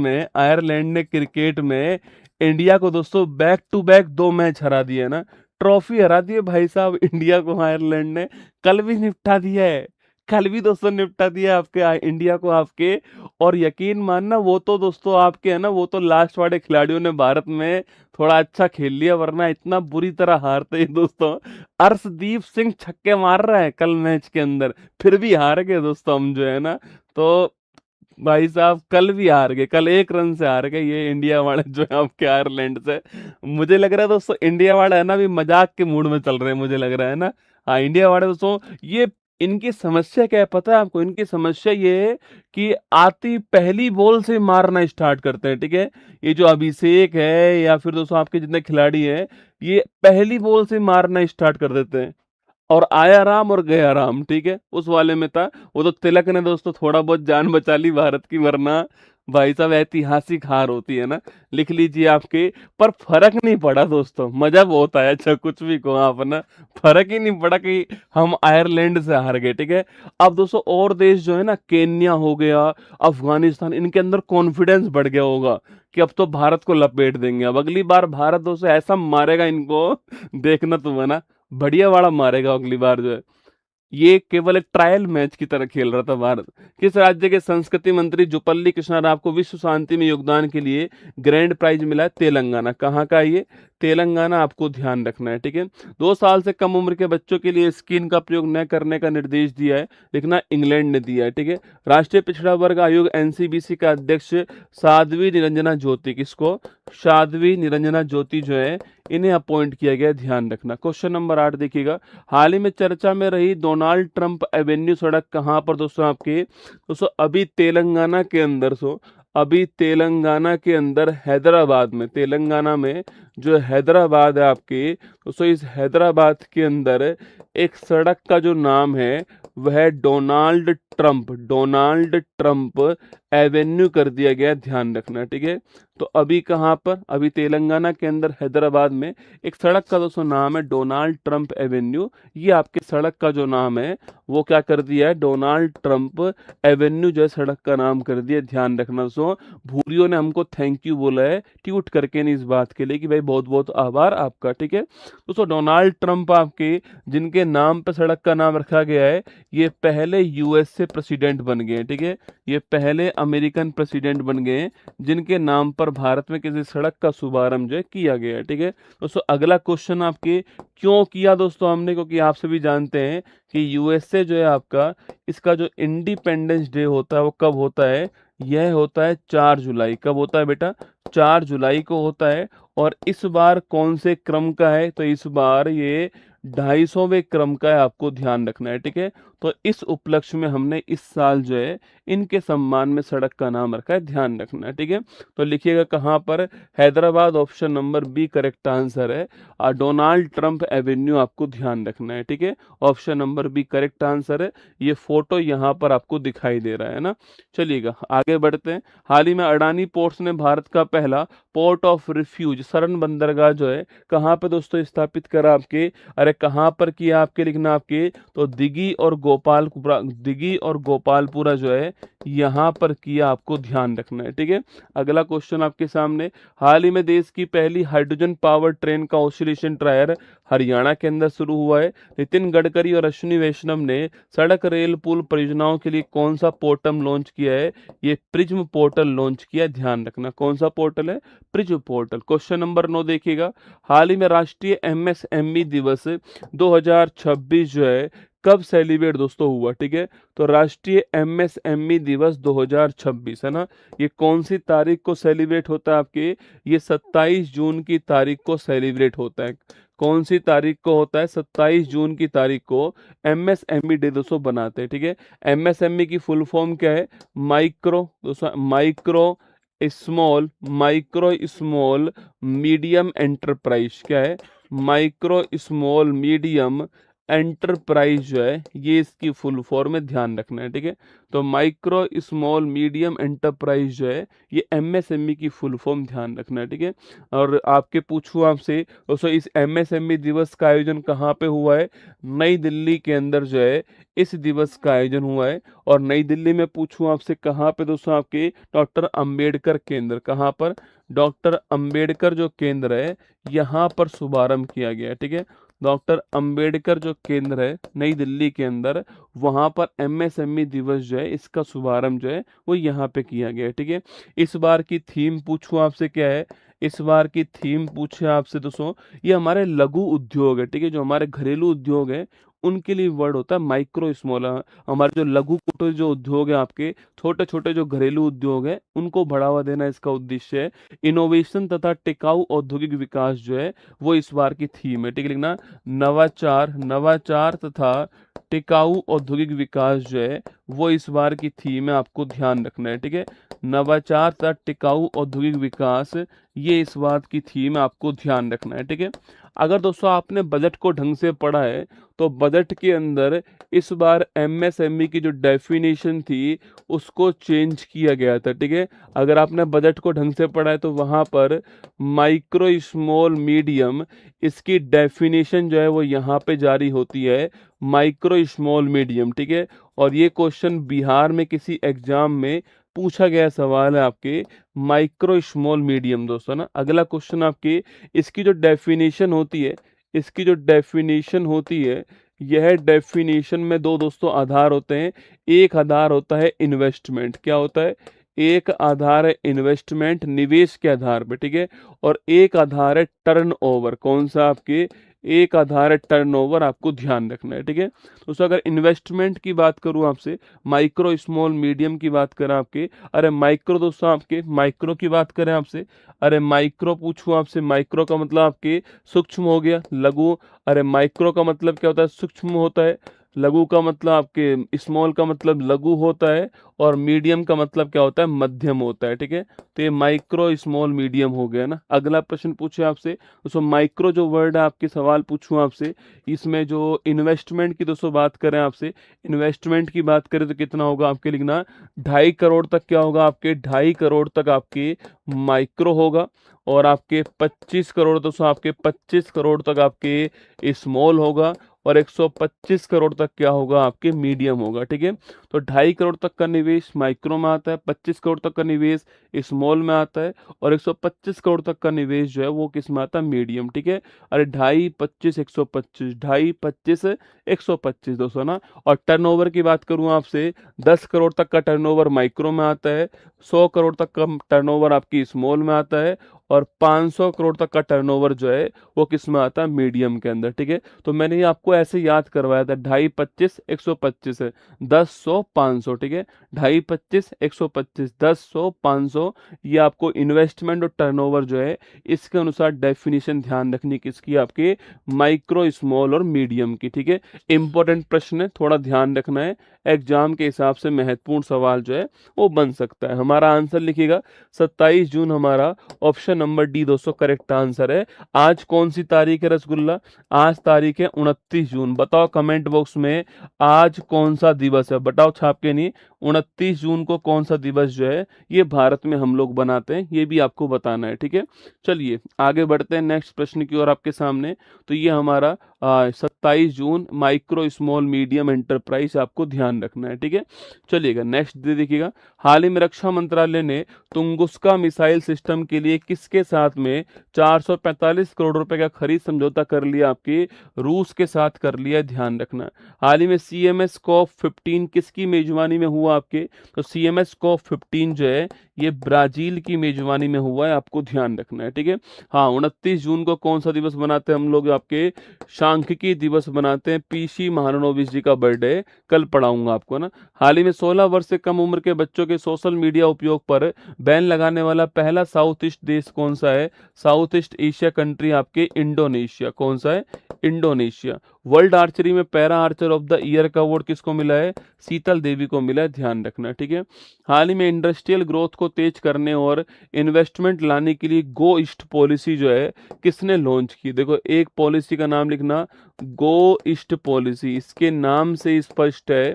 में इंडिया को दोस्तों बैक टू बैक 2 मैच हरा दिए ना। ट्रॉफी हरा दिए भाई साहब इंडिया को आयरलैंड ने। कल भी निपटा दिया है, कल भी दोस्तों निपटा दिया आपके इंडिया को आपके। और यकीन मानना वो तो दोस्तों आपके है ना, वो तो लास्ट वाले खिलाड़ियों ने भारत में थोड़ा अच्छा खेल लिया, वरना इतना बुरी तरह हारते हैं दोस्तों। अर्शदीप सिंह छक्के मार रहा है कल मैच के अंदर, फिर भी हार गए दोस्तों हम जो है ना। तो भाई साहब कल भी हार गए, कल 1 रन से हार गए ये इंडिया वाले जो है आपके आयरलैंड से। मुझे लग रहा है दोस्तों इंडिया वाले है ना अभी मजाक के मूड में चल रहे हैं, मुझे लग रहा है ना। हाँ, इंडिया वाले दोस्तों, ये इनकी समस्या क्या है पता है आपको? इनकी समस्या ये है कि आती पहली बॉल से मारना स्टार्ट करते हैं, ठीक है। ये जो अभिषेक है या फिर दोस्तों आपके जितने खिलाड़ी हैं, ये पहली बॉल से मारना स्टार्ट कर देते हैं। और आया राम और गया राम, ठीक है। उस वाले में था वो तो तिलक ने दोस्तों थोड़ा बहुत जान बचा ली भारत की, वरना भाई साहब ऐतिहासिक हार होती है ना, लिख लीजिए आपके। पर फर्क नहीं पड़ा दोस्तों, मजा बहुत आया। अच्छा कुछ भी कहो आप ना, फर्क ही नहीं पड़ा कि हम आयरलैंड से हार गए, ठीक है। अब दोस्तों और देश जो है ना, केन्या हो गया, अफगानिस्तान, इनके अंदर कॉन्फिडेंस बढ़ गया होगा कि अब तो भारत को लपेट देंगे। अब अगली बार भारत दोस्तों ऐसा मारेगा इनको, देखना तुम, है ना। बढ़िया वाला मारेगा अगली बार जो है। ये केवल एक ट्रायल मैच की तरह खेल रहा था भारत। किस राज्य के संस्कृति मंत्री जुपल्ली कृष्णा राव को विश्व शांति में योगदान के लिए ग्रैंड प्राइज मिला है? तेलंगाना। कहाँ का है ये? तेलंगाना, आपको ध्यान रखना है, ठीक है। 2 साल से कम उम्र के बच्चों के लिए स्किन का प्रयोग न करने का निर्देश दिया है, लिखना इंग्लैंड ने दिया है, ठीक है। राष्ट्रीय पिछड़ा वर्ग आयोग एनसीबीसी का अध्यक्ष साध्वी निरंजना ज्योति, किसको? साध्वी निरंजना ज्योति जो है, इन्हें अपॉइंट किया गया, ध्यान रखना। क्वेश्चन नंबर 8 देखिएगा। हाल ही में चर्चा में रही डोनाल्ड ट्रंप एवेन्यू सड़क कहाँ पर दोस्तों आपके? दोस्तों अभी तेलंगाना के अंदर, अभी तेलंगाना के अंदर हैदराबाद में, तेलंगाना में जो हैदराबाद है आपकी, दोस्तों इस हैदराबाद के अंदर एक सड़क का जो नाम है वह डोनाल्ड ट्रंप एवेन्यू कर दिया गया, ध्यान रखना, ठीक है। तो अभी कहाँ पर? अभी तेलंगाना के अंदर हैदराबाद में एक सड़क का दोस्तों नाम है डोनाल्ड ट्रंप एवेन्यू। ये आपके सड़क का जो नाम है वो क्या कर दिया है? डोनाल्ड ट्रंप एवेन्यू जो है सड़क का नाम कर दिया, ध्यान रखना दोस्तों। भूरियो ने हमको थैंक यू बोला है, ट्वीट करके नहीं, इस बात के लिए कि भाई बहुत बहुत आभार आपका, ठीक है। दोस्तों डोनाल्ड ट्रंप आपके जिनके नाम पर सड़क का नाम रखा गया है, ये पहले यूएसए प्रेसिडेंट बन गए, ठीक है। ये पहले अमेरिकन प्रेसिडेंट बन गए जिनके नाम पर भारत में किसी सड़क का शुभारंभ जो है किया गया है, ठीक है। दोस्तों अगला क्वेश्चन आपके, क्यों किया दोस्तों हमने? क्योंकि आप सभी जानते हैं कि यूएसए जो है आपका, इसका जो इंडिपेंडेंस डे होता है वो कब होता है? यह होता है 4 जुलाई। कब होता है बेटा? 4 जुलाई को होता है। और इस बार कौन से क्रम का है? तो इस बार ये 250वें क्रम का है, आपको ध्यान रखना है। ठीक है, तो इस उपलक्ष्य में हमने इस साल जो है इनके सम्मान में सड़क का नाम रखा है, ध्यान रखना है। ठीक है, तो लिखिएगा कहाँ पर, Hyderabad, option number B correct answer है। डोनाल्ड ट्रंप एवेन्यू आपको ध्यान रखना है। ठीक है, option number B correct answer है। ये फोटो यहाँ पर आपको दिखाई दे रहा है ना। चलिएगा आगे बढ़ते हैं। हाल ही में अडानी पोर्ट्स ने भारत का पहला पोर्ट ऑफ रिफ्यूज सरन बंदरगाह जो है कहाँ पे दोस्तों स्थापित करा आपके, अरे कहाँ पर किया आपके, लिखना आपके, तो दिघी और गोपालपुरा जो है यहाँ पर किया, आपको ध्यान रखना है। ठीक है, अगला क्वेश्चन आपके सामने, हाल ही में देश की पहली हाइड्रोजन पावर ट्रेन का ऑसिलेशन ट्रायल हरियाणा के अंदर शुरू हुआ है। नितिन गडकरी और अश्विनी वैष्णव ने सड़क रेल पुल परियोजनाओं के लिए कौन सा पोर्टल लॉन्च किया है, ये प्रिज्म पोर्टल लॉन्च किया, ध्यान रखना कौन सा पोर्टल है, प्रिज्म पोर्टल। क्वेश्चन नंबर 9 देखिएगा, हाल ही में राष्ट्रीय एमएसएमई दिवस 2026 जो है कब सेलिब्रेट दोस्तों हुआ। ठीक है, तो राष्ट्रीय एमएसएमई दिवस 2026 है ना, ये कौन सी तारीख को सेलिब्रेट होता है आपके, ये 27 जून की तारीख को सेलिब्रेट होता है। कौन सी तारीख को होता है, 27 जून की तारीख को एमएसएमई डे दोस्तों बनाते हैं। ठीक है, एमएसएमई की फुल फॉर्म क्या है, माइक्रो दोस्तों, माइक्रो स्मॉल मीडियम एंटरप्राइज, क्या है, माइक्रो स्मॉल मीडियम एंटरप्राइज जो है ये इसकी फुल फॉर्म में, ध्यान रखना है। ठीक है, तो माइक्रो स्मॉल मीडियम एंटरप्राइज जो है ये एमएसएमई की फुल फॉर्म, ध्यान रखना है। ठीक है, और आपके पूछूं आपसे दोस्तों, इस एमएसएमई दिवस का आयोजन कहाँ पे हुआ है, नई दिल्ली के अंदर जो है इस दिवस का आयोजन हुआ है। और नई दिल्ली में पूछूं आपसे कहाँ पे दोस्तों, आपके डॉक्टर अंबेडकर केंद्र, कहाँ पर, डॉक्टर अंबेडकर जो केंद्र है यहाँ पर शुभारंभ किया गया है। ठीक है, डॉक्टर अंबेडकर जो केंद्र है नई दिल्ली के अंदर, वहां पर एमएसएमई दिवस जो है इसका शुभारंभ जो है वो यहाँ पे किया गया है। ठीक है, इस बार की थीम पूछूं आपसे क्या है, इस बार की थीम पूछे आपसे दोस्तों, ये हमारे लघु उद्योग है। ठीक है, जो हमारे घरेलू उद्योग है उनके लिए वर्ड होता है माइक्रो स्मॉल। हमारे जो लघु कुटीर जो उद्योग है, आपके छोटे छोटे जो घरेलू उद्योग है उनको बढ़ावा देना इसका उद्देश्य है। इनोवेशन तथा टिकाऊ औद्योगिक विकास जो है वो इस बार की थीम है। ठीक है, लिखना नवाचार तथा टिकाऊ औद्योगिक विकास जो है वो इस बार की थीम है, आपको ध्यान रखना है। ठीक है, नवाचार तथा टिकाऊ औद्योगिक विकास ये इस बात की थीम है, आपको ध्यान रखना है। ठीक है, अगर दोस्तों आपने बजट को ढंग से पढ़ा है तो बजट के अंदर इस बार एमएसएमई की जो डेफिनेशन थी उसको चेंज किया गया था। ठीक है, अगर आपने बजट को ढंग से पढ़ा है तो वहां पर माइक्रो स्मॉल मीडियम इसकी डेफिनेशन जो है वो यहाँ पे जारी होती है, माइक्रो स्मॉल मीडियम। ठीक है, और ये क्वेश्चन बिहार में किसी एग्जाम में पूछा गया सवाल है आपके, माइक्रो स्मॉल मीडियम दोस्तों ना। अगला क्वेश्चन आपके, इसकी जो डेफिनेशन होती है, इसकी जो डेफिनेशन होती है, यह डेफिनेशन में दो दोस्तों आधार होते हैं। एक आधार होता है इन्वेस्टमेंट, क्या होता है, एक आधार है इन्वेस्टमेंट निवेश के आधार पे। ठीक है, और एक आधार है टर्नओवर, कौन सा आपके, एक आधार है टर्नओवर, आपको ध्यान रखना है। ठीक है, दोस्तों अगर इन्वेस्टमेंट की बात करूं आपसे, माइक्रो स्मॉल मीडियम की बात करें आपके, अरे माइक्रो दोस्तों आपके, माइक्रो की बात करें आपसे, अरे माइक्रो पूछूं आपसे, माइक्रो का मतलब आपके सूक्ष्म हो गया, लघु, अरे माइक्रो का मतलब क्या होता है, सूक्ष्म होता है, लघु का मतलब आपके, स्मॉल का मतलब लघु होता है, और मीडियम का मतलब क्या होता है, मध्यम होता है। ठीक है, तो ये माइक्रो स्मॉल मीडियम हो गया ना। अगला प्रश्न पूछे आपसे दोस्तों, माइक्रो जो वर्ड है आपके, सवाल पूछूं आपसे, इसमें जो इन्वेस्टमेंट की दोस्तों बात करें आपसे, इन्वेस्टमेंट की बात करें तो कितना होगा आपके, लिखना 2.5 करोड़ तक, क्या होगा आपके, 2.5 करोड़ तक आपके माइक्रो होगा, और आपके 25 करोड़ दोस्तों, आपके 25 करोड़ तक आपके स्मॉल होगा, और 125 करोड़ तक क्या होगा आपके मीडियम होगा। ठीक है, तो 2.5 करोड़ तक का निवेश माइक्रो में आता है, 25 करोड़ तक का निवेश स्मॉल में आता है, और 125 करोड़ तक का निवेश जो है वो किस में आता है, मीडियम। ठीक है, अरे 2.5 25 125, 2.5 25 125 दोस्तों ना। और टर्नओवर की बात करूं आपसे, 10 करोड़ तक का टर्नओवर माइक्रो में आता है, 100 करोड़ तक का टर्नओवर आपकी स्मॉल में आता है, और 500 करोड़ तक का टर्नओवर जो है वो किस में आता है, मीडियम के अंदर। ठीक है, तो मैंने ये आपको ऐसे याद करवाया था, 2.5 25 125 है, 10 100 100, 500, ठीक है। 2.5, 25, 125, 10, 100, 500, ये आपको इन्वेस्टमेंट और टर्नओवर जो है इसके अनुसार डेफिनेशन ध्यान रखनी किसकी, आपके माइक्रो, स्मॉल और मीडियम की, ठीक है। इंपॉर्टेंट प्रश्न है, थोड़ा ध्यान रखना है, एग्जाम के हिसाब से महत्वपूर्ण सवाल जो है वो बन सकता है। हमारा आंसर लिखिएगा 27 जून, हमारा ऑप्शन नंबर डी दोस्तों करेक्ट आंसर है। आज कौन सी तारीख है रसगुल्ला? आज तारीख है 29 जून। बताओ कमेंट बॉक्स में आज कौन सा दिवस है, बताओ छाप के नहीं। 29 जून को कौन सा दिवस जो है ये भारत में हम लोग बनाते हैं, ये भी आपको बताना है, ठीक है। चलिए आगे बढ़ते हैं नेक्स्ट प्रश्न की ओर आपके सामने। तो ये हमारा 27 जून माइक्रो, स्मॉल, मीडियम एंटरप्राइज आपको ध्यान रखना है, ठीक है। चलिएगा नेक्स्ट देखिएगा। हाल ही में रक्षा मंत्रालय ने तुंगुस्का मिसाइल सिस्टम के लिए किसके साथ में 445 करोड़ रुपए का खरीद समझौता कर लिया? आपके रूस के साथ कर लिया, ध्यान रखना। हाल ही में CMS COP 15 किसकी मेजबानी में हुआ आपके? तो CMS COP 15 जो है ये ब्राजील की मेजबानी में हुआ है, आपको ध्यान रखना है, ठीक है। हाँ, 29 जून को कौन सा दिवस मनाते हैं हम लोग? आपके सांख्यिकी दिवस मनाते हैं। PC महालनोबिस जी का बर्थडे कल पढ़ाऊंगा आपको ना। हाल ही में 16 वर्ष से कम उम्र के बच्चों के सोशल मीडिया उपयोग पर बैन लगाने वाला पहला साउथ ईस्ट देश कौन सा है? साउथ ईस्ट एशिया कंट्री आपके इंडोनेशिया। कौन सा है? इंडोनेशिया। वर्ल्ड आर्चरी में para Archer of the year का अवार्ड किसको मिला है? शीतल देवी को मिला है, ध्यान रखना, ठीक है। हाल ही में इंडस्ट्रियल ग्रोथ को तेज करने और इन्वेस्टमेंट लाने के लिए गो ईस्ट पॉलिसी जो है किसने लॉन्च की? देखो एक पॉलिसी का नाम लिखना, गो ईस्ट पॉलिसी। इसके नाम से स्पष्ट है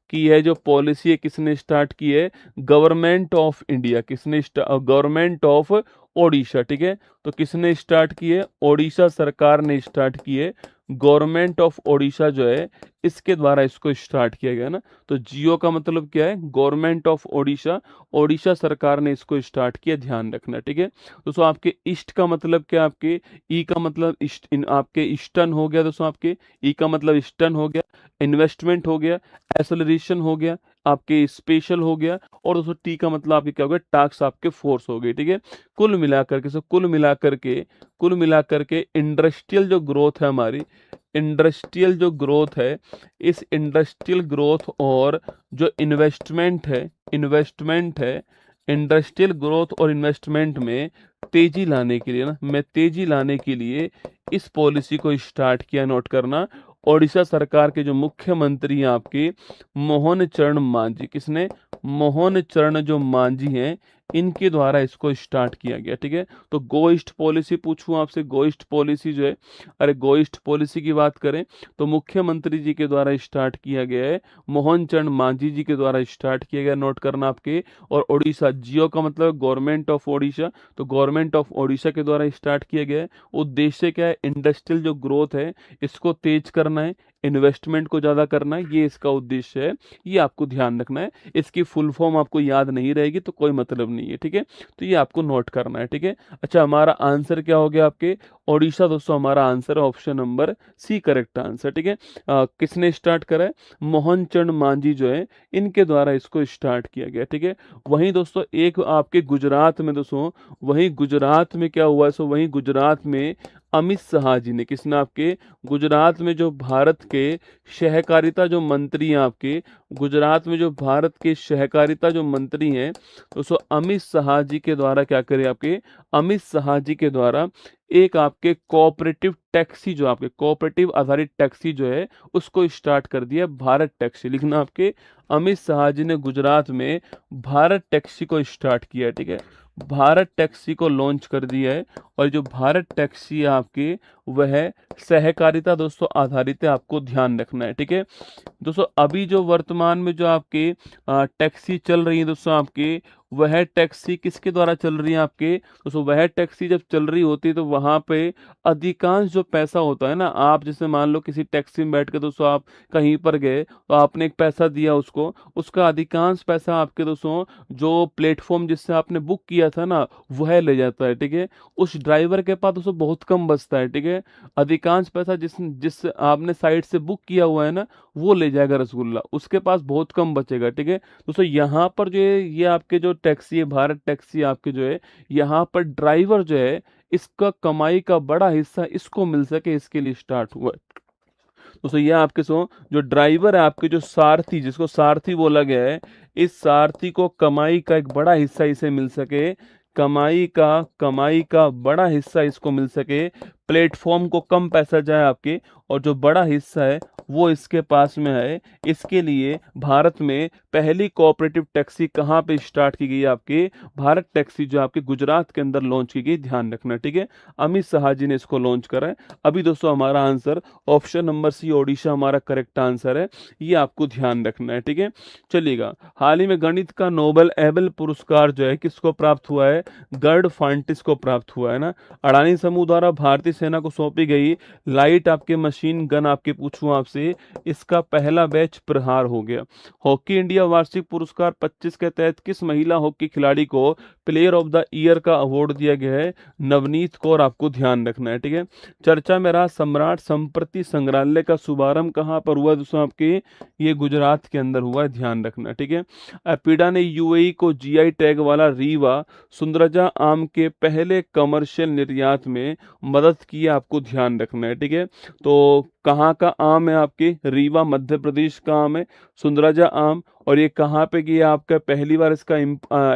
कि यह जो पॉलिसी है किसने स्टार्ट की है? Government of India. किसने? गवर्नमेंट ऑफ ओडिशा, ठीक है। तो किसने स्टार्ट की है? ओडिशा सरकार ने स्टार्ट की है। गवर्नमेंट ऑफ ओडिशा जो है इसके द्वारा इसको स्टार्ट किया गया ना। तो जियो का मतलब क्या है? Government of Odisha. ओडिशा सरकार ने इसको स्टार्ट किया, ध्यान रखना, ठीक है। दोस्तों आपके ईस्ट का मतलब क्या? आपके ई का मतलब ईस्ट, इन आपके ईस्टर्न हो गया दोस्तों। आपके ई का मतलब ईस्टर्न हो गया, इन्वेस्टमेंट हो गया, एक्सेलरेशन हो गया, आपके स्पेशल हो गया, और दोस्तों टी का मतलब आपके क्या हो गया? टास्क आपके फोर्स हो गए, ठीक है। कुल मिलाकर के इंडस्ट्रियल जो ग्रोथ है हमारी, इंडस्ट्रियल जो ग्रोथ है, इस इंडस्ट्रियल ग्रोथ और जो इन्वेस्टमेंट है इंडस्ट्रियल ग्रोथ और इन्वेस्टमेंट में तेजी लाने के लिए ना, तेजी लाने के लिए इस पॉलिसी को स्टार्ट किया, नोट करना। ओडिशा सरकार के जो मुख्यमंत्री हैं आपके मोहन चरण मांझी। किसने? मोहन चरण जो मांझी हैं इनके द्वारा इसको स्टार्ट किया गया, ठीक है। तो गो ईस्ट पॉलिसी पूछूं आपसे, गो ईस्ट पॉलिसी जो है, अरे गो ईस्ट पॉलिसी की बात करें तो मुख्यमंत्री जी के द्वारा स्टार्ट किया गया है, मोहन चरण मांझी जी के द्वारा स्टार्ट किया गया, नोट करना आपके। और ओडिशा, जियो का मतलब गवर्नमेंट ऑफ ओडिशा, तो गवर्नमेंट ऑफ ओडिशा के द्वारा स्टार्ट किया गया है। उद्देश्य क्या है? इंडस्ट्रियल जो ग्रोथ है इसको तेज करना है, इन्वेस्टमेंट को ज्यादा करना है, ये इसका उद्देश्य है, ये आपको ध्यान रखना है। इसकी फुल फॉर्म आपको याद नहीं रहेगी तो कोई मतलब नहीं है, ठीक है। तो ये आपको नोट करना है, ठीक है। अच्छा, हमारा आंसर क्या हो गया? आपके ओडिशा दोस्तों हमारा आंसर है option number C, correct answer, ठीक है। किसने स्टार्ट करा है? मोहन चरण मांझी जो है इनके द्वारा इसको स्टार्ट किया गया, ठीक है। वहीं दोस्तों एक आपके गुजरात में दोस्तों, वहीं गुजरात में क्या हुआ है? सो वहीं गुजरात में अमित शाह जी ने, किसने? आपके गुजरात में जो भारत के सहकारिता जो मंत्री हैं, आपके गुजरात में जो भारत के सहकारिता जो मंत्री हैं दोस्तों, अमित शाह जी के द्वारा क्या करे? आपके अमित शाह जी के द्वारा एक आपके कोऑपरेटिव टैक्सी, जो आपके कोऑपरेटिव आधारित टैक्सी जो है उसको स्टार्ट कर दिया, भारत टैक्सी। लिखना आपके अमित शाह जी ने गुजरात में भारत टैक्सी को स्टार्ट किया, ठीक है। भारत टैक्सी को लॉन्च कर दिया है, और जो भारत टैक्सी है आपकी वह सहकारिता दोस्तों आधारित है, आपको ध्यान रखना है, ठीक है। दोस्तों अभी जो वर्तमान में जो आपके टैक्सी चल रही है दोस्तों, आपकी वह टैक्सी किसके द्वारा चल रही है? आपके दोस्तों वह टैक्सी जब चल रही होती है तो वहां पे अधिकांश जो पैसा होता है ना, आप जैसे मान लो किसी टैक्सी में बैठ के दोस्तों आप कहीं पर गए तो आपने एक पैसा दिया उसको, उसका अधिकांश पैसा आपके दोस्तों जो प्लेटफॉर्म जिससे आपने बुक किया था ना वह ले जाता है, ठीक है। उस ड्राइवर के पास दोस्तों बहुत कम बचता है, ठीक है। अधिकांश पैसा जिस जिस आपने साइट से बुक किया हुआ है ना वो ले जाएगा रसगुल्ला, उसके पास बहुत कम बचेगा, ठीक है। दोस्तों यहाँ पर जो है ये आपके जो टैक्सी है, भारत टैक्सी आपके जो है, यहाँ पर ड्राइवर जो है इसका कमाई का बड़ा हिस्सा इसको मिल सके इसके लिए स्टार्ट हुआ है। दोस्तों ये आपके सो जो ड्राइवर है आपके, जो सारथी, जिसको सारथी बोला गया है, इस सारथी को कमाई का एक बड़ा हिस्सा इसे मिल सके, कमाई का बड़ा हिस्सा इसको मिल सके, प्लेटफॉर्म को कम पैसा जाए आपके, और जो बड़ा हिस्सा है वो इसके पास में है। इसके लिए भारत में पहली कोऑपरेटिव टैक्सी कहाँ पे स्टार्ट की गई है आपके, भारत टैक्सी जो आपके गुजरात के अंदर लॉन्च की गई, ध्यान रखना, ठीक है। अमित शाह जी ने इसको लॉन्च करा है। अभी दोस्तों हमारा answer option number C Odisha हमारा करेक्ट आंसर है, ये आपको ध्यान रखना है, ठीक है। चलिएगा, हाल ही में गणित का नोबेल एबेल पुरस्कार जो है किसको प्राप्त हुआ है, गर्ड फांटिस को प्राप्त हुआ है ना। अडानी समूह द्वारा भारतीय सेना को सौंपी गई लाइट आपके मशीन गन आपके पूछूं आपसे, इसका पहला बैच प्रहार हो गया। हॉकी इंडिया वार्षिक पुरस्कार 25 के तहत किस महिला हॉकी खिलाड़ी को प्लेयर ऑफ द ईयर का अवार्ड दिया गया है, नवनीत कौर, आपको ध्यान रखना है, ठीक है। चर्चा में रहा सम्राट संप्रति संग्रहालय का शुभारंभ कहाँ पर हुआ दोस्तों आपके, ये गुजरात के अंदर हुआ है, ध्यान रखना, ठीक है। एपीडा ने यूएई को जीआई टैग वाला रीवा सुंदरजा आम के पहले कमर्शियल निर्यात में मदद की है, आपको ध्यान रखना है, ठीक है। तो कहाँ का आम है आपके, रीवा मध्य प्रदेश का आम है, सुंदरजा आम, और ये कहाँ पे किया आपका, पहली बार इसका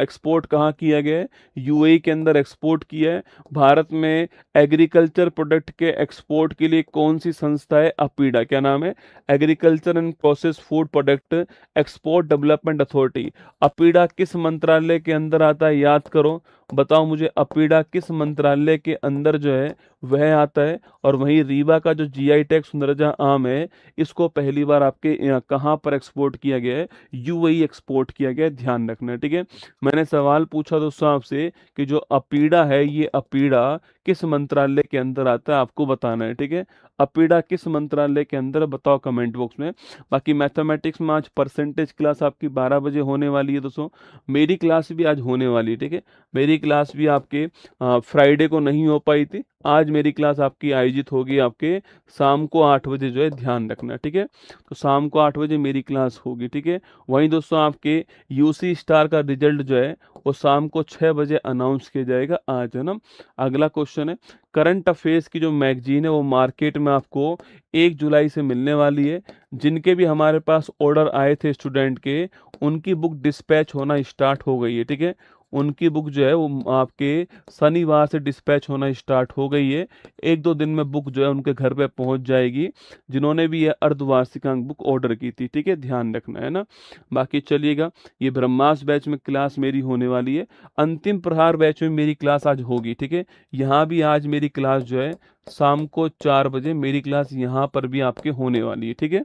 एक्सपोर्ट कहाँ किया गया है, यूएई के अंदर एक्सपोर्ट किया है। भारत में एग्रीकल्चर प्रोडक्ट के एक्सपोर्ट के लिए कौन सी संस्था है, अपीडा, क्या नाम है, agriculture and process food product export development authority. APEDA किस मंत्रालय के अंदर आता है, याद करो, बताओ मुझे, अपीडा किस मंत्रालय के अंदर जो है वह आता है। और वहीं रीवा का जो जीआई टैग सुंदरजा आम है, इसको पहली बार आपके कहाँ पर एक्सपोर्ट किया गया है, यूएई एक्सपोर्ट किया गया है, ध्यान रखना है, ठीक है। मैंने सवाल पूछा दोस्तों आपसे कि जो अपीडा है, ये अपीडा किस मंत्रालय के अंदर आता है, आपको बताना है, ठीक है। अपीडा किस मंत्रालय के अंदर, बताओ कमेंट बॉक्स में। बाकी मैथमेटिक्स में आज परसेंटेज क्लास आपकी 12 बजे होने वाली है दोस्तों, मेरी क्लास भी आज होने वाली है, ठीक है। मेरी क्लास भी आपके फ्राइडे को नहीं हो पाई थी, आज मेरी क्लास आपकी आयोजित होगी आपके शाम को 8 बजे जो है, ध्यान रखना, ठीक है। तो शाम को 8 बजे मेरी क्लास होगी, ठीक है। वहीं दोस्तों आपके यूसी स्टार का रिजल्ट जो है वो शाम को 6 बजे अनाउंस किया जाएगा आज, है ना। अगला क्वेश्चन है, करंट अफेयर्स की जो मैगजीन है वो मार्केट में आपको 1 जुलाई से मिलने वाली है। जिनके भी हमारे पास ऑर्डर आए थे स्टूडेंट के, उनकी बुक डिस्पैच होना स्टार्ट हो गई है, ठीक है। उनकी बुक जो है वो आपके शनिवार से डिस्पैच होना स्टार्ट हो गई है। 1-2 दिन में बुक जो है उनके घर पे पहुंच जाएगी, जिन्होंने भी ये अर्धवार्षिकांक बुक ऑर्डर की थी, ठीक है, ध्यान रखना है ना। बाकी चलिएगा, ये ब्रह्मास्त्र बैच में क्लास मेरी होने वाली है, अंतिम प्रहार बैच में मेरी क्लास आज होगी, ठीक है। यहाँ भी आज मेरी क्लास जो है शाम को 4 बजे मेरी क्लास यहाँ पर भी आपके होने वाली है, ठीक है।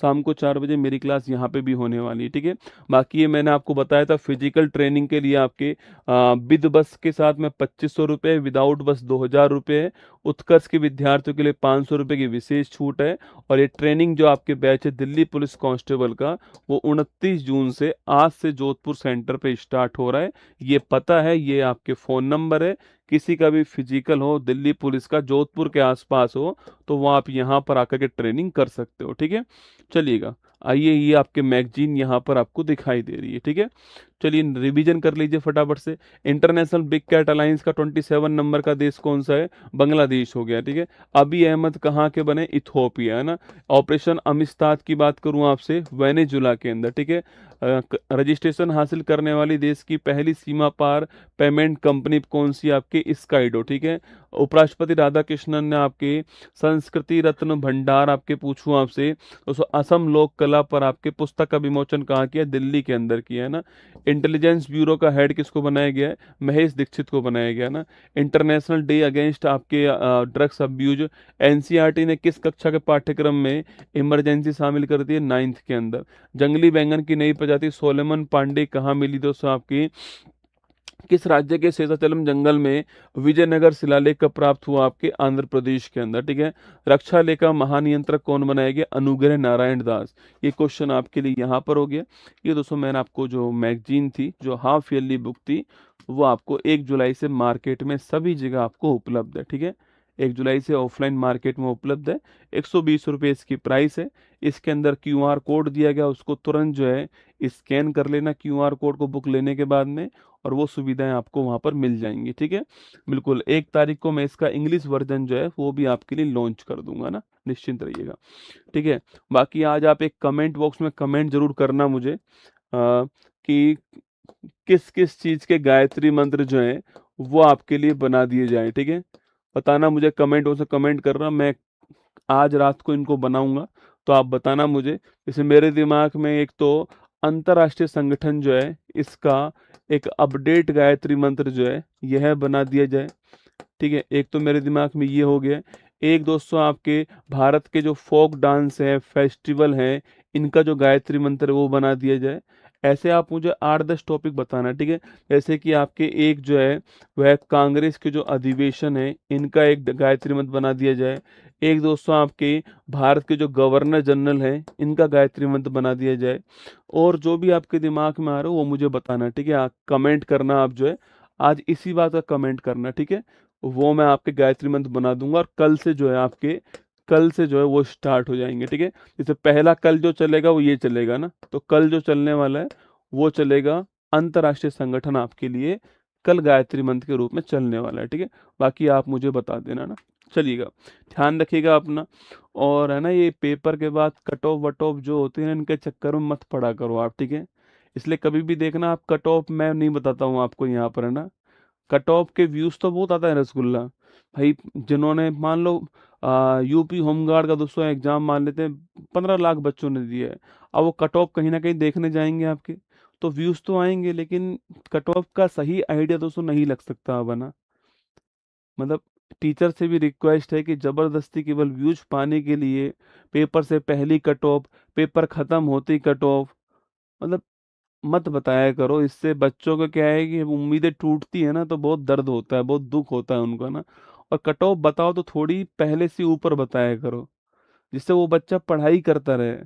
शाम को 4 बजे मेरी क्लास यहाँ पे भी होने वाली है, ठीक है। बाकी ये मैंने आपको बताया था, फिजिकल ट्रेनिंग के लिए आपके विद बस के साथ में 2500 रुपये, विदाउट बस 2000 रुपये है। उत्कर्ष के विद्यार्थियों के लिए 500 रुपये की विशेष छूट है। और ये ट्रेनिंग जो आपके बैच है दिल्ली पुलिस कांस्टेबल का, वो 29 जून से आज से जोधपुर सेंटर पे स्टार्ट हो रहा है। ये पता है, ये आपके फ़ोन नंबर है, किसी का भी फिजिकल हो दिल्ली पुलिस का, जोधपुर के आसपास हो, तो वो आप यहाँ पर आकर के ट्रेनिंग कर सकते हो, ठीक है। चलिएगा, आइए, ये आपके मैगजीन यहाँ पर आपको दिखाई दे रही है, ठीक है। चलिए रिवीजन कर लीजिए फटाफट से। इंटरनेशनल बिग कैट अलायंस का 27 नंबर का देश कौन सा है, बांग्लादेश हो गया, ठीक है। अभी अहमद कहाँ के बने, इथोपिया, है ना। ऑपरेशन अमिस्ताद की बात करूं आपसे, वेनेजुला के अंदर, ठीक है। रजिस्ट्रेशन हासिल करने वाली देश की पहली सीमा पार पेमेंट कंपनी कौन सी, आपके स्काइडो, ठीक है। उपराष्ट्रपति राधाकृष्णन ने आपके संस्कृति रत्न भंडार आपके पूछूं आपसे, तो असम लोक कला पर आपके पुस्तक का विमोचन कहाँ किया, दिल्ली के अंदर किया, है ना। इंटेलिजेंस ब्यूरो का हेड किसको बनाया गया है, महेश दीक्षित को बनाया गया ना। इंटरनेशनल डे अगेंस्ट आपके ड्रग्स अब्यूज, एनसीईआरटी ने किस कक्षा के पाठ्यक्रम में इमरजेंसी शामिल कर दी है, 9th के अंदर। जंगली बैंगन की नई प्रजाति सोलेमन पांडे कहाँ मिली दोस्तों आपकी, किस राज्य के शेषाचलम जंगल में विजयनगर शिलालेख का प्राप्त हुआ, आपके आंध्र प्रदेश के अंदर, ठीक है। रक्षा लेखा महानियंत्रक कौन बनाया गया, अनुग्रह नारायण दास। ये क्वेश्चन आपके लिए यहाँ पर हो गया। ये दोस्तों मैंने आपको जो मैगजीन थी, जो हाफ ईयरली बुक थी, वो आपको 1 जुलाई से मार्केट में सभी जगह आपको उपलब्ध है, ठीक है। 1 जुलाई से ऑफलाइन मार्केट में उपलब्ध है। 120 रुपये इसकी प्राइस है। इसके अंदर QR कोड दिया गया, उसको तुरंत जो है स्कैन कर लेना QR कोड को बुक लेने के बाद में, और वो सुविधाएं आपको वहां पर मिल जाएंगी। ठीक है, बिल्कुल 1 तारीख को मैं इसका इंग्लिश वर्जन जो है वो भी आपके लिए लॉन्च कर दूंगा ना, निश्चिंत रहिएगा। ठीक है, बाकी आज आप एक कमेंट बॉक्स में कमेंट जरूर करना मुझे कि किस किस चीज के गायत्री मंत्र जो है वो आपके लिए बना दिए जाए। ठीक है, बताना मुझे, कमेंट बॉक्स में कमेंट करना, मैं आज रात को इनको बनाऊंगा, तो आप बताना मुझे। जैसे मेरे दिमाग में एक तो अंतर्राष्ट्रीय संगठन जो है इसका एक अपडेट गायत्री मंत्र जो है यह बना दिया जाए। ठीक है, एक तो मेरे दिमाग में ये हो गया। एक दोस्तों आपके भारत के जो फोक डांस है, फेस्टिवल है, इनका जो गायत्री मंत्र है वो बना दिया जाए। ऐसे आप मुझे 8-10 टॉपिक बताना। ठीक है, जैसे कि आपके एक जो है वह कांग्रेस के जो अधिवेशन है इनका एक गायत्री मंत्र बना दिया जाए। एक दोस्तों आपके भारत के जो गवर्नर जनरल हैं इनका गायत्री मंत्र बना दिया जाए। और जो भी आपके दिमाग में आ रहा हो वो मुझे बताना। ठीक है, आप कमेंट करना, आप जो है आज इसी बात का कमेंट करना। ठीक है, वो मैं आपके गायत्री मंत्र बना दूंगा, और कल से जो है वो स्टार्ट हो जाएंगे। ठीक है, जैसे पहला कल जो चलेगा वो ये चलेगा ना, तो कल जो चलने वाला है वो चलेगा अंतर्राष्ट्रीय संगठन आपके लिए कल गायत्री मंत्र के रूप में चलने वाला है। ठीक है, बाकी आप मुझे बता देना ना। चलिएगा, ध्यान रखिएगा अपना, और है ना ये पेपर के बाद कट ऑफ वट ऑफ जो होते हैं इनके चक्कर में मत पड़ा करो आप। ठीक है, इसलिए कभी भी देखना आप, कट ऑफ मैं नहीं बताता हूँ आपको यहाँ पर, है ना। कट ऑफ के व्यूज तो बहुत आता है रसगुल्ला भाई। जिन्होंने मान लो यूपी होमगार्ड का दोस्तों एग्जाम मान लेते हैं, 15 लाख बच्चों ने दिया है। अब वो कट ऑफ कहीं ना कहीं देखने जाएंगे आपके, तो व्यूज तो आएंगे, लेकिन कट ऑफ का सही आइडिया दोस्तों नहीं लग सकता अब, है ना। मतलब टीचर से भी रिक्वेस्ट है कि जबरदस्ती केवल व्यूज पाने के लिए पेपर से पहली कट ऑफ, पेपर खत्म होते ही कट ऑफ, मतलब मत बताया करो। इससे बच्चों को क्या है कि उम्मीदें टूटती है ना, तो बहुत दर्द होता है, बहुत दुख होता है उनको ना। और कट ऑफ बताओ तो थोड़ी पहले से ऊपर बताया करो, जिससे वो बच्चा पढ़ाई करता रहे।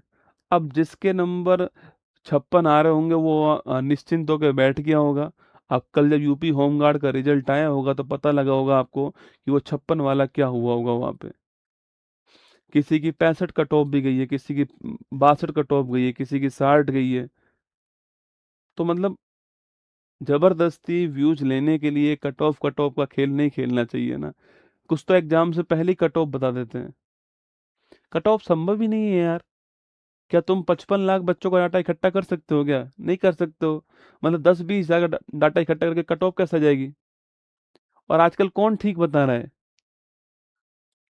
अब जिसके नंबर 56 आ रहे होंगे वो निश्चिंत होकर बैठ गया होगा। अब कल जब यूपी होमगार्ड का रिजल्ट आया होगा तो पता लगा होगा आपको कि वो 56 वाला क्या हुआ होगा वहां पे। किसी की 65 कट ऑफ भी गई है, किसी की 62 कट ऑफ गई है, किसी की 60 गई है। तो मतलब जबरदस्ती व्यूज लेने के लिए कट ऑफ का खेल नहीं खेलना चाहिए ना। कुछ तो एग्जाम से पहले ही कट ऑफ बता देते हैं। कट ऑफ संभव ही नहीं है यार। क्या तुम 55 लाख बच्चों का डाटा इकट्ठा कर सकते हो? क्या नहीं कर सकते हो? मतलब 10-20 हज़ार का डाटा इकट्ठा करके कट ऑफ कैसे आ जाएगी? और आजकल कौन ठीक बता रहा है?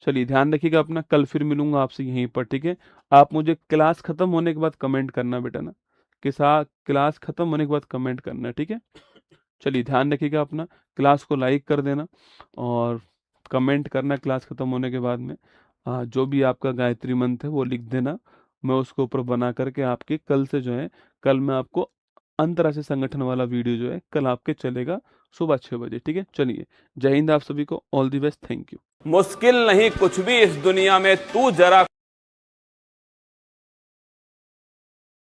चलिए ध्यान रखिएगा अपना, कल फिर मिलूंगा आपसे यहीं पर। ठीक है, आप मुझे क्लास खत्म होने के बाद कमेंट करना बेटा ना, के साथ क्लास खत्म होने के बाद कमेंट करना। ठीक है, चलिए ध्यान रखिएगा अपना, क्लास को लाइक कर देना और कमेंट करना क्लास खत्म होने के बाद में। जो भी आपका गायत्री मंत्र है वो लिख देना, मैं उसके ऊपर बना करके आपके कल से जो है, कल मैं आपको अंतर्राष्ट्रीय संगठन वाला वीडियो जो है कल आपके चलेगा सुबह 6 बजे। ठीक है, चलिए जय हिंद, आप सभी को all the best, thank you. मुश्किल नहीं कुछ भी इस दुनिया में, तू जरा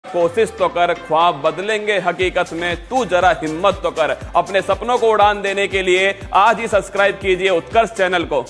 कोशिश तो कर, ख्वाब बदलेंगे हकीकत में, तू जरा हिम्मत तो कर। अपने सपनों को उड़ान देने के लिए आज ही सब्सक्राइब कीजिए उत्कर्ष चैनल को।